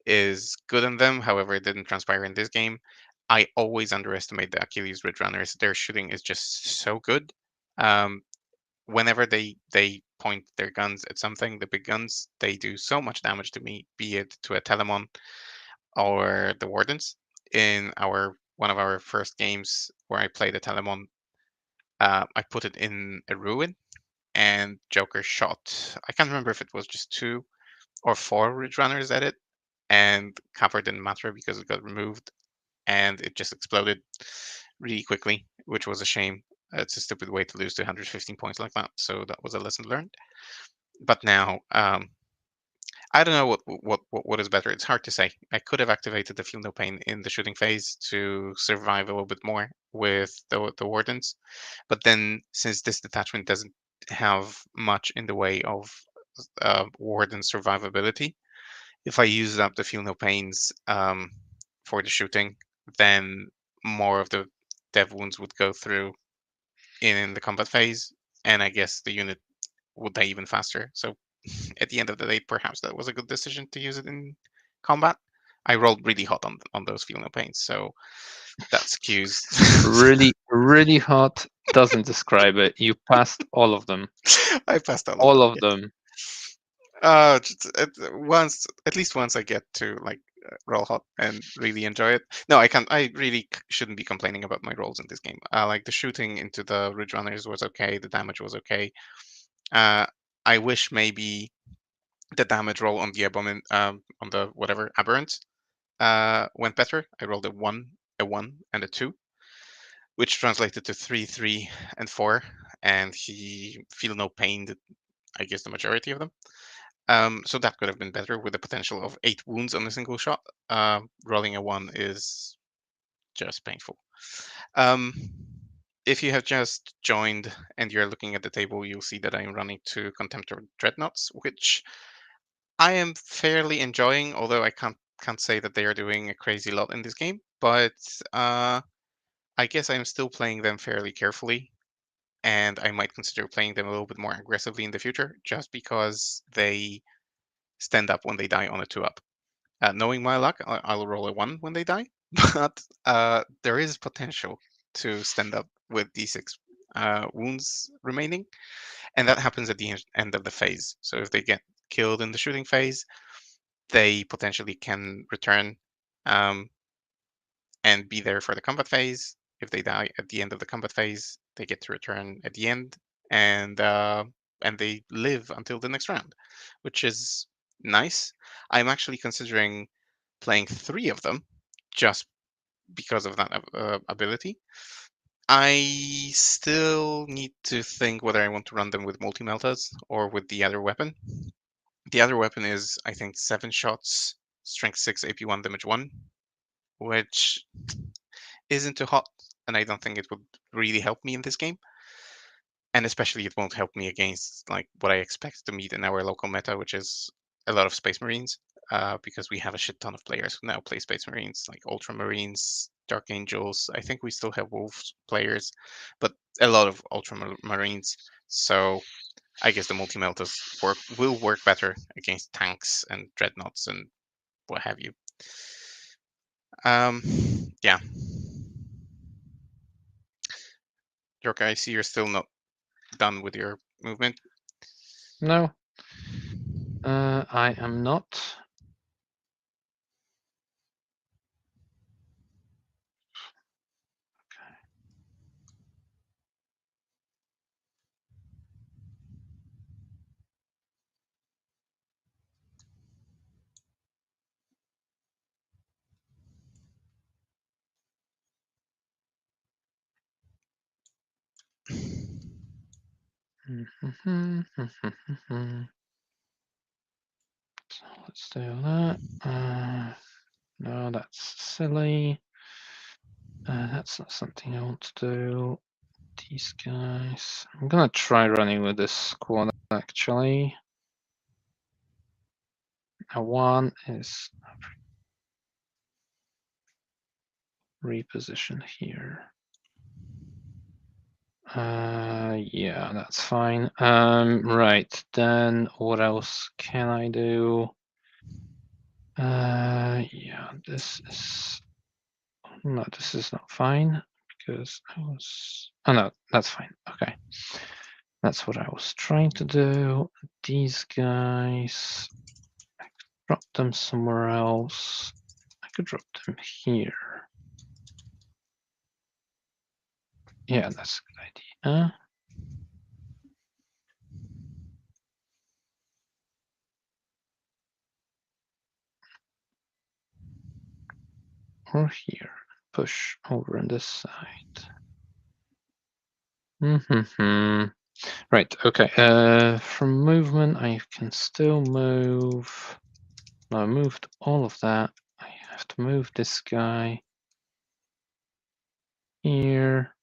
is good on them. However, it didn't transpire in this game. I always underestimate the Achilles Ridge Runners. Their shooting is just so good. Um, whenever they point their guns at something, the big guns, they do so much damage to me, be it to a Telemon or the Wardens. In our one of our first games where I played a Telemon, I put it in a ruin and Joker shot. I can't remember if it was just 2 or 4 Ridge Runners at it, and cover didn't matter because it got removed and it just exploded really quickly, which was a shame. It's a stupid way to lose 215 points like that. So that was a lesson learned. But now, I don't know what is better. It's hard to say. I could have activated the Feel No Pain in the shooting phase to survive a little bit more with the wardens, but then since this detachment doesn't have much in the way of warden survivability, if I use up the Feel No Pains for the shooting, then more of the dev wounds would go through in the combat phase, and I guess the unit would die even faster. So at the end of the day, perhaps that was a good decision to use it in combat. I rolled really hot on those Feel No Pains, so that skews. Really, really hot doesn't describe it. You passed all of them. I passed all of All them. of Yeah. them. At least once I get to like roll hot and really enjoy it. No, I can't. I really shouldn't be complaining about my rolls in this game. Like the shooting into the Ridge Runners was okay. The damage was okay. Uh, I wish maybe the damage roll on the on the whatever aberrant went better. I rolled a one, and a 2, which translated to 3, 3, and 4, and he feel no pain. I guess the majority of them. So that could have been better with the potential of 8 wounds on a single shot. Rolling a 1 is just painful. Um, if you have just joined and you're looking at the table, you'll see that I'm running 2 Contemptor Dreadnoughts, which I am fairly enjoying, although I can't say that they are doing a crazy lot in this game. But I guess I'm still playing them fairly carefully, and I might consider playing them a little bit more aggressively in the future, just because they stand up when they die on a 2-up. Knowing my luck, I'll roll a 1 when they die, but there is potential to stand up with d6 wounds remaining, and that happens at the end of the phase. So if they get killed in the shooting phase, they potentially can return um, and be there for the combat phase. If they die at the end of the combat phase, they get to return at the end, and they live until the next round, which is nice. I'm actually considering playing 3 of them just because of that ability. I still need to think whether I want to run them with multi meltas or with the other weapon. The other weapon is, I think, 7 shots, strength 6, AP1, damage 1, which isn't too hot, and I don't think it would really help me in this game. And especially, it won't help me against like what I expect to meet in our local meta, which is a lot of Space Marines, because we have a shit ton of players who now play Space Marines, like Ultramarines, Dark Angels. I think we still have Wolves players, but a lot of Ultramarines. So I guess the multi-meltas will work better against tanks and dreadnoughts and what have you. Um, yeah. Jorka, I see you're still not done with your movement. No, I am not. So let's do that. No, that's silly. That's not something I want to do. These guys. I'm gonna try running with this squad actually. One is reposition here. Yeah, that's fine. Right, then what else can I do? Yeah, this is no, this is not fine because I was. Oh no, that's fine. Okay, that's what I was trying to do. These guys, I could drop them somewhere else. I could drop them here. Yeah, that's a good idea. Or here. Push over on this side. Right, okay. From movement, I can still move. No, I moved all of that. I have to move this guy here.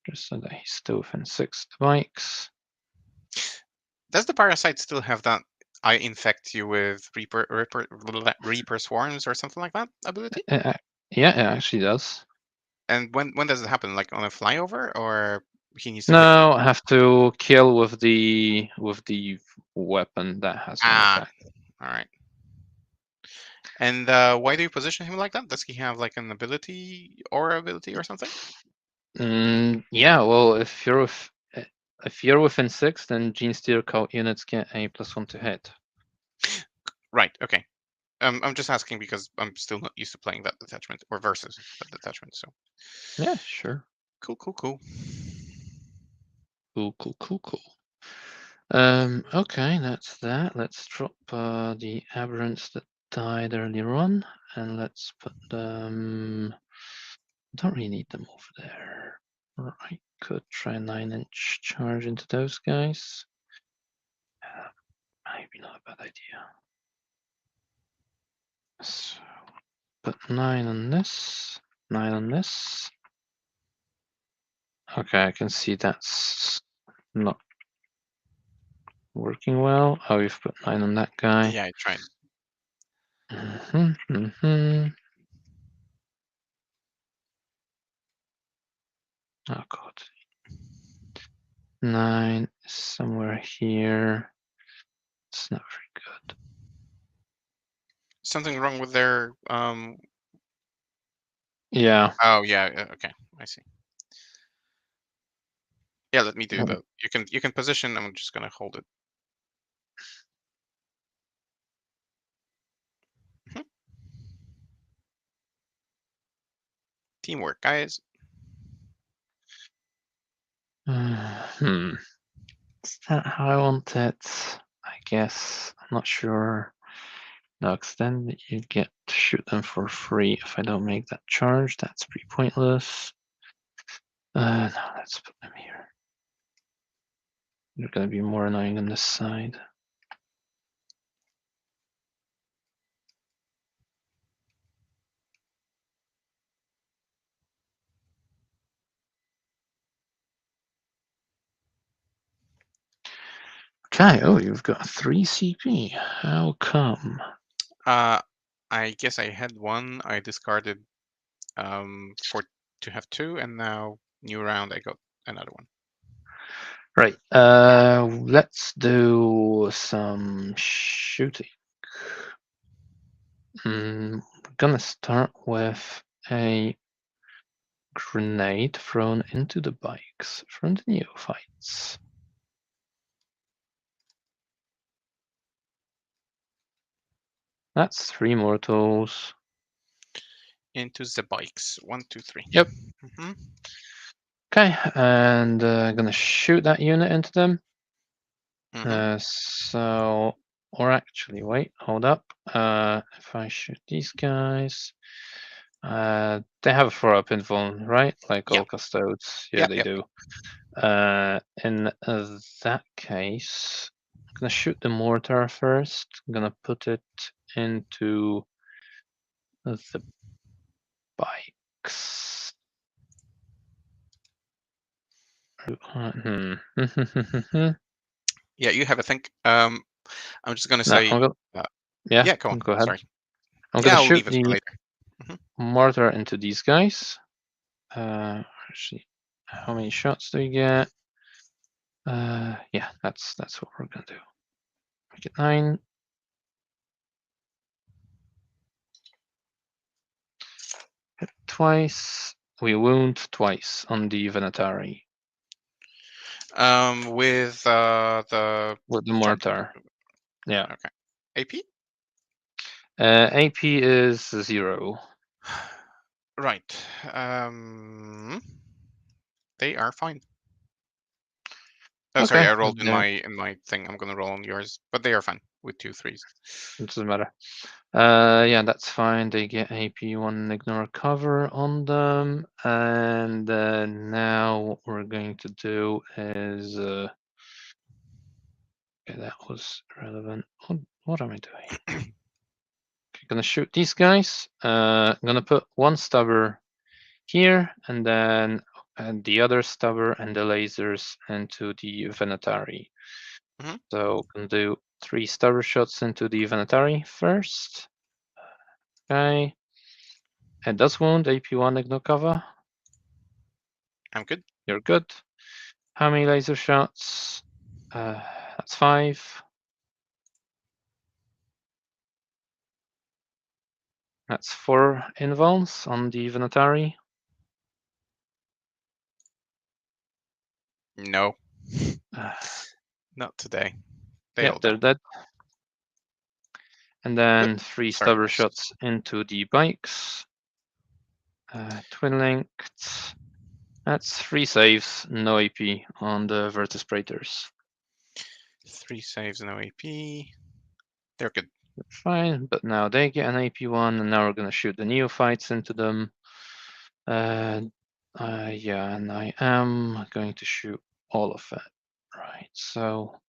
Just so that he's still within 6 bikes. Does the parasite still have that I infect you with Reaper swarms or something like that ability? Yeah, it actually does. And when does it happen? Like on a flyover, or he needs to hit you? No, I have to kill with the weapon that has no effect. All right. And why do you position him like that? Does he have like an ability or ability or something? Yeah, well, if you're within 6, then Gene Steer cult units get a +1 to hit. Right. Okay. I'm just asking because I'm still not used to playing that detachment or versus that detachment. So Yeah, sure. cool, cool, cool. Cool. Okay, that's that. Let's drop the aberrants that died earlier on, and let's put them. Don't really need them over there. Or I could try a 9-inch charge into those guys. Maybe not a bad idea. So put 9 on this, 9 on this. Okay, I can see that's not working well. Oh, you've put 9 on that guy. Yeah, I tried. Oh god. 9 is somewhere here. It's not very good. Something wrong with their Yeah. Oh yeah. Okay, I see. Yeah, let me do Um, that. You can position. I'm just gonna hold it. Mhm. Teamwork, guys. Is that how I want it? I guess. I'm not sure. No, because then you get to shoot them for free if I don't make that charge. That's pretty pointless. No, let's put them here. They're going to be more annoying on this side. Okay, oh, you've got 3 CP. How come? I guess I had one. I discarded for to have two, and now new round I got another one. Right, let's do some shooting. We're gonna start with a grenade thrown into the bikes from the neophytes. That's 3 mortals. Into the bikes. 1, 2, 3. Yep. Mm-hmm. Okay, and gonna shoot that unit into them. Mm-hmm. Or actually, wait, hold up. If I shoot these guys, They have a 4-up invuln, right? Like Yeah. all Custodes. Yeah, Yep. they Yep. do. In that case, I'm gonna shoot the mortar first. I'm gonna put it into the bikes. Yeah. You have a think. I'm just gonna No, say. I'm gonna. Uh, Yeah, yeah. Go on. go ahead. Sorry. I'm Yeah. gonna I'll shoot leave it for the later. Hmm. mortar into these guys. Actually, how many shots do you get? Yeah, that's what we're gonna do. Make it 9. Hit twice. We wound twice on the Venatari With with the charge. mortar. Yeah. Okay. AP. AP is 0. Right. They are fine. Oh, sorry. Okay, I rolled in then my thing. I'm gonna roll on yours, but they are fine with 2 3s. it doesn't matter. Yeah, that's fine. They get AP 1 ignore cover on them. And now what we're going to do is okay, that was relevant. What am I doing? Okay, gonna shoot these guys. I'm gonna put 1 stubber here, and then the other stubber and the lasers into the Venatari. Hmm. So gonna do 3 stubber shots into the Venatari first. Okay. It does wound AP1 ignore cover. I'm good. You're good. How many laser shots? That's 5. That's 4 invuls on the Venatari. No, Uh, not today. They yeah, all they're die. dead. And Oop, then 3 sorry. stubber shots into the bikes. Twin linked. That's 3 saves, no AP on the vertebrators. 3 saves, no AP. They're good. Fine, but now they get an AP1, and now we're gonna shoot the neophytes into them. Yeah, and I am going to shoot all of it. Right, so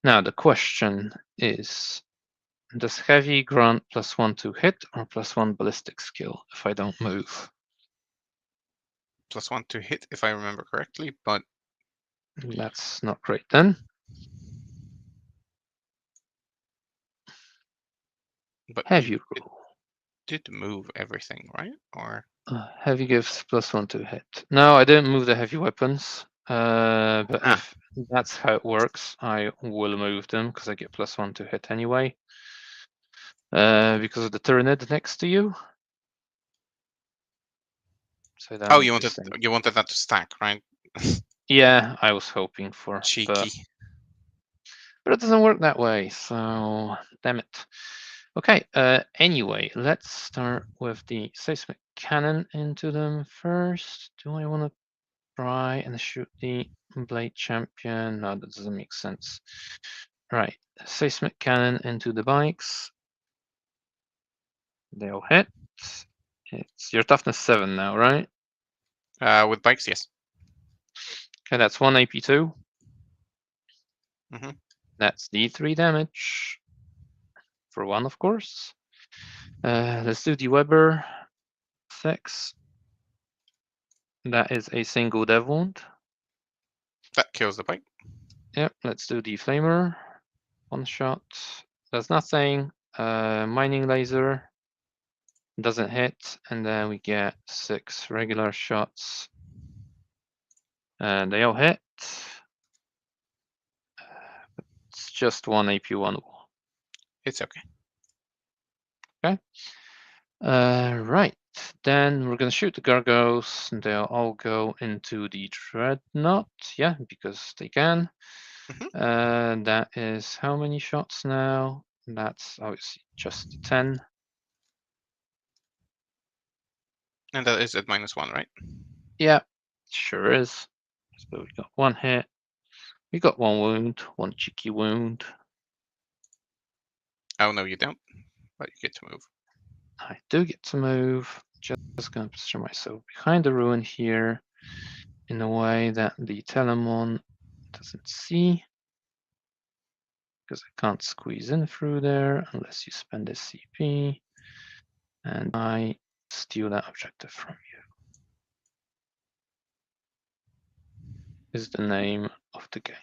now the question is, does heavy grant +1 to hit or +1 ballistic skill if I don't move? +1 to hit, if I remember correctly, but That's not great then. you Heavy roll. did move everything, right? Or Heavy gives +1 to hit. No, I didn't move the heavy weapons. But if that's how it works, I will move them because I get +1 to hit anyway. Because of the Tyranid next to you. So that oh, makes it same. you wanted that to stack, right? Yeah, I was hoping for, Cheeky. but it doesn't work that way. So damn it. Okay. Anyway, let's start with the seismic cannon into them first. Do I want to try and shoot the blade champion? No, that doesn't make sense. Right. Seismic cannon into the bikes. They'll hit. It's your toughness 7 now, right? With bikes, yes. Okay, that's 1 AP2. Hmm. That's D3 damage. For 1, of course. Let's do the Weber 6. That is a single dev wound. That kills the bike. Yep, let's do the Flamer. 1 shot. Does nothing. Mining laser. Doesn't hit. And then we get 6 regular shots. And they all hit. It's just 1 AP1. It's okay. Okay. Right. Then we're gonna shoot the Gargos, and they'll all go into the Dreadnought. Yeah, because they can. Hmm. That is how many shots now? That's obviously just 10. And that is at -1, right? Yeah, sure is. So we got 1 hit. We got 1 wound, 1 cheeky wound. Oh no, you don't. But you get to move. I do get to move. just going to position myself behind the ruin here in a way that the Telemon doesn't see, because I can't squeeze in through there unless you spend a CP, and I steal that objective from you. Is the name of the game.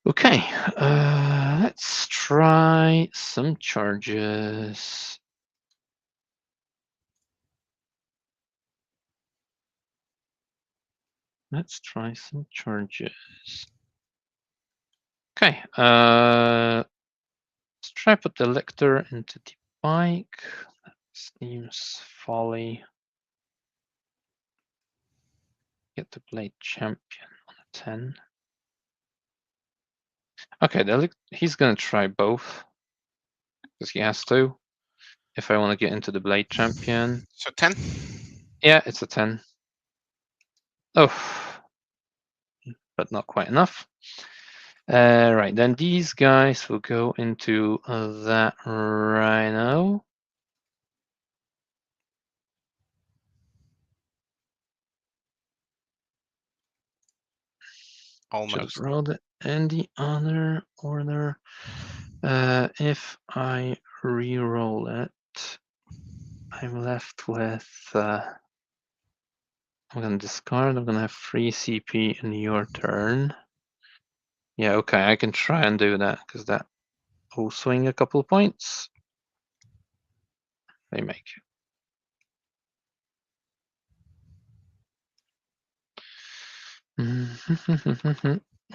Okay, let's try some charges. Let's try some charges. Okay, let's try put the lictor into the bike. That seems folly. Get the blade champion on a 10. Okay, he's gonna try both because he has to. If I want to get into the blade champion, So 10. yeah, it's a 10. Oh, but not quite enough. Right, then these guys will go into that rhino. Should have Almost. rolled it in the other order. If I re-roll it, I'm left with. I'm gonna discard. I'm gonna have 3 CP in your turn. Yeah, okay, I can try and do that because that will swing a couple of points. They make it.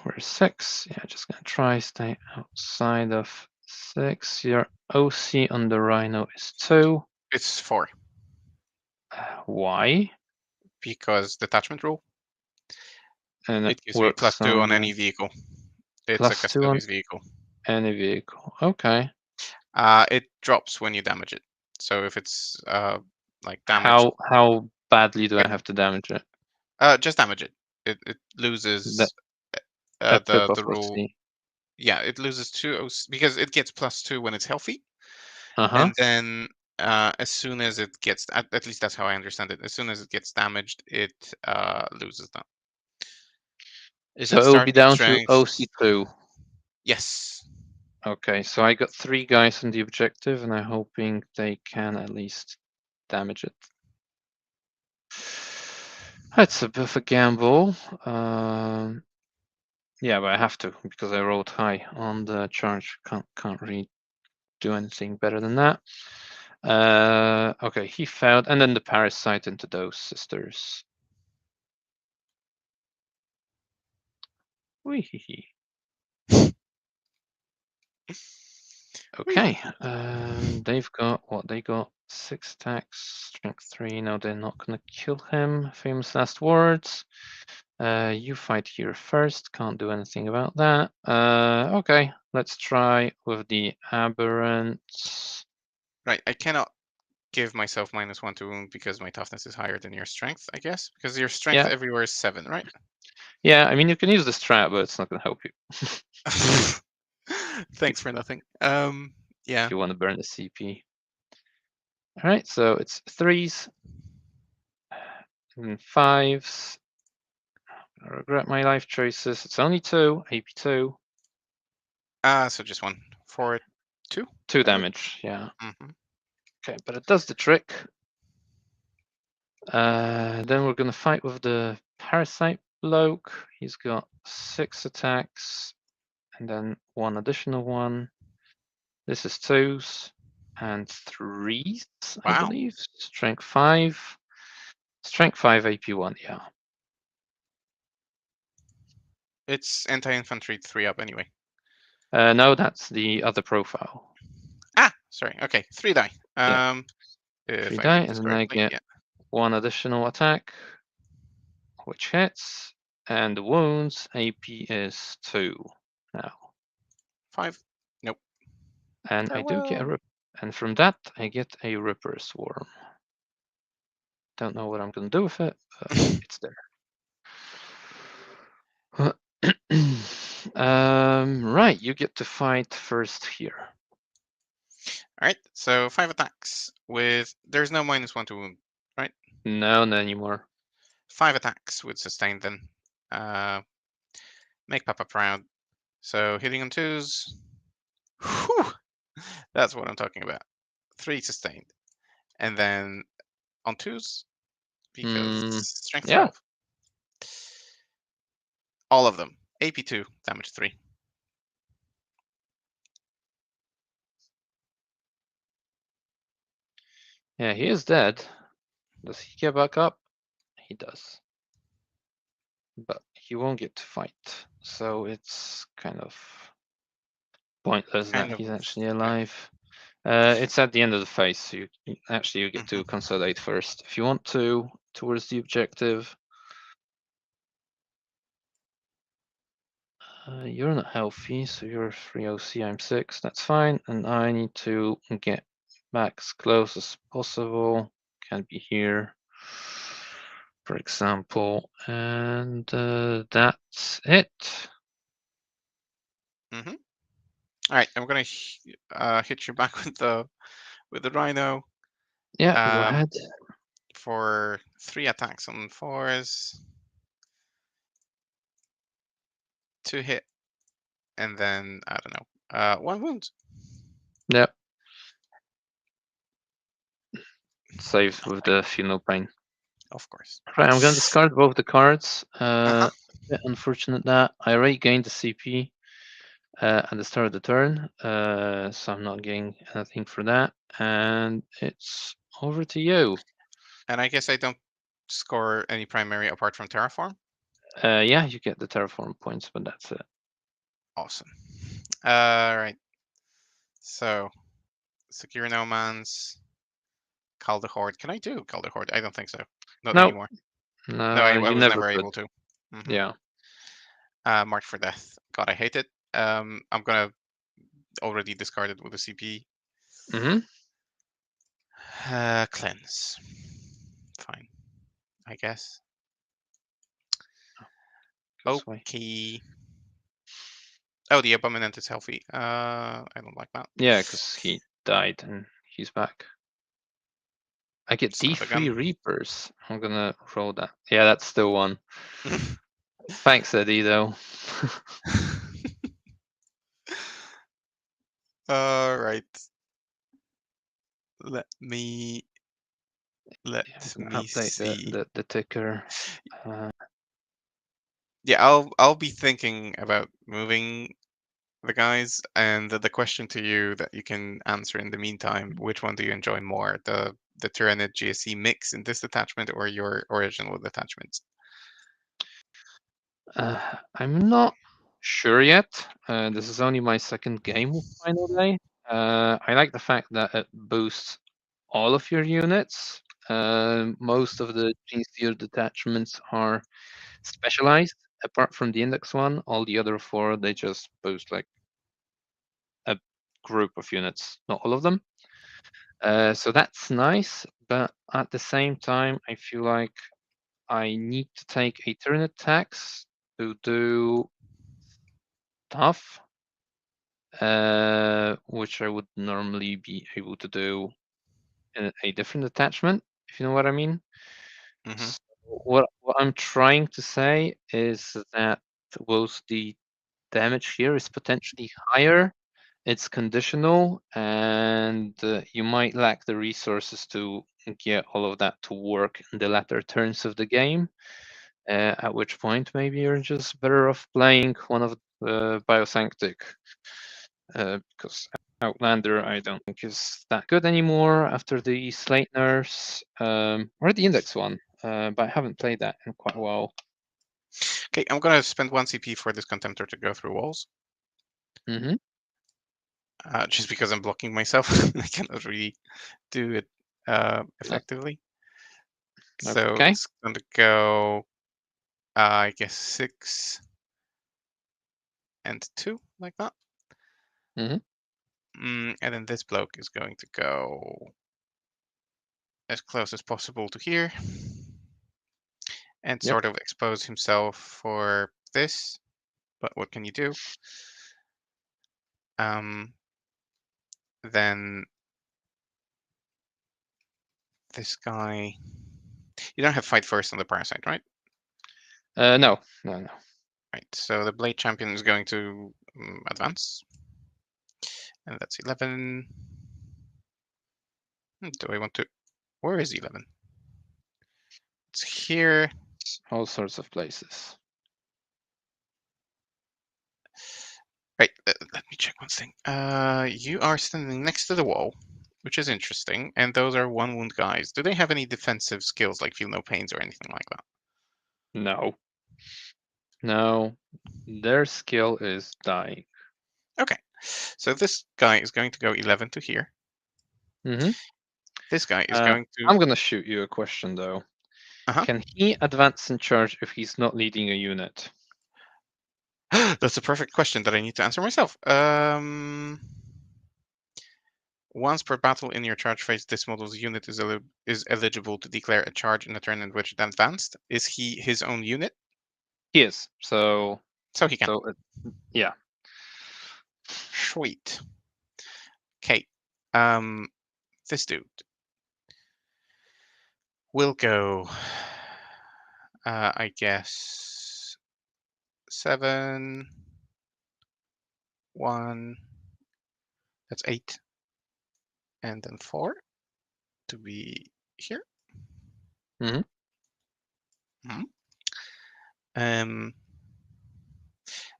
We're 6. Yeah, just gonna try stay outside of 6. Your OC on the rhino is 2. It's 4 Why? because detachment rule. And It gives me works +2 on on any vehicle. It's a +2 on Custodes vehicle. any vehicle. Okay. It drops when you damage it. So if it's like damage, How badly do I when have to damage it? just damage it. It That loses a pip of the rule. OC. Yeah, it loses 2 because it gets +2 when it's healthy, Uh-huh. and then as soon as it gets, at least that's how I understand it. As soon as it gets damaged, it loses them. If So it it will be starts with down to strength, OC2. yes. Okay, so I got 3 guys on the objective, and I'm hoping they can at least damage it. That's a bit of a gamble. Yeah, but I have to because I rolled high on the charge. Can't really do anything better than that. Okay, he failed, and then the parasite into those sisters. Wee. Okay, they've got what? They got 6 attacks, strength 3. No, they're not gonna kill him. Famous last words. You fight here first. Can't do anything about that. Okay, let's try with the aberrants. Right, I cannot give myself -1 to wound because my toughness is higher than your strength, I guess, because your strength Yeah, everywhere is 7, right? yeah. I mean, you can use the strat, but it's not gonna help you Thanks for nothing. Yeah. if you want to burn the CP. All right, so it's 3s and 5s. I regret my life choices. It's only 2, AP2. So just 1 for 2. 2 damage, yeah. Mm-hmm. Okay, but it does the trick. Then we're gonna fight with the parasite bloke. He's got 6 attacks, and then 1 additional one. This is 2s and 3s, I Wow. believe. Strength 5. Strength 5, AP1, yeah. It's anti-infantry 3 up anyway. No, that's the other profile. Sorry. Okay, 3 die. Yeah. If 3 I die, read this and then I correctly, get yeah. 1 additional attack, which hits, and the wounds AP is 2 now. 5. Nope. And I do get a rip, and from that I get a Ripper Swarm. Don't know what I'm gonna do with it, but it's there. Right, you get to fight first here. All right, so 5 attacks with. There's no -1 to wound, right? No, not anymore. 5 attacks with sustained then. Uh, make Papa proud. So hitting on 2s. Whew, that's what I'm talking about. 3 sustained. And then on 2s, because Mm, strength yeah. 12. All of them. AP2, damage 3. Yeah, he is dead. Does he get back up? He does. But he won't get to fight. So it's kind of pointless that Kind of, he's actually yeah. alive. It's at the end of the phase, so you get to consolidate first. If you want to, towards the objective. You're not healthy, so you're 3 OC, I'm 6. That's fine. And I need to get back as close as possible. Can't be here, for example. And that's it. Mm-hmm. All right, I'm gonna hit you back with the rhino. Yeah, go Um, ahead. for 3 attacks on 4s, 2 hit, and then I don't know, 1 wound. Yep. Save with the feel no pain. Of course. Right, I'm gonna discard both the cards. Uh-huh. Bit unfortunate that I already gained the CP at the start of the turn, so I'm not getting anything for that. And it's over to you. And I guess I don't score any primary apart from terraform. Yeah, you get the terraform points, but that's it. Awesome. All right. So, secure no man's. Call the horde. Can I do call the horde? I don't think so. Not No, anymore. No, I you was never never could. able to. Hmm. Yeah. March for death. God, I hate it. I'm gonna already discard it with a CP. Mm-hmm. Cleanse. Fine, I guess. Goes away. Okay. Oh, the abominant is healthy. I don't like that. Yeah, because he died and he's back. I get Son of a gun. D3 Reapers. I'm gonna roll that. Yeah, that's still one. Thanks, Eddie, though. All right. Let me Yeah, I'm gonna update see. the ticker. Yeah, I'll be thinking about moving the guys, and the question to you that you can answer in the meantime: which one do you enjoy more, the Tyranid GSC mix in this detachment or your original detachments? I'm not sure yet. This is only my second game with Final Day. I like the fact that it boosts all of your units. Most of the GCR detachments are specialized, apart from the index one. All the other 4, they just boost like a group of units, not all of them. So that's nice, but at the same time, I feel like I need to take a turn attacks to do stuff, which I would normally be able to do in a different attachment, if you know what I mean. Hmm. So what I'm trying to say is that whilst the damage here is potentially higher, it's conditional, and you might lack the resources to get all of that to work in the latter turns of the game. At which point, maybe you're just better off playing one of Biosanctic, because Outlander I don't think is that good anymore after the Slate nerfs, or the Index one, but I haven't played that in quite a while. Okay, I'm gonna spend 1 CP for this Contemptor to go through walls, Mm-hmm. just because I'm blocking myself. I cannot really do it effectively. So Okay. it's going to go, I guess, 6 and 2, like that. Mm-hmm. And then this bloke is going to go as close as possible to here and Yep. sort of expose himself for this. but what can you do? Then this guy. You don't have fight first on the parasite, right? No. Right. So the blade champion is going to advance, and that's 11. Do I want to? Where is 11? It's here. All sorts of places. Right. Let me check one thing. You are standing next to the wall, which is interesting, and those are 1 wound guys. Do they have any defensive skills like feel no pains or anything like that? No. No. Their skill is dying. Okay. So this guy is going to go 11 to here. Mm-hmm. This guy is going to. I'm gonna shoot you a question though. Can he advance and charge if he's not leading a unit? That's a perfect question that I need to answer myself. Once per battle in your charge phase, this model's unit is eligible to declare a charge in a turn in which it advanced. Is he his own unit? He is. So he can. Yeah. Sweet. Okay. This dude will go. I guess 7, 1. That's 8, and then 4 to be here. Mm-hmm.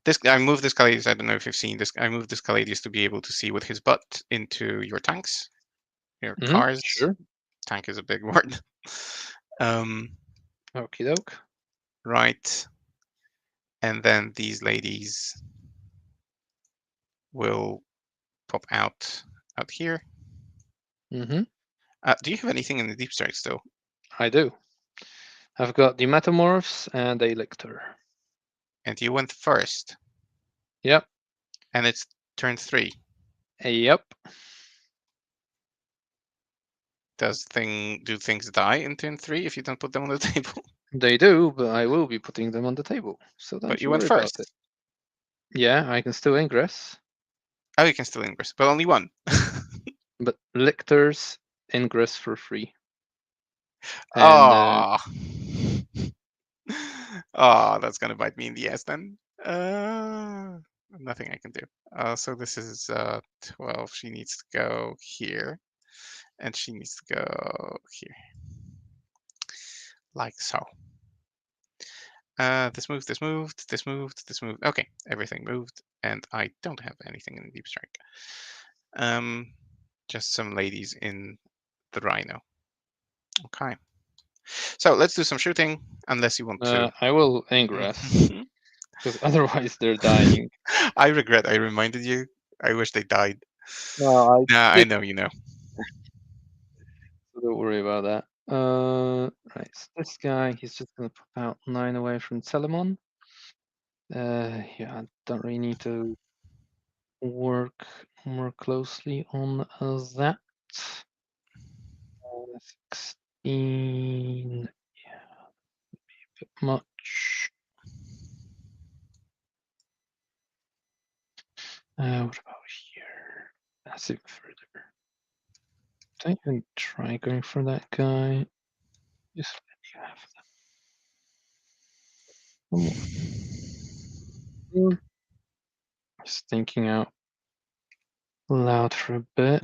This I moved this Caladius. I don't know if you've seen this. I moved this Caladius to be able to see with his butt into your tanks, your cars. Sure. Tank is a big word. Okie doke. Right. And then these ladies will pop out here. Mm-hmm. Do you have anything in the deep strike still? I do. I've got the Metamorphs and a Lictor. And you went first. Yep. And it's turn 3. Yep. Do things die in turn 3 if you don't put them on the table? They do, but I will be putting them on the table. So don't But you you went worry about first. it. Yeah, I can still ingress. Oh, you can still ingress, but only one. But Lictors ingress for free. And Oh, oh, that's gonna bite me in the ass then. Nothing I can do. So this is 12. She needs to go here, and she needs to go here, like so. This moved, this moved, this moved, this moved. Okay, everything moved, and I don't have anything in deep strike. Just some ladies in the rhino. Okay. So let's do some shooting, unless you want to. I will ingress, because otherwise they're dying. I regret I reminded you. I wish they died. No, I know you know. So don't worry about that. Right, so this guy, he's just gonna pop out 9 away from Telemon. Yeah, I don't really need to work more closely on that. 16, yeah, a bit much. What about here? That's even further. Don't even try going for that guy. Just let you have that. One more. Just thinking out loud for a bit.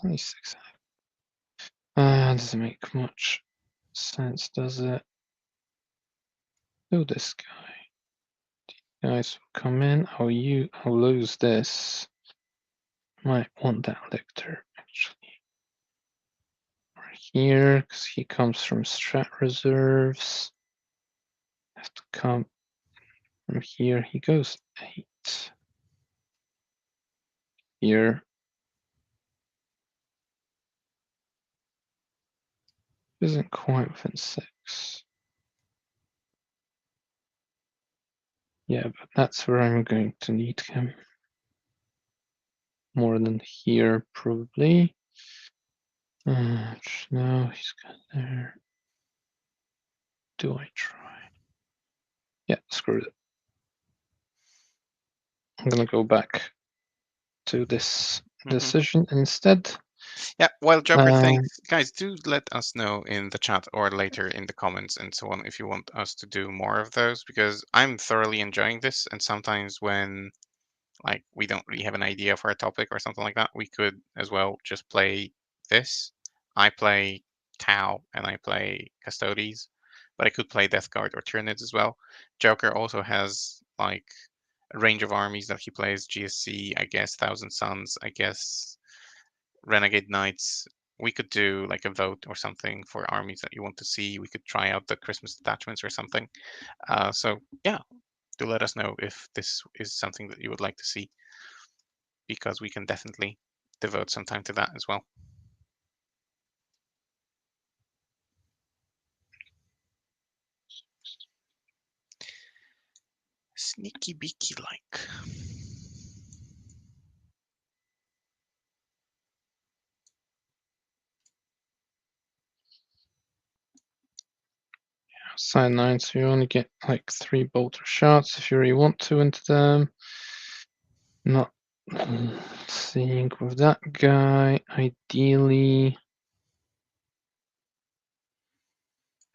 26. Doesn't make much sense, does it? Oh, this guy. These guys will come in. I'll lose this. Might want that lictor, actually. Right here, because he comes from strat reserves. Have to come from here. He goes 8. Here. Isn't quite within 6. Yeah, but that's where I'm going to need him. More than here, probably. No, he's got there. do I try? Yeah, screw it. I'm gonna go back to this decision instead. Yeah, while Joker thinks, guys, do let us know in the chat or later in the comments and so on if you want us to do more of those, because I'm thoroughly enjoying this. And sometimes when like we don't really have an idea for a topic or something like that, we could as well just play this. I play Tau and I play Custodes, but I could play Death Guard or Tyranids as well. Joker also has like a range of armies that he plays: GSC, I guess, Thousand Suns, I guess, Renegade Knights. We could do like a vote or something for armies that you want to see. We could try out the Christmas detachments or something. So yeah, do let us know if this is something that you would like to see, because we can definitely devote some time to that as well. Sneaky beaky like. Side 9, so you only get like 3 bolter shots if you really want to into them. Not seeing with that guy. Ideally,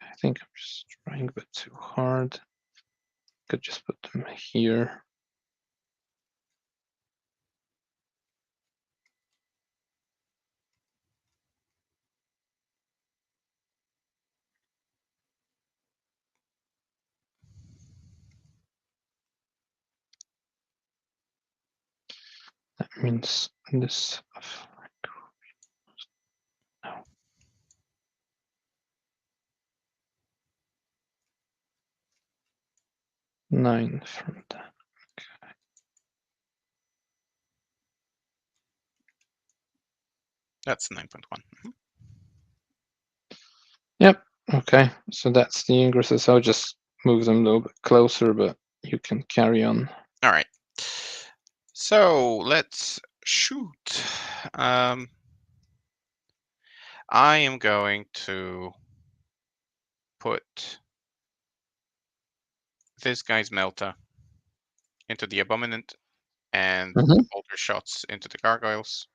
I think I'm just trying a bit too hard. Could just put them here. That means this. No. Nine from that. Okay. That's 9.1. Yep. Okay. So that's the ingresses. I'll just move them a little bit closer, but you can carry on. All right. So let's shoot. I am going to put this guy's Melta into the Abominant and the bolter shots into the Gargoyles.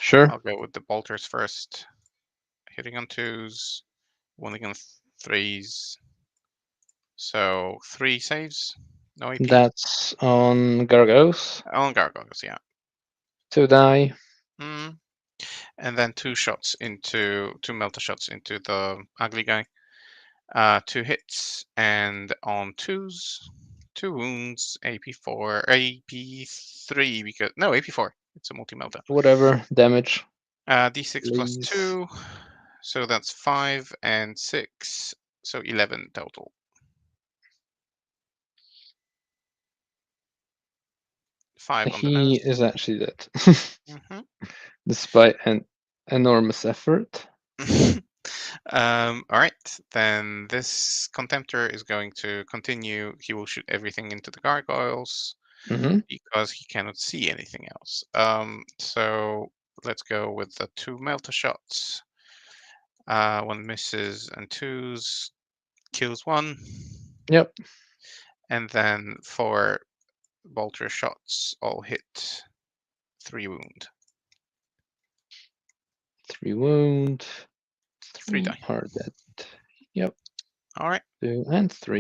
Sure. I'll go with the bolters first. Hitting on 2s, winning on 3s. So 3 saves, no AP. That's on Gargos. On Gargoyles, yeah. 2 die. Mm. And then 2 Melta shots into the ugly guy. 2 hits, and on 2s, 2 wounds, AP4, AP3, because, no, AP4, it's a multi-melta. Whatever damage. D6 plus Please. 2, so that's 5 and 6, so 11 total. Five on the He nose. is actually dead. Mm-hmm. Despite an enormous effort. All right, then this Contemptor is going to continue. He will shoot everything into the gargoyles because he cannot see anything else. So let's go with the 2 Melta shots. 1 misses and 2s, kills 1. Yep. And then 4 bolter shots, all hit, 3 wound. 3 wound. 3 3 die. are dead. Yep. All right. 2 and 3.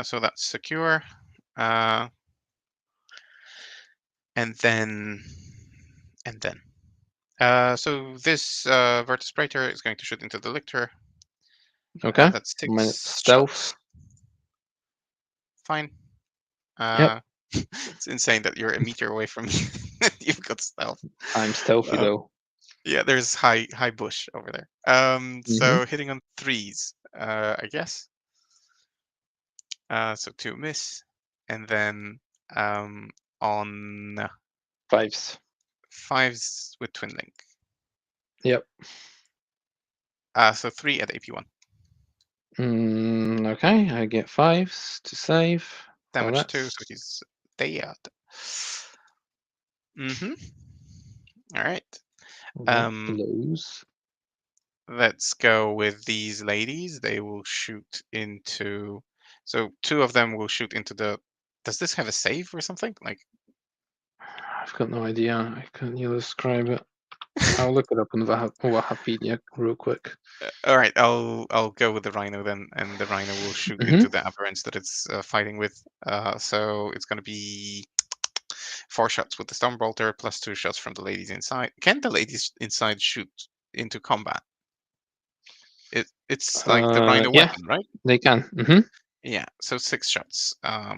So that's secure. And then. So this Vertebrator is going to shoot into the Lictor. Okay. That's 6 stealth. shots. Fine. Yep. It's insane that you're a meter away from me. You've got stealth. I'm stealthy though. Yeah, there's high bush over there. So hitting on 3s, I guess. So 2 miss, and then on 5s. 5s with Twin Link. Yep. So 3 at AP1. Okay, I get 5s to save. Damage 2, so he's dead. All right. Lose. let's go with these ladies. They will shoot into. So 2 of them will shoot into the. Does this have a save or something? Like, I've got no idea. I can't you describe it. I'll look it up on Wikipedia real quick. all right, I'll go with the rhino then, and the rhino will shoot Mm-hmm. into the aberrants that it's fighting with. So it's going to be 4 shots with the Stormbolter plus 2 shots from the ladies inside. Can the ladies inside shoot into combat? It's like the rhino Yeah, weapon, right? they can. Mm-hmm. Yeah, so 6 shots. A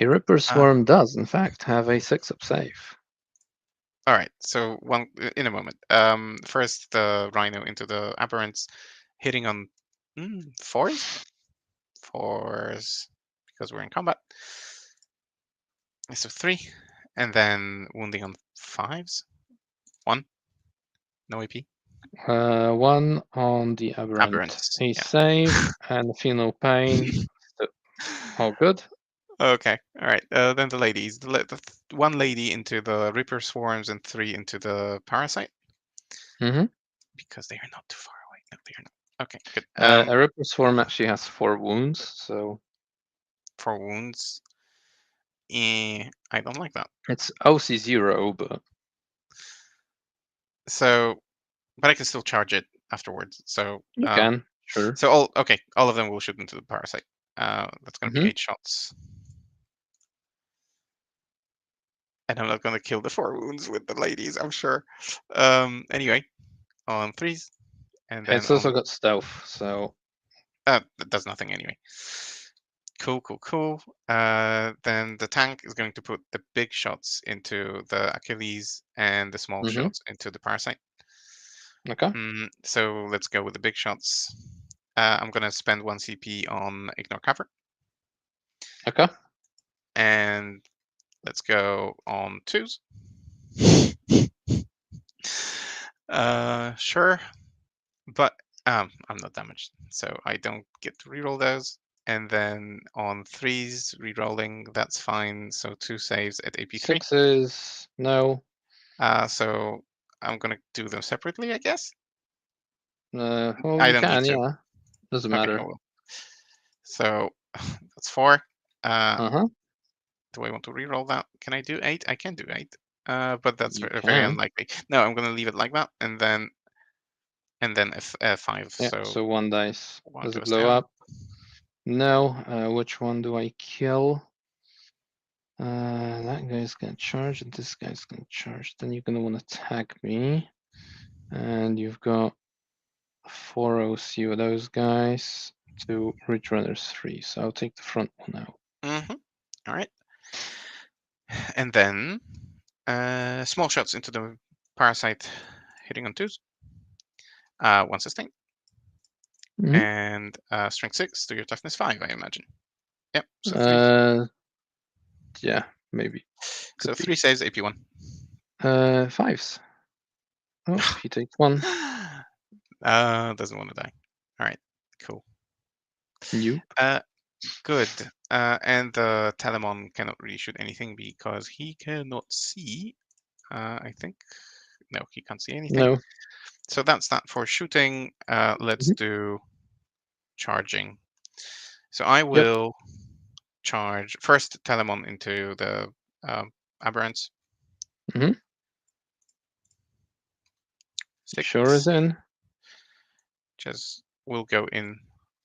Ripper Uh, Swarm does, in fact, have a 6-up save. all right, so one in a moment. First the rhino into the aberrants, hitting on 4s, because we're in combat. So 3, and then wounding on 5s. 1, no AP. 1 on the Aberrant. Aberrants, A yeah. save and feel no pain. So, all good. Okay, all right. Then the ladies. One lady into the Reaper swarms and 3 into the parasite Mm-hmm. because they are not too far away. No, they are not. Okay, good. A Ripper Swarm actually has 4 wounds, so 4 wounds. I don't like that. it's OC 0, but So, but I can still charge it afterwards. So, you can, sure. so all of them will shoot into the parasite. That's going to be 8 shots. And I'm not going to kill the 4 wounds with the ladies, I'm sure. Anyway, on 3s, and then It's also got stealth, so that does nothing anyway. Cool. Then the tank is going to put the big shots into the Achilles and the small shots into the parasite. okay. So let's go with the big shots. I'm going to spend 1 CP on ignore cover. Okay. And let's go on 2s. Sure. But I'm not damaged, so I don't get to reroll those. And then on 3s, rerolling, that's fine. So 2 saves at AP3. 6s, no. So I'm gonna do them separately, I guess. Well, I you don't need can, to. yeah. Doesn't Okay, I matter. will. So that's 4. Uh-huh. Do I want to reroll that? Can I do 8? I can do 8. But that's You very can. unlikely. No, I'm gonna leave it like that, and then a 5. Yeah, So so 1 dice. 1 Does it goes blow down. up? No. Which one do I kill? That guy's gonna charge, and this guy's gonna charge. Then you're gonna want to tag me. And you've got 4 OC with those guys, 2 Ridge Runners 3. So I'll take the front one out. All right. And then small shots into the parasite, hitting on 2s. 1 sustain. Mm-hmm. And strength 6 to your toughness 5, I imagine. Yep, so 3. Yeah, maybe. So Could 3 be. saves, AP 1. 5s. Oh, he takes 1. Doesn't want to die. All right, cool. Nope. Good. And the Telemon cannot really shoot anything because he cannot see. I think. No, he can't see anything. No. So that's that for shooting. Let's do charging. So I will charge first Telemon into the aberrants. Mm-hmm. 6. Sure is in. Just will go in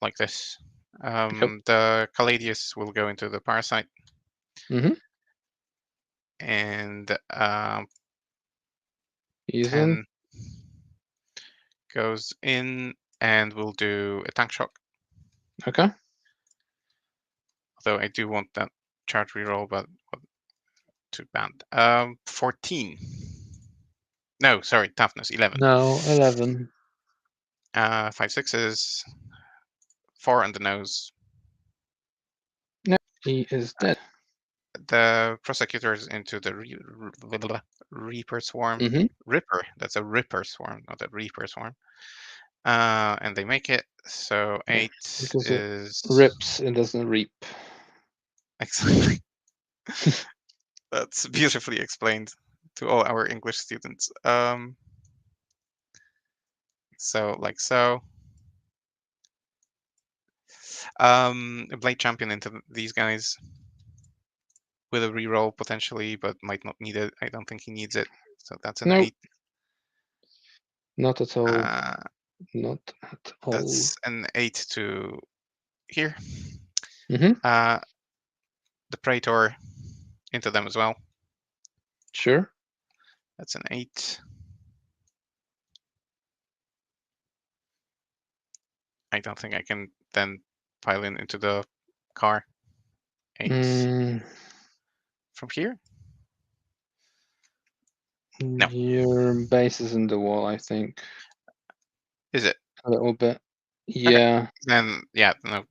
like this. Yep. The Caladius will go into the parasite. Mm-hmm. And He's 10 in. goes in, and we'll do a tank shock. Okay. Although I do want that charge reroll, but too bad. 14. No, sorry, toughness 11. No, 11. 5 6s, 4 on the nose. No, he is dead. The prosecutors into the Reaper swarm. Mm-hmm. Ripper. That's a Ripper swarm, not a Reaper swarm. And they make it. So 8 Because it is rips, it doesn't reap. exactly. That's beautifully explained to all our English students. So like so. A Blade Champion into these guys with a reroll potentially, but might not need it. I don't think he needs it. So that's an No, 8. not at all. Uh, Not at all. that's an 8 to here. Mm-hmm. The Praetor into them as well. Sure. That's an 8. I don't think I can then pile in into the car. 8 from here. No. Your base is in the wall, I think. Is it? A little bit. Okay. Yeah. Then yeah, no,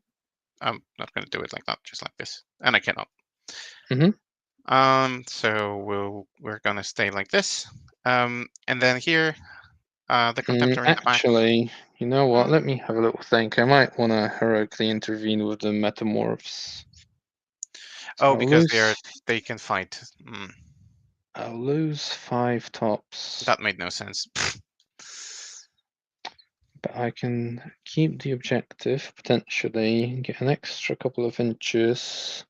I'm not going to do it like that, just like this, and I cannot. Mm-hmm. So we're gonna stay like this. And then here, the Contemptor in the back. Actually, you know what? Mm. Let me have a little think. I might want to heroically intervene with the metamorphs. So Oh, because they can fight. Mm, I'll lose 5 tops, that made no sense. but I can keep the objective, potentially get an extra couple of inches.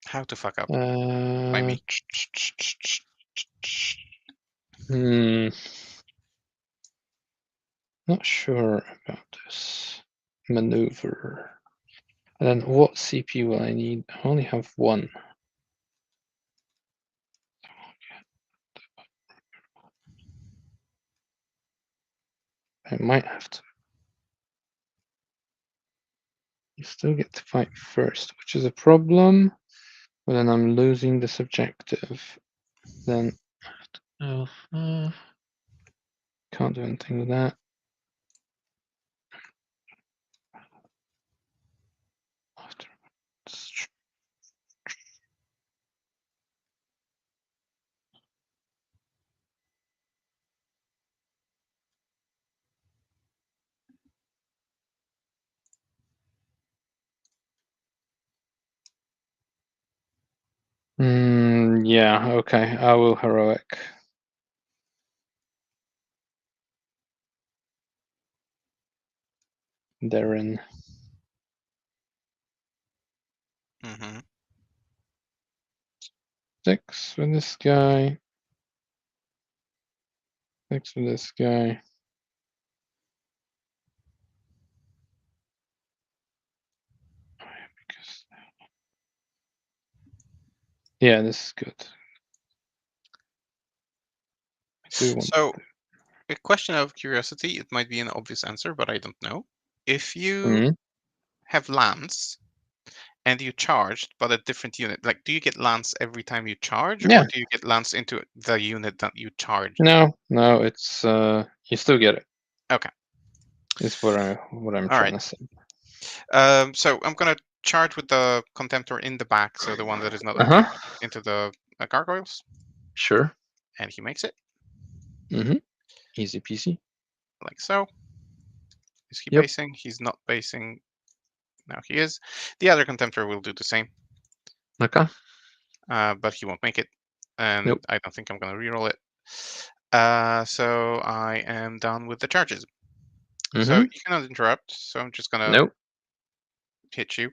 How to fuck up by me? Hmm. Not sure about this maneuver. And then what CP will I need? I only have 1. I might have to. You still get to fight first, which is a problem. But then I'm losing this objective. Then can't do anything with that. Yeah, okay. I will heroic. They're in. Mm-hmm. 6 with this guy. 6 with this guy. Yeah, this is good. I do want So, a question of curiosity. It might be an obvious answer, but I don't know. If you have lance and you charged, but a different unit, like, do you get lance every time you charge, or Yeah. do you get lance into the unit that you charge? No, it's you still get it. Okay. Is what I'm All trying right. to say. So I'm gonna charge with the Contemptor in the back, so the one that is not OP, Uh-huh. but into the gargoyles, Sure. and he makes it Easy peasy. like so. Is he Yep. basing? He's not basing. No, he is. The other Contemptor will do the same, Okay. but he won't make it, and Nope. I don't think I'm gonna reroll it. So I am done with the charges. So you cannot interrupt. So I'm just gonna Nope. hit you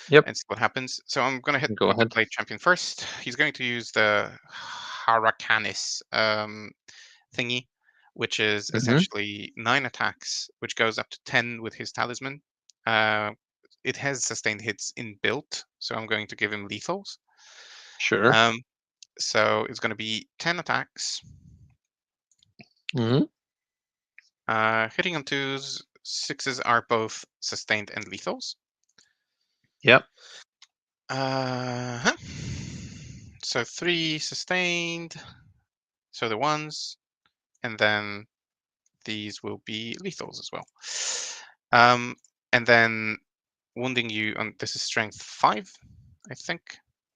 Yep. and see what happens. So I'm gonna hit Go with the ahead. Blade Champion first. He's going to use the Haracanis thingy, which is essentially 9 attacks, which goes up to 10 with his talisman. It has sustained hits inbuilt, so I'm going to give him lethals. Sure. So it's going to be 10 attacks. Hitting on 2s, 6s are both sustained and lethals. Yep. So 3 sustained. So the 1s, and then these will be lethals as well. And then wounding you on this is strength 5, I think,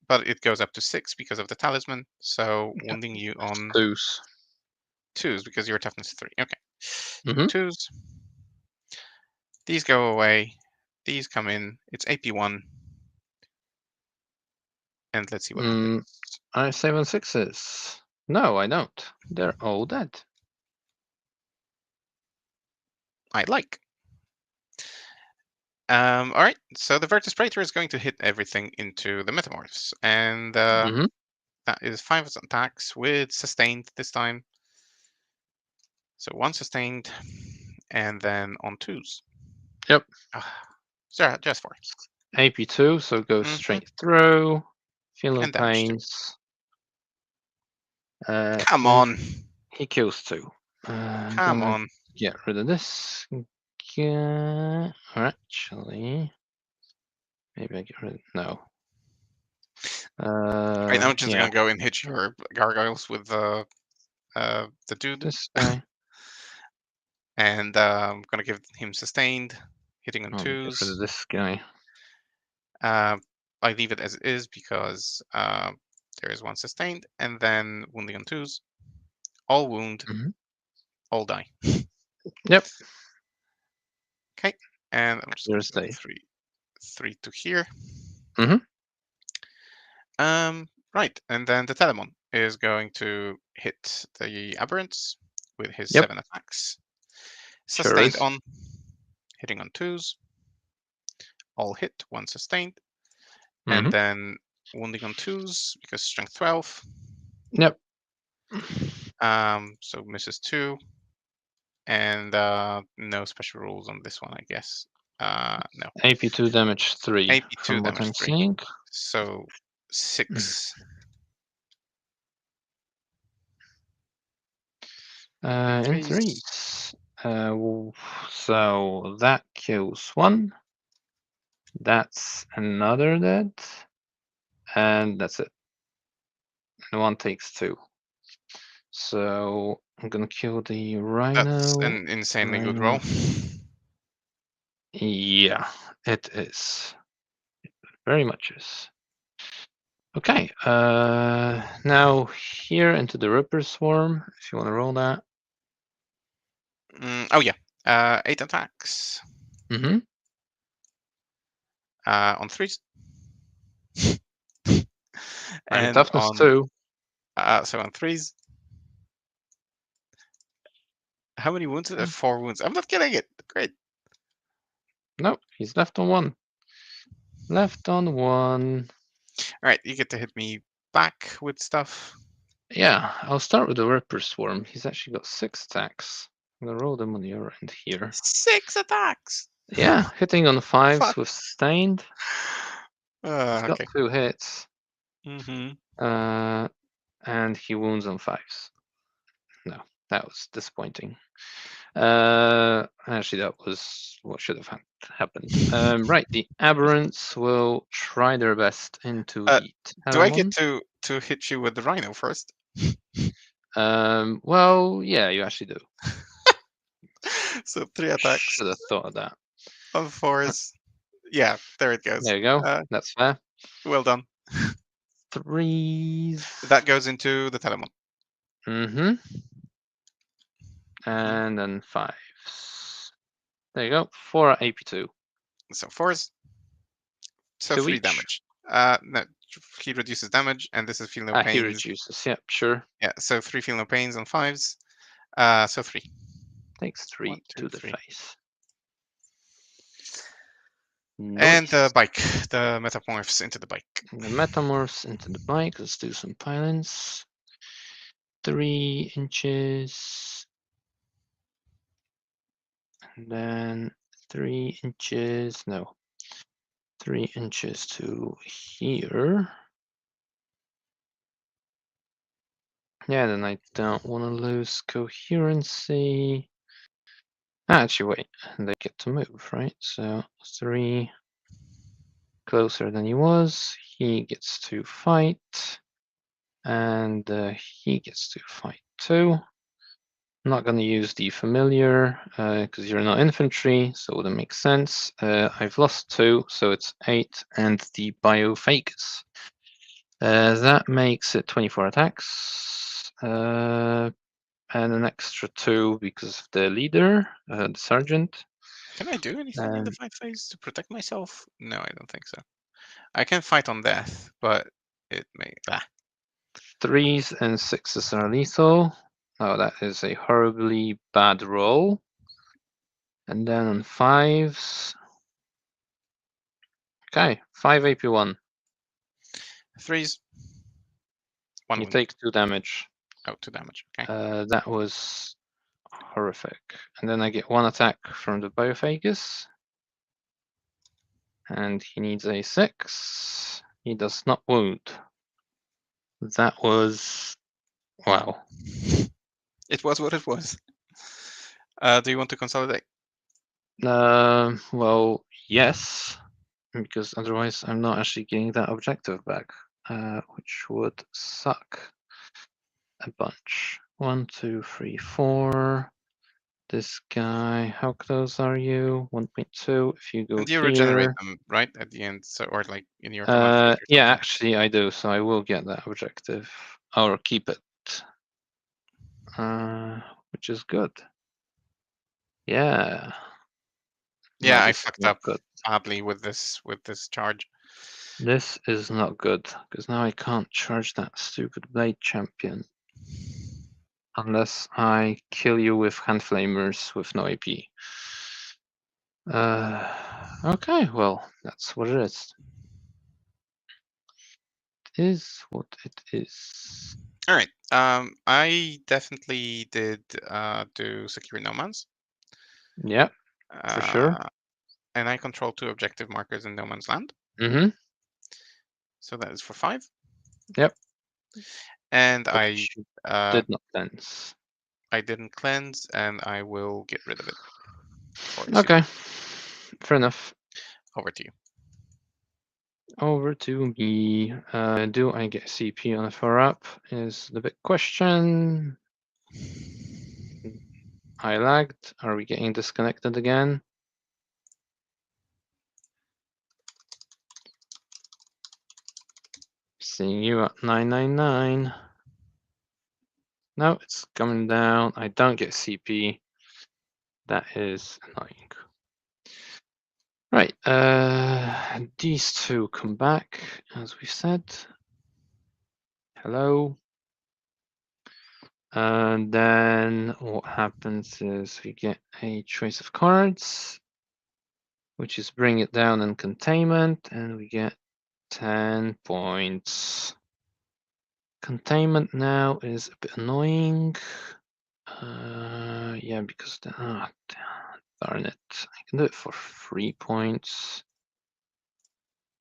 but it goes up to 6 because of the talisman. So wounding you on 2s because you're toughness 3. Okay, 2s. These go away. These come in. It's AP1, and let's see what happens. I 7 6s. No, I don't. They're all dead. I like. All right, so the Vertus Praetor is going to hit everything into the Metamorphs, and Mm-hmm. that is 5 attacks with sustained this time. So 1 sustained, and then on 2s. Yep. Just 4. AP2, so go Mhm. straight through. Feel no And damage 2. pains. Come And on. he kills 2. Come Gonna on. get rid of this. Or actually, maybe I get rid of no. Right, I'm just Yeah, gonna go and hit your gargoyles with the dude, this guy. and I'm gonna give him sustained, hitting on I'll get rid of 2s. this guy. I leave it as it is because there is 1 sustained, and then wounding on 2s. All wound, Mm-hmm. all die. Yep. Okay, and I'm just gonna There's go the. 3 to here. Mm-hmm. Right, and then the Telemon is going to hit the Aberrants with his Yep. 7 attacks. Sure Sustained is. on, hitting on 2s. All hit, 1 sustained. Mm-hmm. And then wounding on 2s because strength 12. Yep. So misses 2. And no special rules on this one, I guess. No. AP2 damage 3 AP2 from what damage I'm 3. seeing. So 6. In threes. So that kills 1. That's another dead. And that's it. And 1 takes 2. So I'm gonna kill the That's rhino. an insanely good Rhino. roll. Yeah, it is. It very much is. Okay. Now here into the Ripper Swarm. If you want to roll that. Oh yeah. 8 attacks. Mm-hmm. On 3s. And And toughness on 2. so on 3s. How many wounds? Hmm. 4 wounds. I'm not getting it. Great. Nope, he's left on 1. Left on 1. All right, you get to hit me back with stuff. Yeah, I'll start with the Ripper Swarm. He's actually got 6 attacks. I'm gonna roll them on your end here. 6 attacks. Yeah, hitting on 5s Fuck. with sustained. He's got Okay. 2 hits. Mm-hmm. And he wounds on 5s. No, that was disappointing. Actually, that was what should have happened. Right, the Aberrants will try their best into the Do I get Telemon. to hit you with the rhino first? Well, yeah, you actually do. So 3 attacks Should have thought of that. on 4s. Yeah, there it goes. There you go. That's fair. Well done. 3s. That goes into the Telemon. Mm-hmm. And then 5s. There you go. 4 AP2. So 4s. So 2 3 each. damage. No, he reduces damage, and this is feel no He pains. reduces. Yep, sure. Yeah, so 3 feel no pains on 5s. So 3. Takes 3 1, 2, to the 3. face. And Nice. the bike, the metamorphs into the bike. The Metamorphs into the bike. Let's do some pylons. 3 inches. And then 3 inches. No. 3 inches to here. Yeah, then I don't want to lose coherency. Actually, wait. They get to move, right? So 3 closer than he was. He gets to fight. And he gets to fight too. I'm not going to use the familiar because you're not infantry, so it wouldn't make sense. I've lost 2, so it's 8, and the biophagus. That makes it 24 attacks, and an extra 2 because of the leader, the sergeant. Can I do anything in the fight phase to protect myself? No, I don't think so. I can fight on death, but it may. 3s and 6s are lethal. Oh, that is a horribly bad roll. And then on 5s. Okay, 5 AP1. 3s. 1 You wound. take 2 damage. Oh, 2 damage. Okay. That was horrific. And then I get 1 attack from the Biophagus. And he needs a 6. He does not wound. That was... wow. It was what it was. Do you want to consolidate? Well, yes. Because otherwise I'm not actually getting that objective back. Which would suck a bunch. 1, 2, 3, 4. This guy, how close are you? 1.2. If you go And you regenerate here. them, right? At the end, so or like in your command phase or Yeah, something. actually I do, so I will get that objective. Or keep it. Which is good. Yeah. Yeah, No, I this is fucked not up good. badly with this charge. This is not good, because now I can't charge that stupid blade champion. Unless I kill you with hand flamers with no AP. Okay, well, that's what it is. It is what it is. All right. I definitely did do secure nomads. Yeah, for sure. And I control 2 objective markers in no man's land. Mm-hmm. So that is for 5. Yep. And Which did not cleanse. I didn't cleanse, and I will get rid of it for Okay, fair enough. Over to you. Over to me. Do I get CP on a 4-up is the big question. I lagged. Are we getting disconnected again? Seeing you at 999. No, it's coming down. I don't get CP. That is annoying. Right, these two come back, as we said. Hello. And then what happens is we get a choice of cards, which is bring it down in containment, and we get 10 points. Containment now is a bit annoying. Yeah, because darn it. I can do it for 3 points.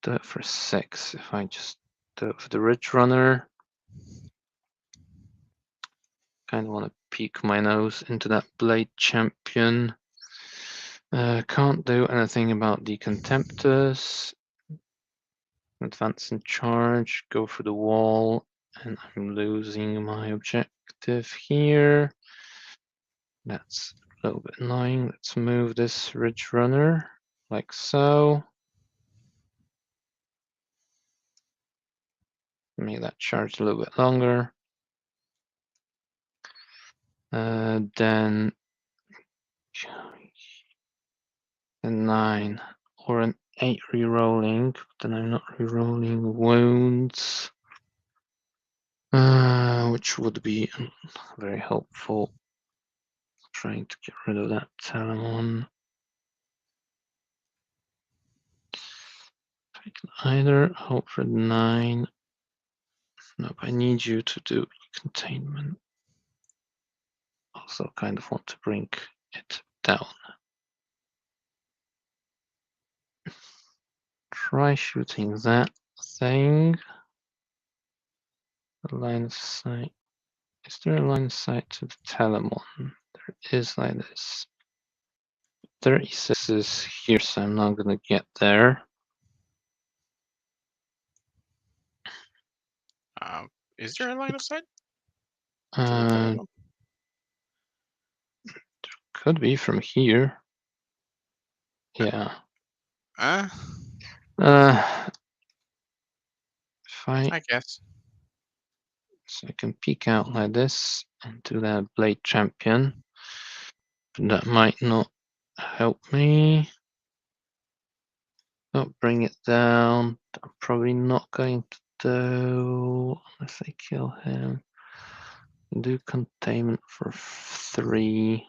Do it for 6 if I just do it for the Ridge Runner. Kind of want to peek my nose into that Blade Champion. Can't do anything about the Contemptors. Advance and charge, go for the wall, and I'm losing my objective here. That's a little bit annoying. Let's move this Ridge Runner like so. Make that charge a little bit longer. Then a 9 or an 8 rerolling, but then I'm not rerolling wounds, which would be very helpful. Trying to get rid of that Telemon. I can either hope for 9. Nope, I need you to do containment. Also kind of want to bring it down. Try shooting that thing. The line of sight. Is there a line of sight to the Telemon? There is like this. 36 is here, so I'm not gonna get there. Is there a line of sight? Could be from here. Yeah. If I guess. so I can peek out like this into that Blade Champion. That might not help me. Not bring it down. I'm probably not going to do unless I kill him. Do containment for 3.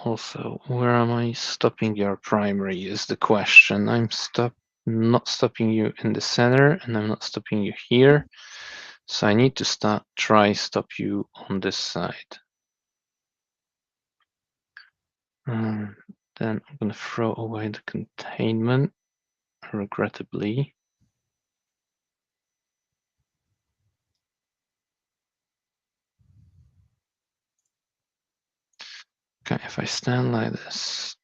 Also, where am I stopping your primary is the question. I'm not stopping you in the center, and I'm not stopping you here. So I need to try stop you on this side. Then I'm going to throw away the containment, regrettably. Okay, if I stand like this,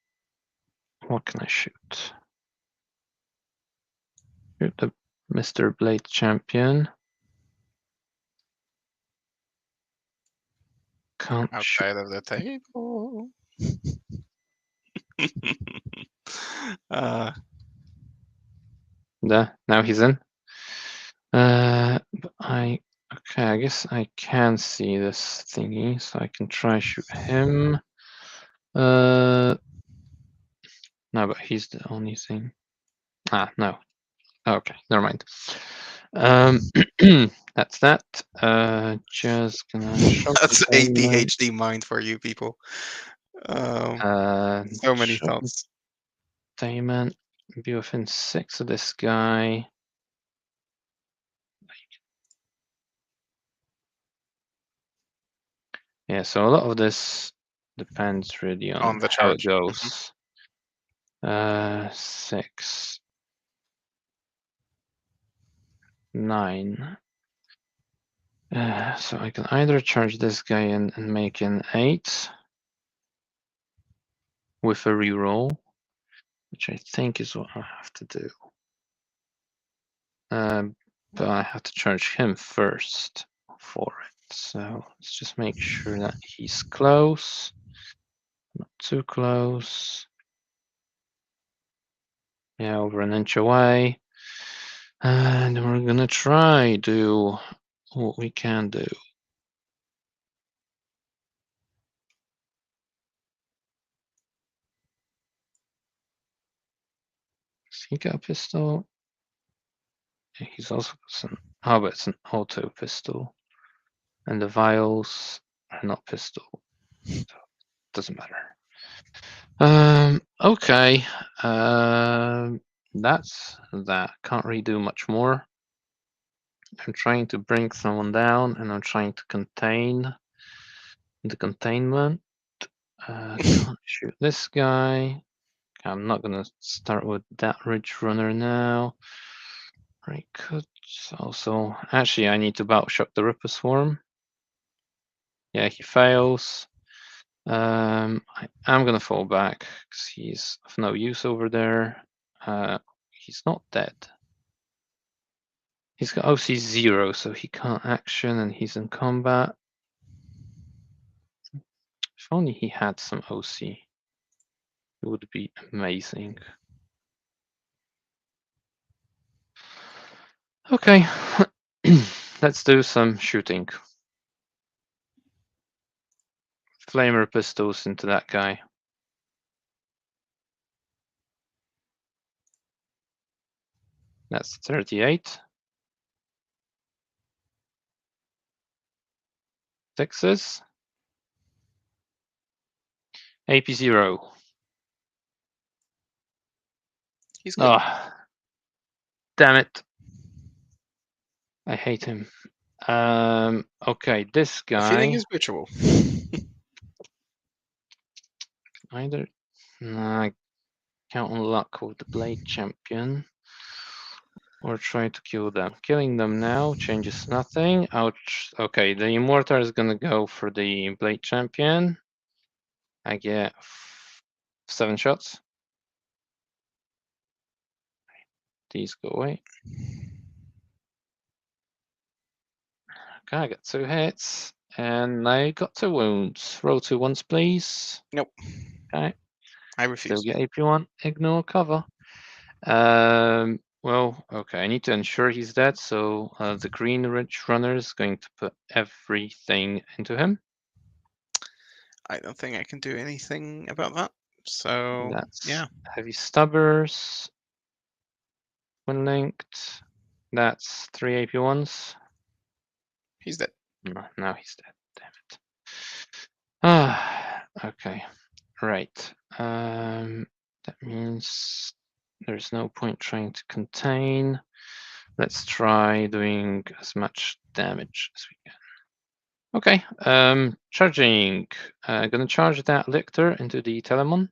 what can I shoot? Shoot the Mr. Blade Champion. Can't shoot. Outside of the table. Now he's in. But okay, I guess I can see this thingy, so I can try shoot him. No, but he's the only thing. No. Okay, never mind. That's that. Just gonna show That's containment. ADHD mind for you people. So many Show thoughts. containment. Be within 6 of this guy. Yeah, so a lot of this depends really on On the how it charge. goes. 6, 9. So I can either charge this guy in and make an 8 with a reroll, which I think is what I have to do. But I have to charge him first for it. So let's just make sure that he's close, not too close. Yeah, over an inch away. And we're gonna try do what we can do. Does he got a pistol? Yeah, he's also got some. Oh, but it's an auto pistol. And the vials are not pistol. So doesn't matter. Okay. That's that. Can't really do much more. I'm trying to bring someone down, and I'm trying to contain the containment. Can't shoot this guy. I'm not gonna start with that Ridge Runner now. I could also actually I need to battle shock the Ripper Swarm. Yeah, he fails. I'm gonna fall back because he's of no use over there. He's not dead. He's got OC 0, so he can't action, and he's in combat. If only he had some OC, it would be amazing. Okay, let's do some shooting. Flamer pistols into that guy. That's 38. 6s. AP 0. He's good. Oh, damn it. I hate him. Okay, this The feeling guy. is mutual. Either. No, I count on luck with the Blade Champion. Or try to kill them. Killing them now changes nothing. Ouch. Okay, the Immortal is gonna go for the Blade Champion. I get 7 shots. These go away. Okay, I got 2 hits. And I got 2 wounds. Roll 2 ones, please. Nope. Okay. I Still refuse. get AP1. Ignore cover. Well, okay. I need to ensure he's dead. So the Green Ridge Runner is going to put everything into him. I don't think I can do anything about that. So That's yeah. Heavy Stubbers. When linked. That's 3 AP1s. He's dead. No, now he's dead. Damn it. Okay. Right. That means there's no point trying to contain. Let's try doing as much damage as we can. Okay. Charging. Gonna charge that lictor into the Telemon.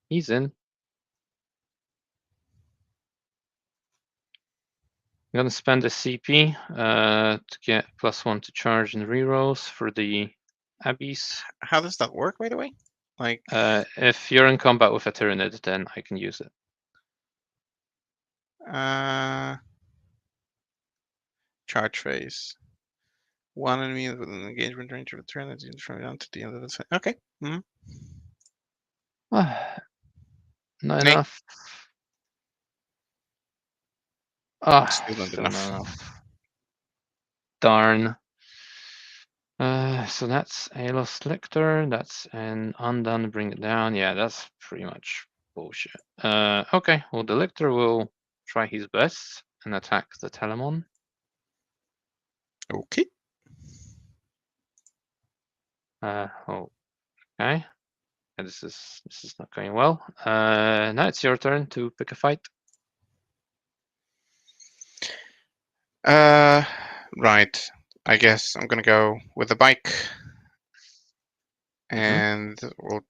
He's in. I'm gonna spend a CP to get +1 to charge and rerolls for the Abbeys. How does that work, by the way? Like, If you're in combat with a Tyranid, then I can use it. charge phase. One enemy with an engagement range of a turn that's from down to the end of the phase. Okay. Not Nay. enough. Still not Still enough. not enough. Darn. So that's a Lost Lictor. That's an Undone. Bring it down. Yeah, that's pretty much bullshit. Okay. Well, the Lictor will try his best and attack the Telemon. Okay. Okay. Yeah, this is not going well. Now it's your turn to pick a fight. Right. I guess I'm gonna go with the bike, and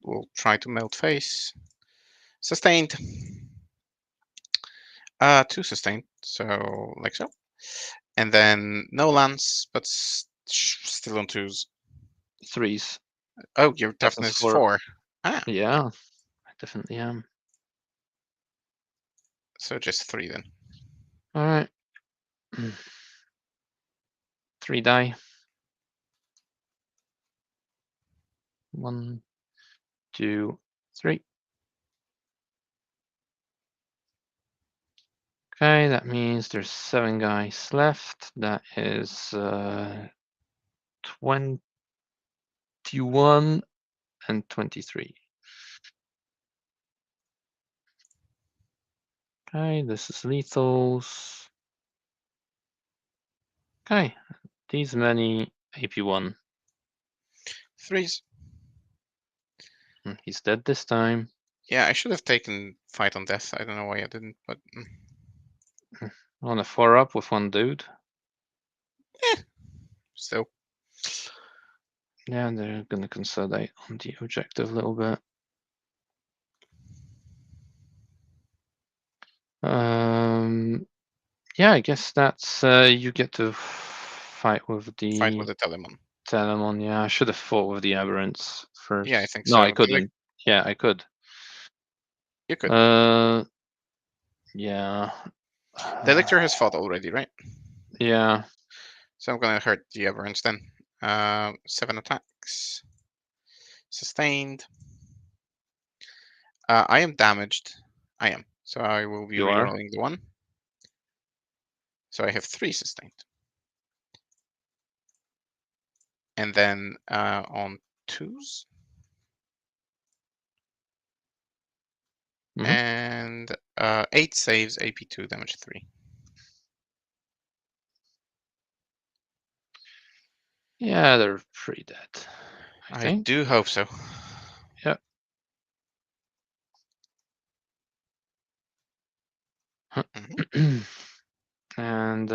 we'll try to melt face. Sustained. 2 sustained, so like so, and then no lance, but still on 2s. 3s. Oh, your Toughness toughness 4. 4. Ah, Yeah, I definitely am. so just 3 then. All right. 3 die. 1, 2, 3. Okay, that means there's 7 guys left. That is 21 and 23. Okay, this is lethals. Okay, these many AP1. 3s. He's dead this time. Yeah, I should have taken fight on death. I don't know why I didn't, but On a 4-up with 1 dude. still. Yeah, they're gonna consolidate on the objective a little bit. Yeah, I guess that's you get to fight with the Fight with the Telemon. Telemon. Yeah, I should have fought with the Aberrants first. Yeah, I think No, so. I couldn't. Yeah, I could. You could. Yeah. The Lictor has fought already, right? Yeah. So I'm gonna hurt the Aberrants then. 7 attacks. Sustained. I am damaged. I am. So I will be You are. rerolling the 1. So I have 3 sustained. And then on 2s. And 8 saves, AP2, damage 3. Yeah, they're pretty dead. I think. do hope so. Yep. And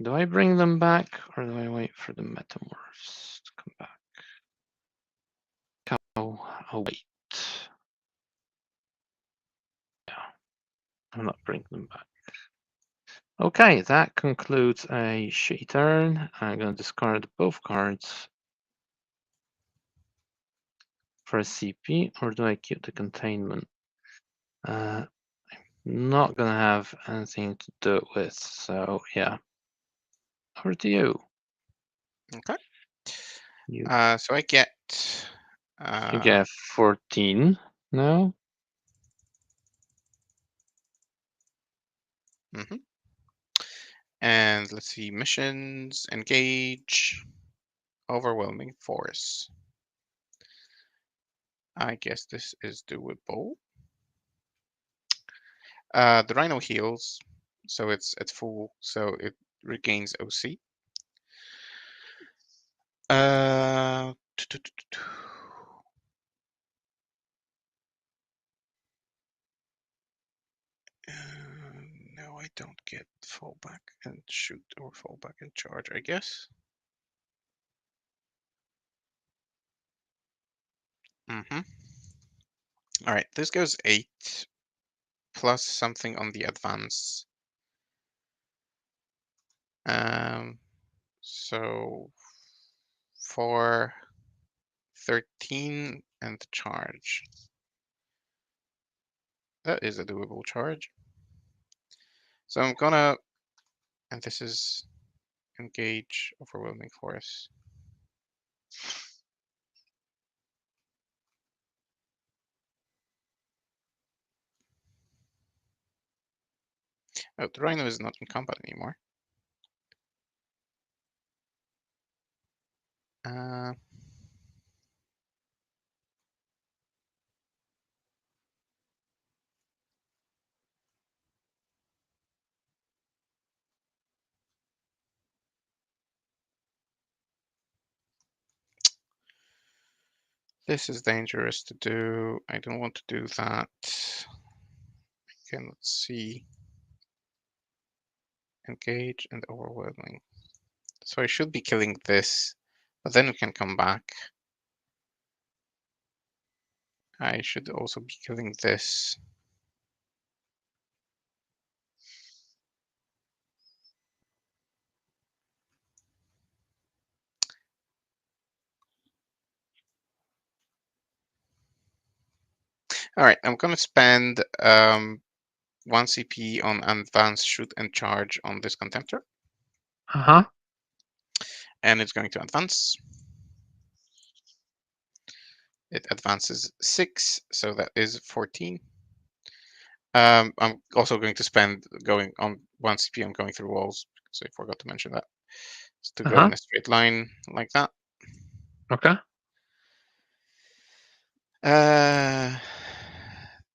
do I bring them back or do I wait for the metamorphs to come back? I'll wait. Yeah, I'm not bringing them back. Okay, that concludes a shitty turn. I'm going to discard both cards for a CP, or do I keep the containment? I'm not going to have anything to do it with, so yeah. Over to you. Okay. You So I get. you get 14 now. And let's see, missions, engage, overwhelming force. I guess this is doable. The Rhino heals, so it's at full, so it regains OC. don't get fallback and shoot or fallback and charge, I guess. Mm-hmm. All right, this goes 8 plus something on the advance. So for 13 and charge. That is a doable charge. So I'm gonna, and this is engage overwhelming force. Oh, the Rhino is not in combat anymore. This is dangerous to do. I don't want to do that. Okay, let's see. Engage and overwhelming. So I should be killing this, but then we can come back. I should also be killing this. All right, I'm going to spend 1 CP on advance shoot and charge on this contemptor. And it's going to advance. It advances 6, so that is 14. I'm also going to spend going on 1 CP on going through walls, because I forgot to mention that. It's to go in a straight line like that. Okay.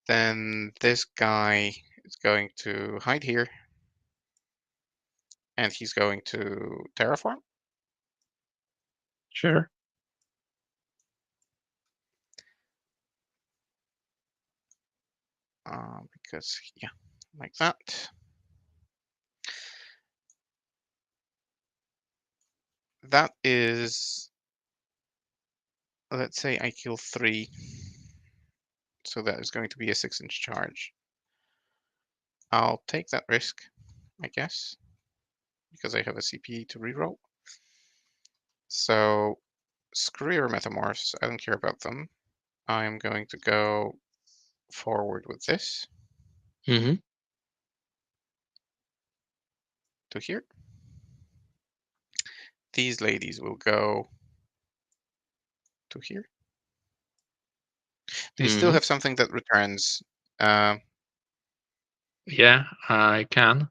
Then this guy is going to hide here. And he's going to terraform. Sure. Because, yeah, like that. That is, let's say I kill 3. So that is going to be a 6-inch charge. I'll take that risk, I guess, because I have a CP to reroll. So screw your metamorphs. I don't care about them. I'm going to go forward with this. Mm-hmm. To here. These ladies will go to here. Do you still have something that returns? Yeah, I can.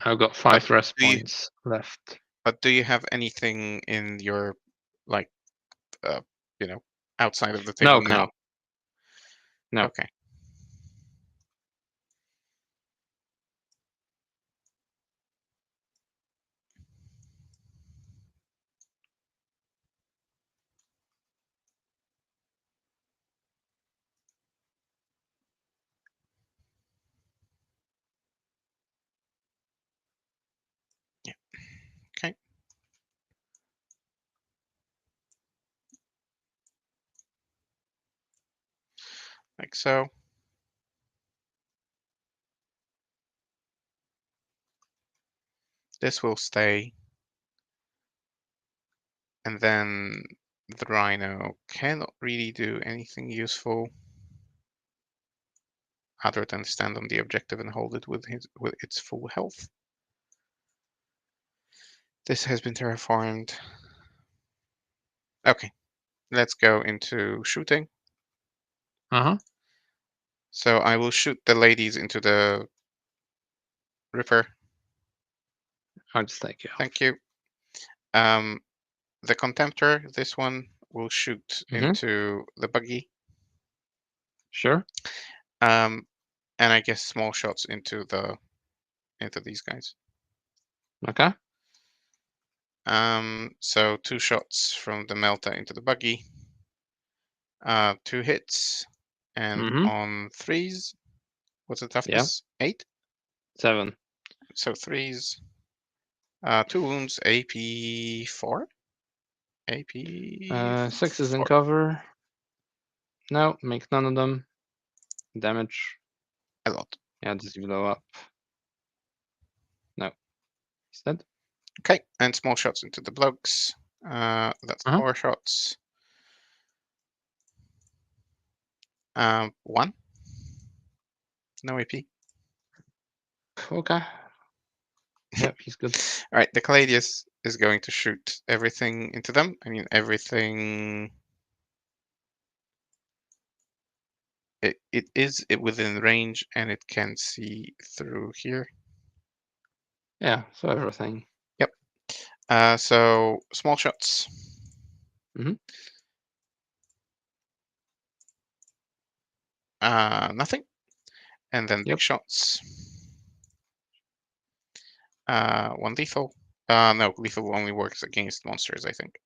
I've got 5 rest points left. But do you have anything in your, like, outside of the table now? No. Okay. Yeah. Okay. Like so. This will stay. And then the Rhino cannot really do anything useful other than stand on the objective and hold it with its full health. This has been terraformed. Okay, let's go into shooting. So I will shoot the ladies into the river. I'll just take you. Thank you. The contemptor, this one, will shoot into the buggy. Sure. And I guess small shots into these guys. Okay. So 2 shots from the melta into the buggy. 2 hits, and on 3s. What's the toughness? 8? 7. So 3s. 2 wounds, AP 4. AP 6 is in 4. cover. No, make none of them. Damage. A lot. Yeah, just blow up. No. He's dead. Okay, and small shots into the blokes. That's 4 shots. 1. No AP. Okay. Yep, he's good. All right, the Caladius is going to shoot everything into them. I mean, everything. It is within range, and it can see through here. Yeah, so everything. Yep. So small shots. Nothing. And then big shots. 1 lethal. No, lethal only works against monsters, I think,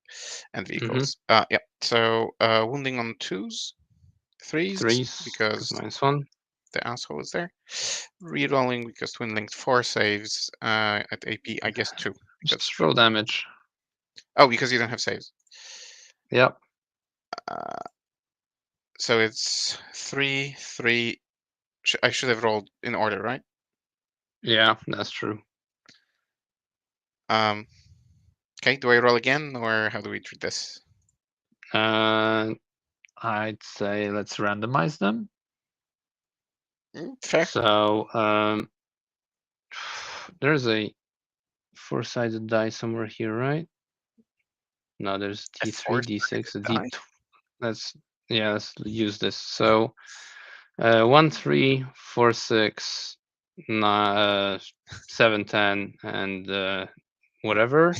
and vehicles. Yep. So wounding on 2s, 3s, 3s, because -1. the asshole is there. Rerolling because twin linked 4 saves at AP, I guess 2. Just roll damage. Oh, because you don't have saves. Yep. So it's 3, 3. I should have rolled in order, right? Yeah, that's true. Okay, do I roll again, or how do we treat this? I'd say let's randomize them. Fair. So there's a 4-sided die somewhere here, right? No, there's D3, D6, a D. Let's use this. So 1, 3, 4, 6, 7, 10, and whatever.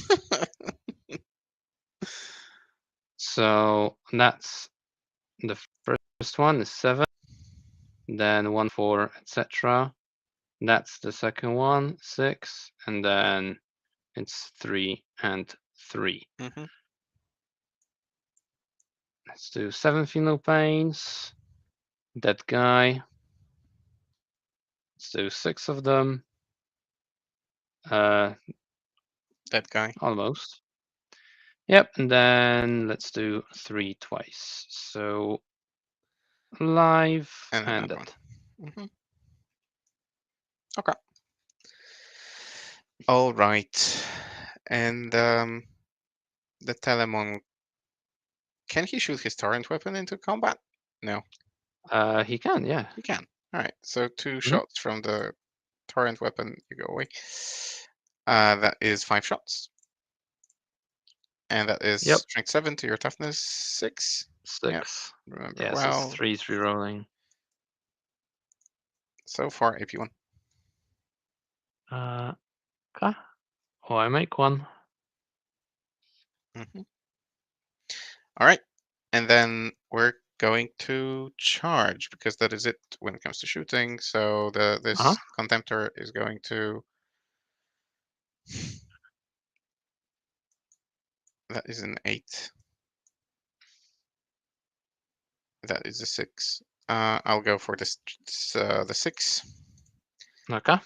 So that's the first one is 7, then 1, 4, etc. That's the second one, 6, and then it's 3 and 3. Let's do 7 Pheno Pains. That guy. Let's do 6 of them. That guy. Almost. Yep, and then let's do 3 twice. So live and dead. Okay. All right. And the Telemon, can he shoot his torrent weapon into combat? No. He can, yeah. He can. All right. So 2 shots from the torrent weapon. You go away. That is 5 shots. And that is strength 7 to your toughness 6. 6. Yep. Remember yeah, well. So 3's rerolling. So far, AP1. Okay. Oh, I make 1. All right. And then we're going to charge, because that is it when it comes to shooting. So this Contemptor is going to. That is an 8. That is a 6. I'll go for this the 6. Okay.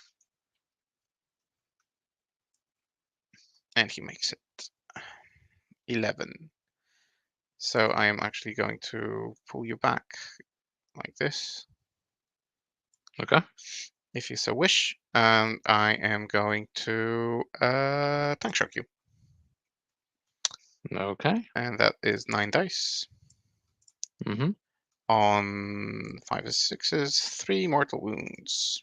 And he makes it 11. So I am actually going to pull you back like this. Okay. If you so wish. And I am going to tank shock you. Okay. And that is 9 dice. On 5 and 6s, 3 mortal wounds.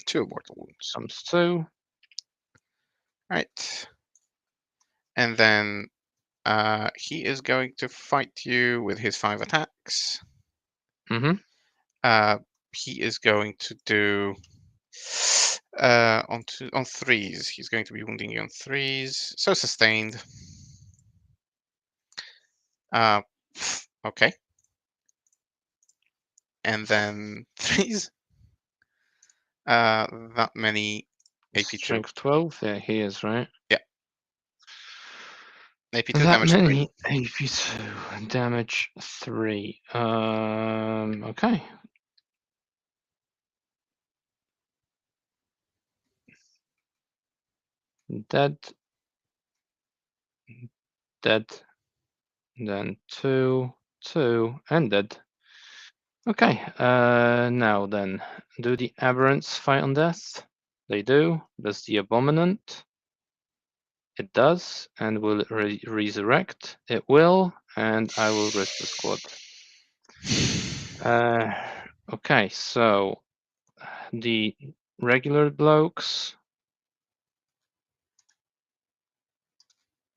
2 mortal wounds. Comes 2. Right. And then he is going to fight you with his 5 attacks. He is going to do on 3s. He's going to be wounding you on 3s. So sustained. Okay. And then 3s. That many AP2. Strength 12. Yeah, he is, right? Yeah. AP2 that damage many 3. AP2 damage 3. Okay. dead, dead, then 2, 2, and dead. Okay, now then, do the aberrants fight on death? They do. Does the abominant? It does, and will it resurrect? It will, and I will risk the squad. Okay, so the regular blokes,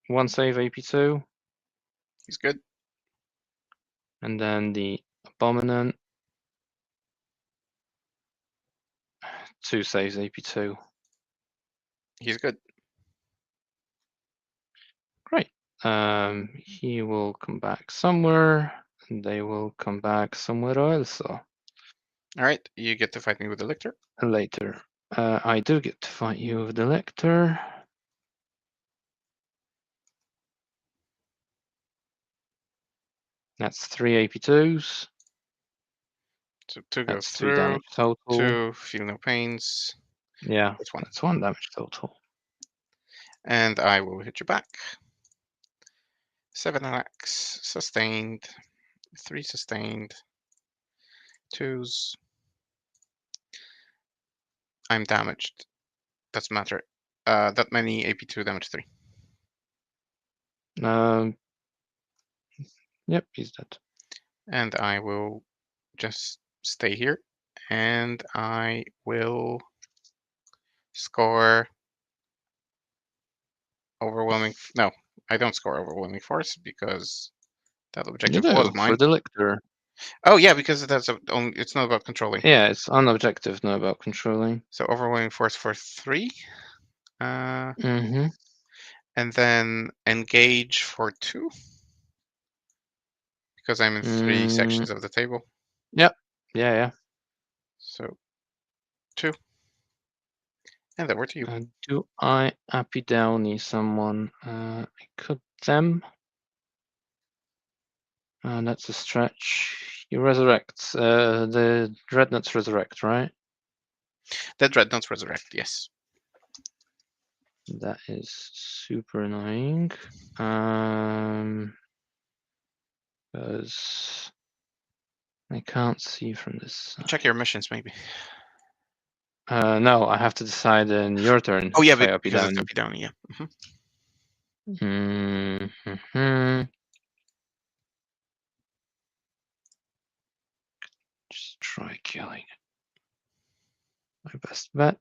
1 save AP2, He's good. and then the abominant, 2 saves AP2. He's good. Great. He will come back somewhere, and they will come back somewhere else All right, you get to fight me with the lictor. later. I do get to fight you with the lector. That's 3 AP2s. So 2 goes That's 3 through. damage total. 2, feel no pains. Yeah, That's 1. that's 1 damage total. And I will hit you back. 7 attacks, sustained. 3 sustained. 2s. I'm damaged. Doesn't matter. That many AP2 damage 3. Yep, he's dead. And I will just stay here. And I will score overwhelming. No, I don't score overwhelming force because that You objective do, was for mine. the lictor. Oh yeah, because that's only. It's not about controlling. Yeah, it's unobjective, not about controlling. So overwhelming force for 3. Mm-hmm. And then engage for 2. Because I'm in 3 sections of the table. Yep. Yeah. So 2. And then we're to you. Do I Happy Downy someone? I could them. That's a stretch. You resurrect. The Dreadnoughts resurrect, right? The Dreadnoughts resurrect, yes. That is super annoying. Because I can't see from this side. Check your missions, maybe. No, I have to decide in your turn. Oh yeah, if I up you because down. it's up, down, yeah. Just try killing. My best bet.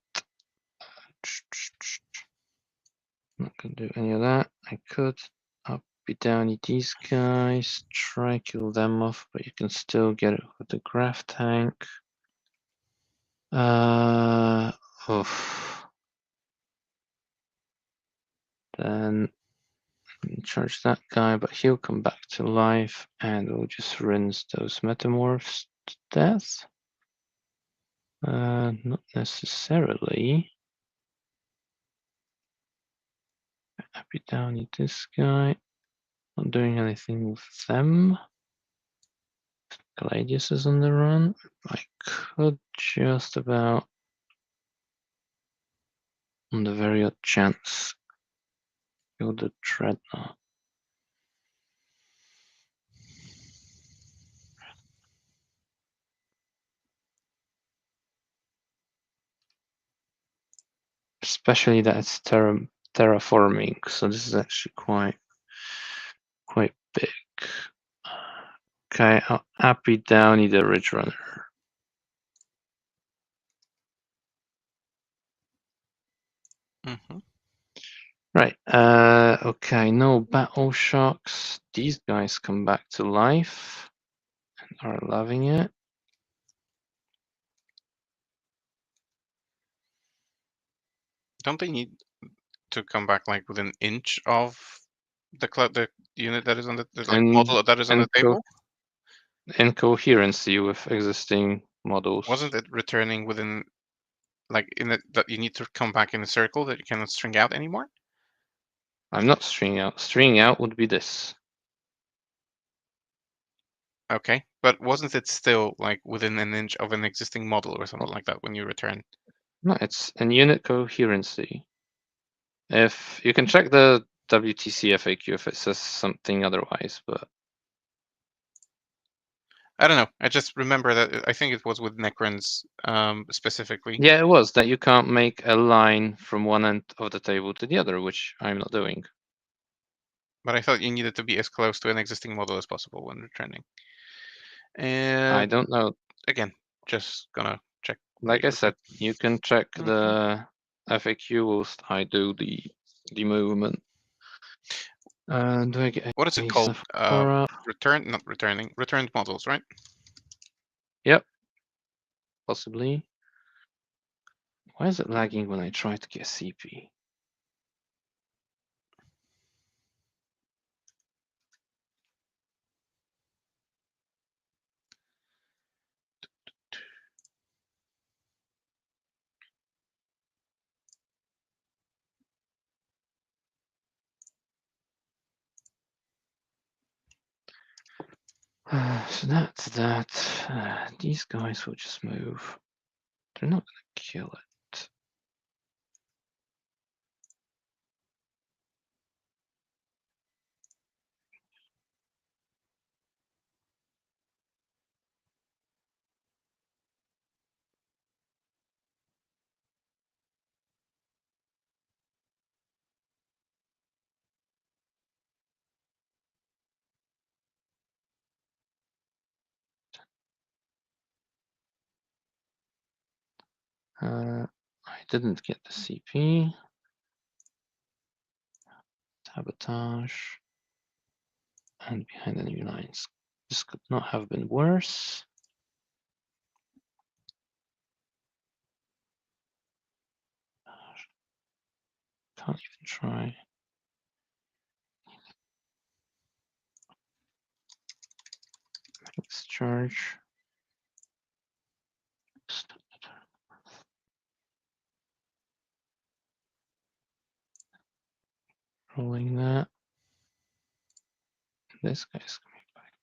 Not gonna do any of that. I could up be down these guys, try kill them off, but you can still get it with the graph tank. Oof. Then charge that guy, but he'll come back to life, and we'll just rinse those metamorphs to death. Not necessarily. Happy down this guy. Not doing anything with them. Gladius is on the run. I could just about, on the very odd chance, kill the Dreadnought. Especially that it's terraforming, so this is actually quite big. Okay, I'll Happy Downy the Ridge Runner. Right, okay, no battle shocks. These guys come back to life and are loving it. Don't they need to come back like within an inch of the unit that is on the model that is on the table? Incoherency with existing models. Wasn't it returning within like that you need to come back in a circle that you cannot string out anymore? I'm not stringing out. Stringing out would be this. Okay, but wasn't it still like within an inch of an existing model or something like that when you return? No, it's in unit coherency. If you can check the WTC FAQ if it says something otherwise, but I don't know. I just remember that I think it was with Necrons specifically. yeah, it was that you can't make a line from one end of the table to the other, which I'm not doing. But I thought you needed to be as close to an existing model as possible when returning. And I don't know. again, just gonna check. Like I said, you can check the FAQ whilst I do the movement. Do I get What is it a called? Sephora? Not returning, returned models, right? Yep, possibly. Why is it lagging when I try to get CP? So that's that. These guys will just move. They're not gonna kill it. I didn't get the CP. Sabotage. And behind enemy lines. This could not have been worse. Can't even try. Let's charge. Rolling that. This guy's coming back.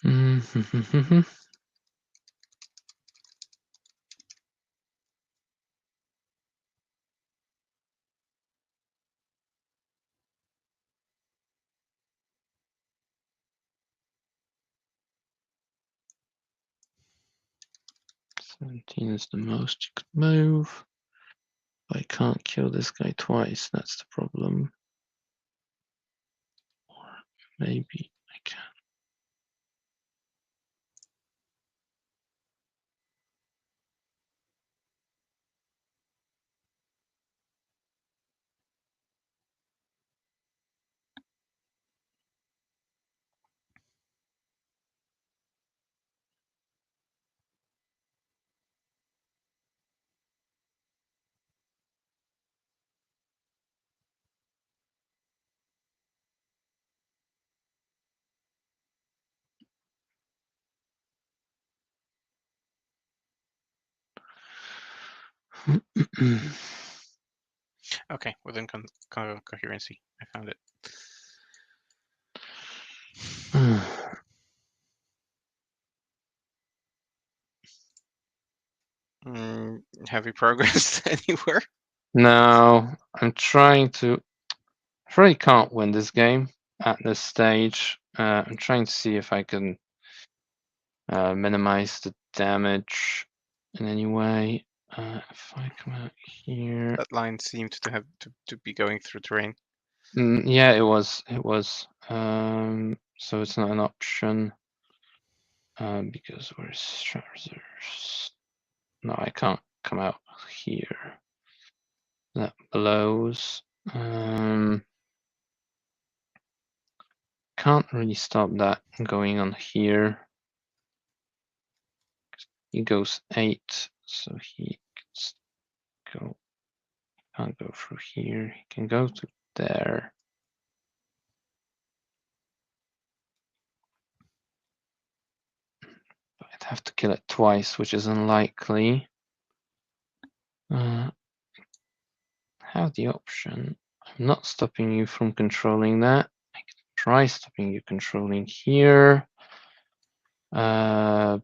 Mm-hmm. 17 is the most you could move. I can't kill this guy twice, that's the problem. Or maybe I can. Okay, within coherency, I found it. Have you progressed anywhere? No, I'm trying to. I really can't win this game at this stage. I'm trying to see if I can minimize the damage in any way. If I come out here. That line seemed to have to be going through terrain. Yeah, it was. It was. so it's not an option. Because where's chargers? No, I can't come out here. That blows. Can't really stop that going on here. He goes 8, so he can go. Can't go through here. He can go to there. I'd have to kill it twice, which is unlikely. Have the option. I'm not stopping you from controlling that. I can try stopping you controlling here. Can't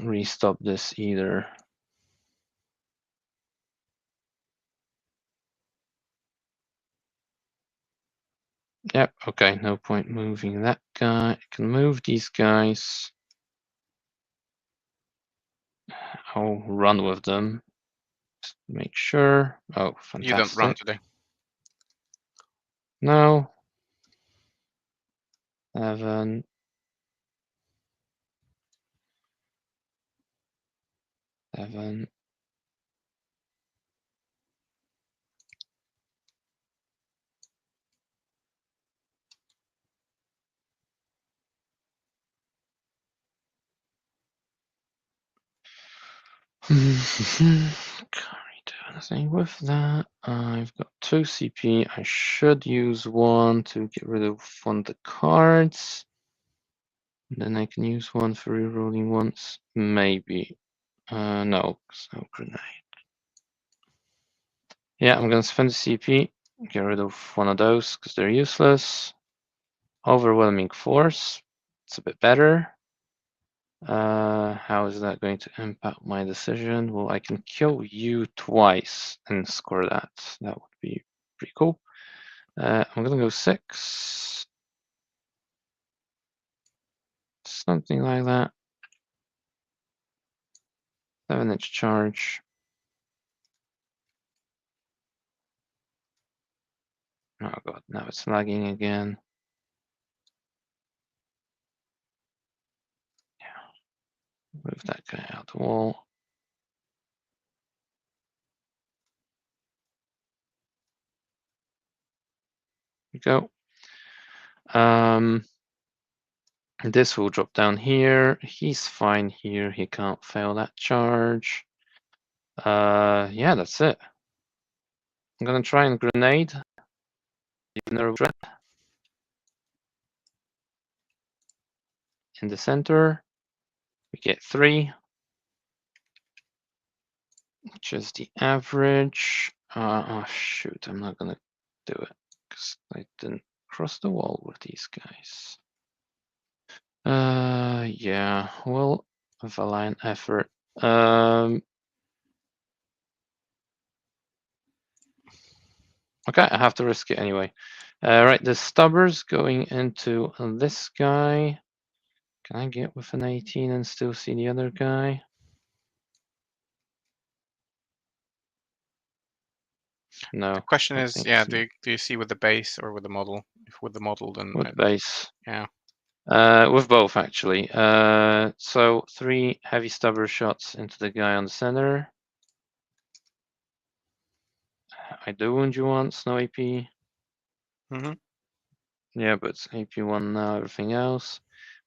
really stop this either. Yep, okay, no point moving that guy. I can move these guys. I'll run with them. Just make sure. Oh, fantastic. You don't run today. No. 7. 7. Can't really do anything with that. I've got 2 CP. I should use 1 to get rid of one of the cards. And then I can use 1 for rerolling once. Maybe. No, no grenade. Yeah, I'm gonna spend the CP. Get rid of one of those because they're useless. Overwhelming force. It's a bit better. How is that going to impact my decision? Well, I can kill you twice and score that. That would be pretty cool. I'm gonna go 6. Something like that. 7-inch charge. Oh god, now it's lagging again. Yeah. Move that guy out the wall. We go. This will drop down here. He's fine here. He can't fail that charge. Yeah, that's it. I'm gonna try and grenade. No regret. In the center, we get 3, which is the average. Oh shoot, I'm not gonna do it because I didn't cross the wall with these guys. Yeah, well, a valiant effort. Okay, I have to risk it anyway. Right, the stubbers going into this guy. Can I get with an 18 and still see the other guy? No. The question I is, think yeah, so. do you see with the base or with the model? If with the model, then With base. yeah. With both actually. So 3 heavy stubber shots into the guy on the center. I do wound you once, no AP. Yeah, but it's AP1 now, everything else.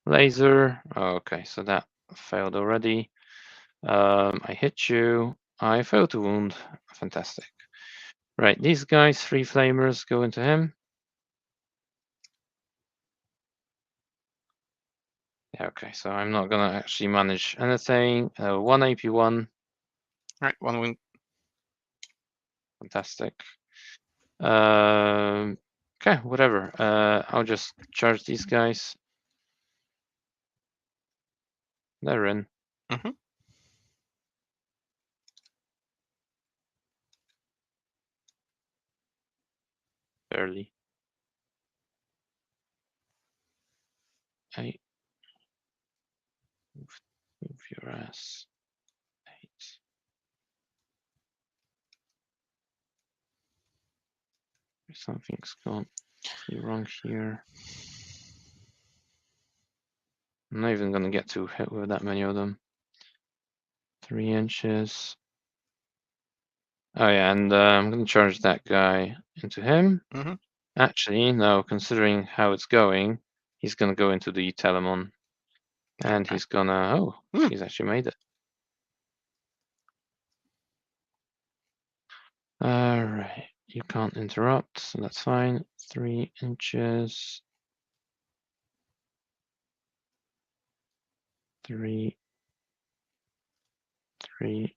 Laser. Oh, okay, so that failed already. I hit you. I failed to wound. Fantastic. Right, these guys, 3 flamers go into him. Yeah, okay, so I'm not gonna actually manage anything. 1 AP1. Right, 1 wound. Fantastic. Okay, whatever. I'll just charge these guys. They're in. Barely. 8. Move your ass. 8. Something's gone awfully wrong here. I'm not even gonna get to hit with that many of them. 3 inches. Oh yeah, and I'm gonna charge that guy into him. Mm-hmm. Actually, no, considering how it's going, he's gonna go into the Telemon. And Okay. he's gonna, oh, Hmm. he's actually made it. Alright, you can't interrupt, so that's fine. 3 inches. 3, 3.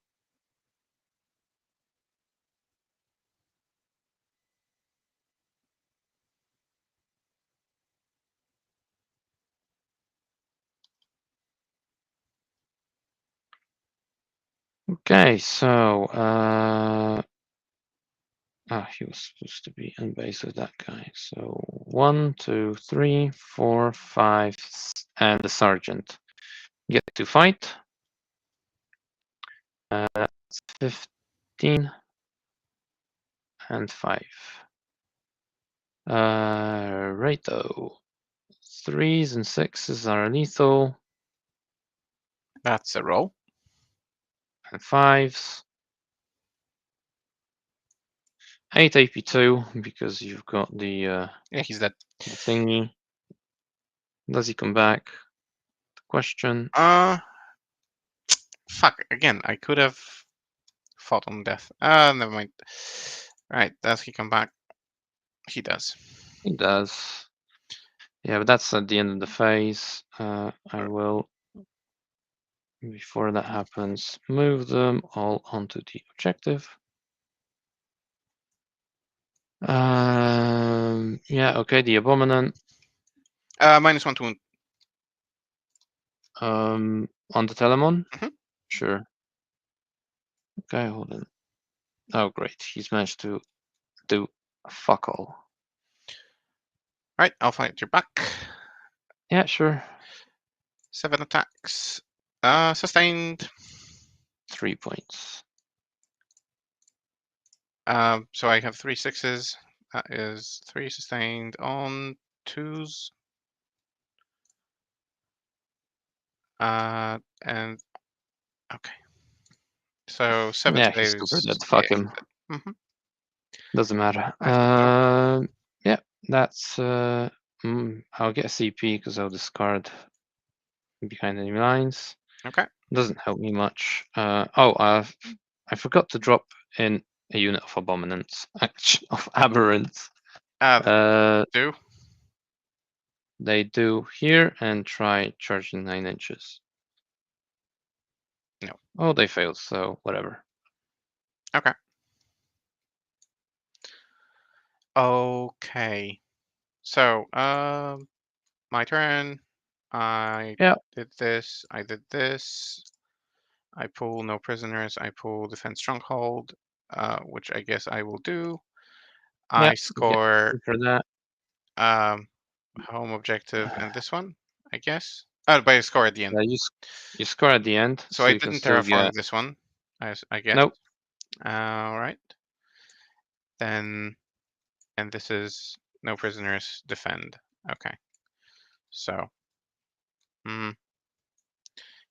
Okay, so he was supposed to be in base with that guy. So 1, 2, 3, 4, 5, and the sergeant get to fight. That's 15 and 5. Righto. 3s and 6s are lethal, That's a roll. and 5s. 8 AP2 because you've got the Yeah, he's dead. thingy. Does he come back? The question. Fuck. Again, I could have fought on death. Never mind. Right, does he come back? He does. He does. Yeah, but that's at the end of the phase. I will, before that happens, move them all onto the objective. Yeah, okay, the Abominant. -1 to wound. On the Telemon? Mhm. Sure. Okay, hold on. Oh, great. He's managed to do fuck all. Right, I'll fight your back. Yeah, sure. 7 attacks. Sustained. 3 points. So I have 3 6s. That is 3 sustained on 2s. And okay. So 7 Yeah, he's super saves. dead. Yeah, Fuck him. mm-hmm. Doesn't matter. I thought so. Yeah, that's. I'll get a CP because I'll discard behind enemy lines. Okay. Doesn't help me much. I forgot to drop in a unit of abominants, of aberrants. Do. They do here and try charging 9 inches. No. Oh, they failed, so whatever. Okay. Okay. So, my turn. I Yeah, did this. I did this. I pull no prisoners. I pull defense stronghold, which I guess I will do. yeah, I you get score for that. um, home objective and this one, I guess. Oh, but I score at the end. You score at the end, So so I you can didn't still terraform get. this one, I guess. Nope. All right. Then, and this is no prisoners, defend. Okay. So,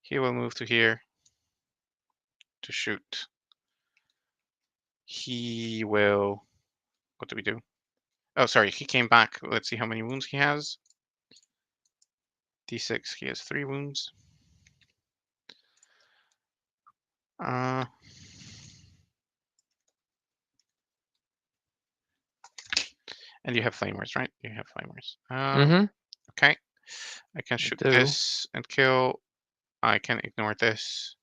he will move to here to shoot. He will. What do we do? Oh, sorry. He came back. Let's see how many wounds he has. D6. He has 3 wounds. And you have flamers, right? You have flamers. Mm-hmm. Okay. I can I shoot do. this and kill. I can ignore this.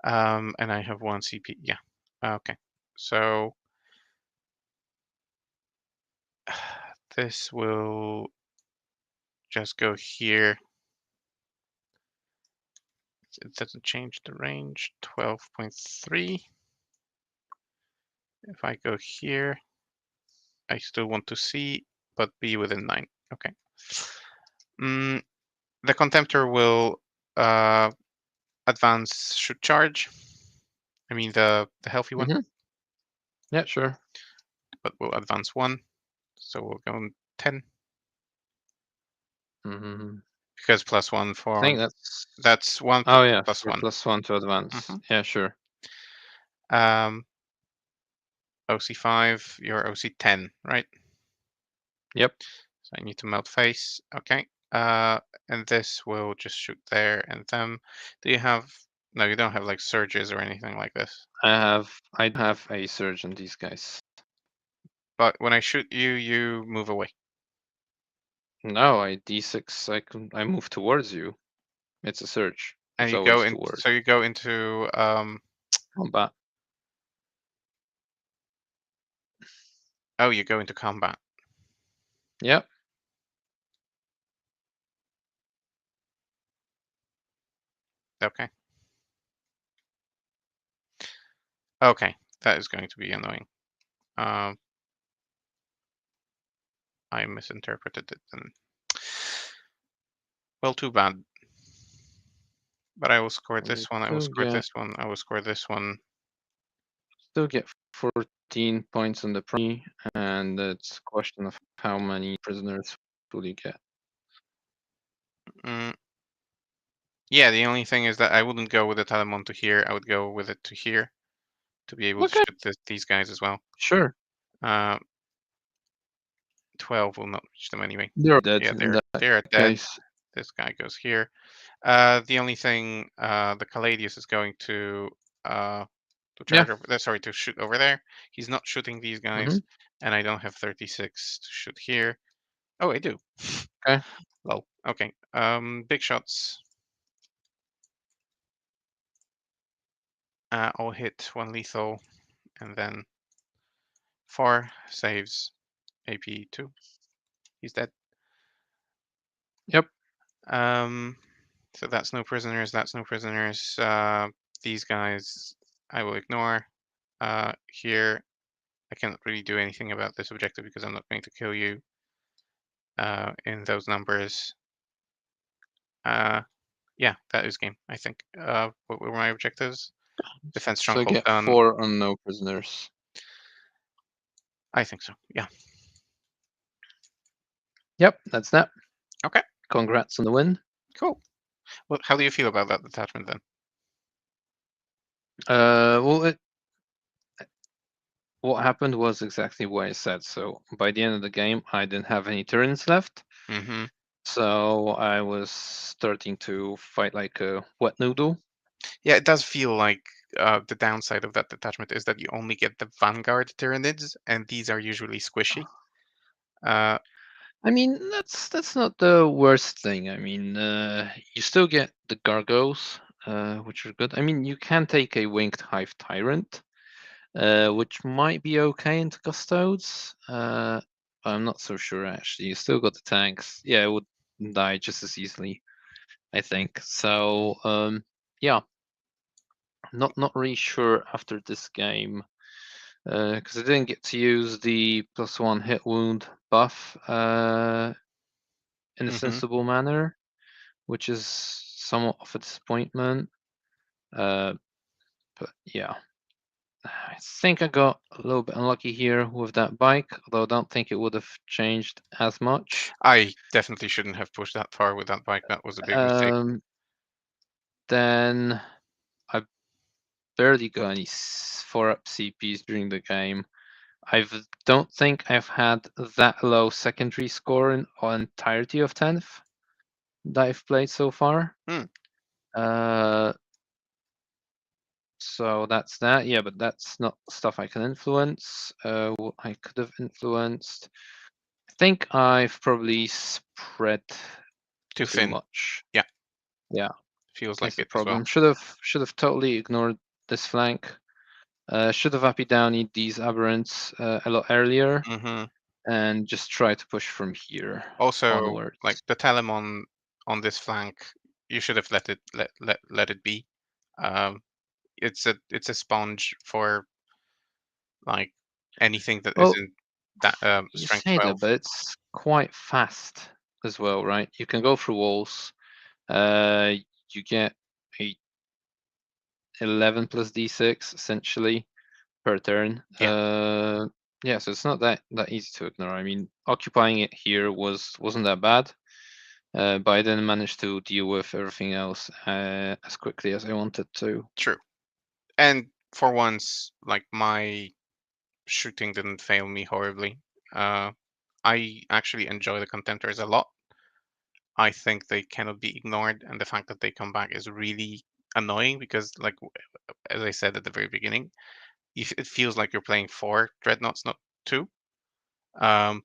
And I have 1 CP. Yeah. Okay. So this will just go here. It doesn't change the range. 12.3. If I go here, I still want to see, but be within 9. Okay. The Contemptor will advance, should charge. I mean the healthy one, Mm-hmm. Yeah, sure. but we'll advance 1. So we'll go on 10 Mm-hmm. because +1 I for think that's 1 oh yeah, plus for 1. +1 to advance. Mhm. Yeah, sure. OC5, you're OC10, right? Yep. So I need to melt face. Okay. And this will just shoot there and them. Do you have? No, you don't have like surges or anything like this. I have a surge on these guys. But when I shoot you, you move away. No, I D6. I move towards you. It's a surge. And It's you go always in. towards So you go into combat. oh, you go into combat. Yep. Okay. Okay, that is going to be annoying. Um, I misinterpreted it then. Well, too bad. But I will score You this one. I will still score get this one. I will score this one. 14 points on the pre, and it's a question of how many prisoners will you get. Mm, yeah, the only thing is that I wouldn't go with the Talamon to here. I would go with it to here to be able to Okay, shoot these guys as well. sure. 12 will not reach them anyway. They're dead Yeah, in that they're dead. case. This guy goes here. The only thing, the Caladius is going to Yeah. charge over there. Sorry, to shoot over there. He's not shooting these guys, Mm-hmm. and I don't have 36 to shoot here. Oh, I do. Okay. Well, okay. Big shots. I'll hit 1 lethal, and then 4 saves AP 2. He's dead. Yep. So that's no prisoners. That's no prisoners. These guys I will ignore. Here I cannot really do anything about this objective because I'm not going to kill you in those numbers. Yeah, that is game, I think. What were my objectives? Defense So stronghold get done. 4 on no prisoners. I think so. Yeah. Yep, that's that. Okay. Congrats on the win. Cool. Well, how do you feel about that detachment then? Well, what happened was exactly what I said. So by the end of the game, I didn't have any turns left. Mm-hmm. So I was starting to fight like a wet noodle. Yeah, it does feel like the downside of that detachment is that you only get the Vanguard Tyranids, and these are usually squishy. I mean, that's not the worst thing. I mean, you still get the Gargos, which are good. I mean, you can take a Winged Hive Tyrant, which might be okay into Custodes. I'm not so sure actually. You still got the tanks. Yeah, it would die just as easily, I think. So, yeah, not really sure after this game. Because I didn't get to use the +1 hit wound buff in a Mm-hmm. sensible manner, which is somewhat of a disappointment. But yeah, I think I got a little bit unlucky here with that bike, although I don't think it would have changed as much. I definitely shouldn't have pushed that far with that bike. That was a big mistake. Then I barely got any 4-up CPs during the game. I don't think I've had that low secondary score in entirety of 10th that I've played so far. Hmm. So that's that. Yeah, but that's not stuff I can influence. What I could have influenced. I think I've probably spread Too too thin. much. Yeah, Yeah, feels that's like the it as well. problem. Should have totally ignored this flank. Should have happy downied these aberrants a lot earlier Mm-hmm. and just try to push from here Also, onwards. like the Telemon on this flank, you should have let it be. Um, it's a sponge for like anything that Well, isn't that you strength say that, 12. but it's quite fast as well, right? You can go through walls. Uh, you get a 11 plus d6 essentially per turn. Yeah. Yeah, so it's not that easy to ignore. I mean, occupying it here wasn't that bad. but I didn't manage to deal with everything else as quickly as I wanted to. True. And for once, like my shooting didn't fail me horribly. Uh, I actually enjoy the contemptors a lot. I think they cannot be ignored, and the fact that they come back is really annoying because, like as I said at the very beginning, it feels like you're playing 4 dreadnoughts, not 2. Um,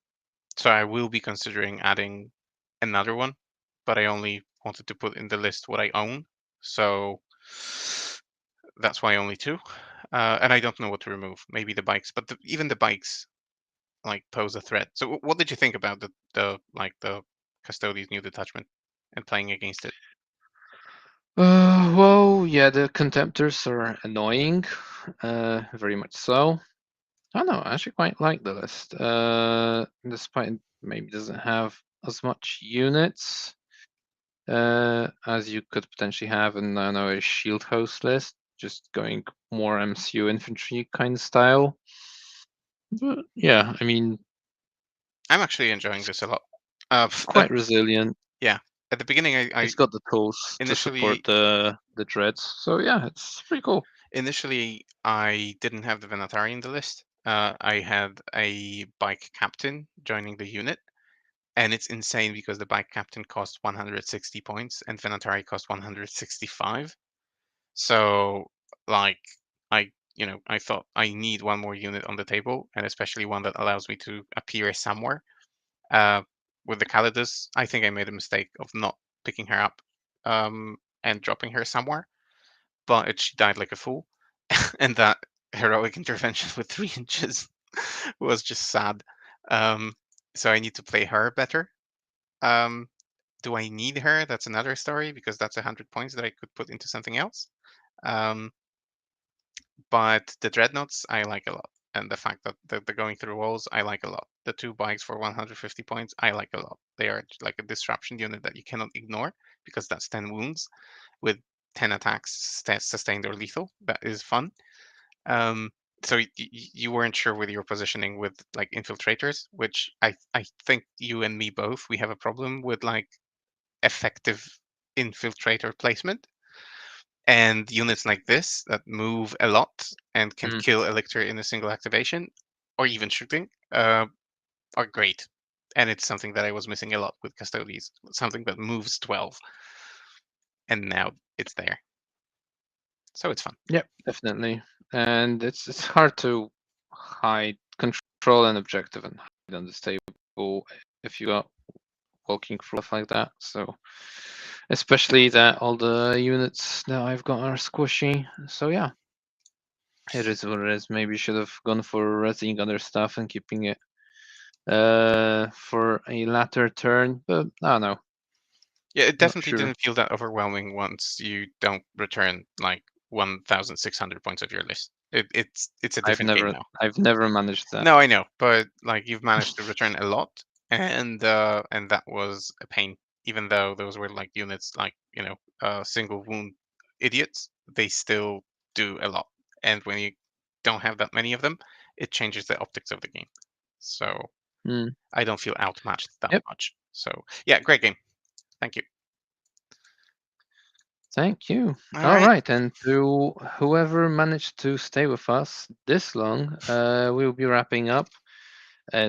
so I will be considering adding another one, but I only wanted to put in the list what I own. So that's why only 2. And I don't know what to remove. Maybe the bikes, but even the bikes like pose a threat. So what did you think about the Custodes new detachment and playing against it? Well, yeah, the contemptors are annoying, very much so. I don't know, I actually quite like the list. Despite it maybe doesn't have as much units as you could potentially have in, I don't know, a shield host list, just going more MCU infantry kind of style. But yeah, I mean, I'm actually enjoying it's this a lot. quite resilient. Yeah, at the beginning, I It's got the tools to support initially the dreads. So yeah, it's pretty cool. initially I didn't have the Venatari in the list. I had a bike captain joining the unit, and it's insane because the bike captain costs 160 points and Venatari cost 165. So like I thought I need one more unit on the table, and especially one that allows me to appear somewhere. Uh, with the Calidus, I think I made a mistake of not picking her up and dropping her somewhere, but she died like a fool, and that heroic intervention with 3 inches was just sad. Um, so I need to play her better. Um, do I need her? That's another story because that's 100 points that I could put into something else. Um, but the dreadnoughts I like a lot, and the fact that they're going through walls I like a lot. The 2 bikes for 150 points I like a lot. They are like a disruption unit that you cannot ignore because that's 10 wounds with 10 attacks sustained or lethal. That is fun. Um, so you weren't sure with your positioning with like infiltrators, which I think you and me both, we have a problem with like effective infiltrator placement, and units like this that move a lot and can Mm. kill Elixir in a single activation or even shooting are great. And it's something that I was missing a lot with Custodes, something that moves 12, and now it's there. So it's fun. Yep, definitely. And it's hard to hide control an objective and hide on this table if you got walking through stuff like that. So especially that all the units that I've got are squishy. So yeah, it is what it is. Maybe should have gone for resing other stuff and keeping it for a latter turn, but I don't know. Yeah, it Not definitely sure. didn't feel that overwhelming once you don't return like 1,600 points of your list. It's a I've different game never now. I've never managed that. No, I know, but like you've managed to return a lot, and that was a pain. Even though those were like units, like single wound idiots, they still do a lot. And when you don't have that many of them, it changes the optics of the game. So Mm, I don't feel outmatched that yep. much. So yeah, great game. Thank you. Thank you. All All right. right, and to whoever managed to stay with us this long, we'll be wrapping up.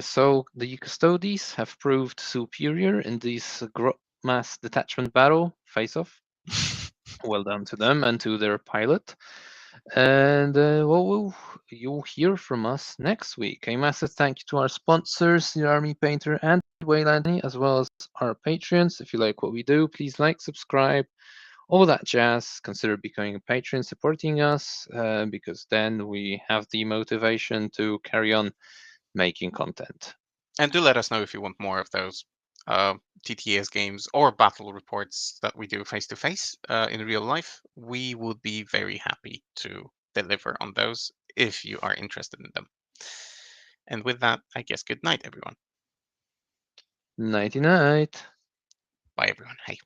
So the Custodes have proved superior in this Grotmas detachment battle face-off. Well done to them and to their pilot. And you'll hear from us next week. A massive thank you to our sponsors, the Army Painter and Weyland-Yutani, as well as our patrons. If you like what we do, please like, subscribe, all that jazz. Consider becoming a patron, supporting us, because then we have the motivation to carry on making content. And do let us know if you want more of those uh, TTS games or battle reports that we do face to face in real life. We would be very happy to deliver on those if you are interested in them. And with that, I guess good night, everyone. Nighty night. Bye, everyone. Hey.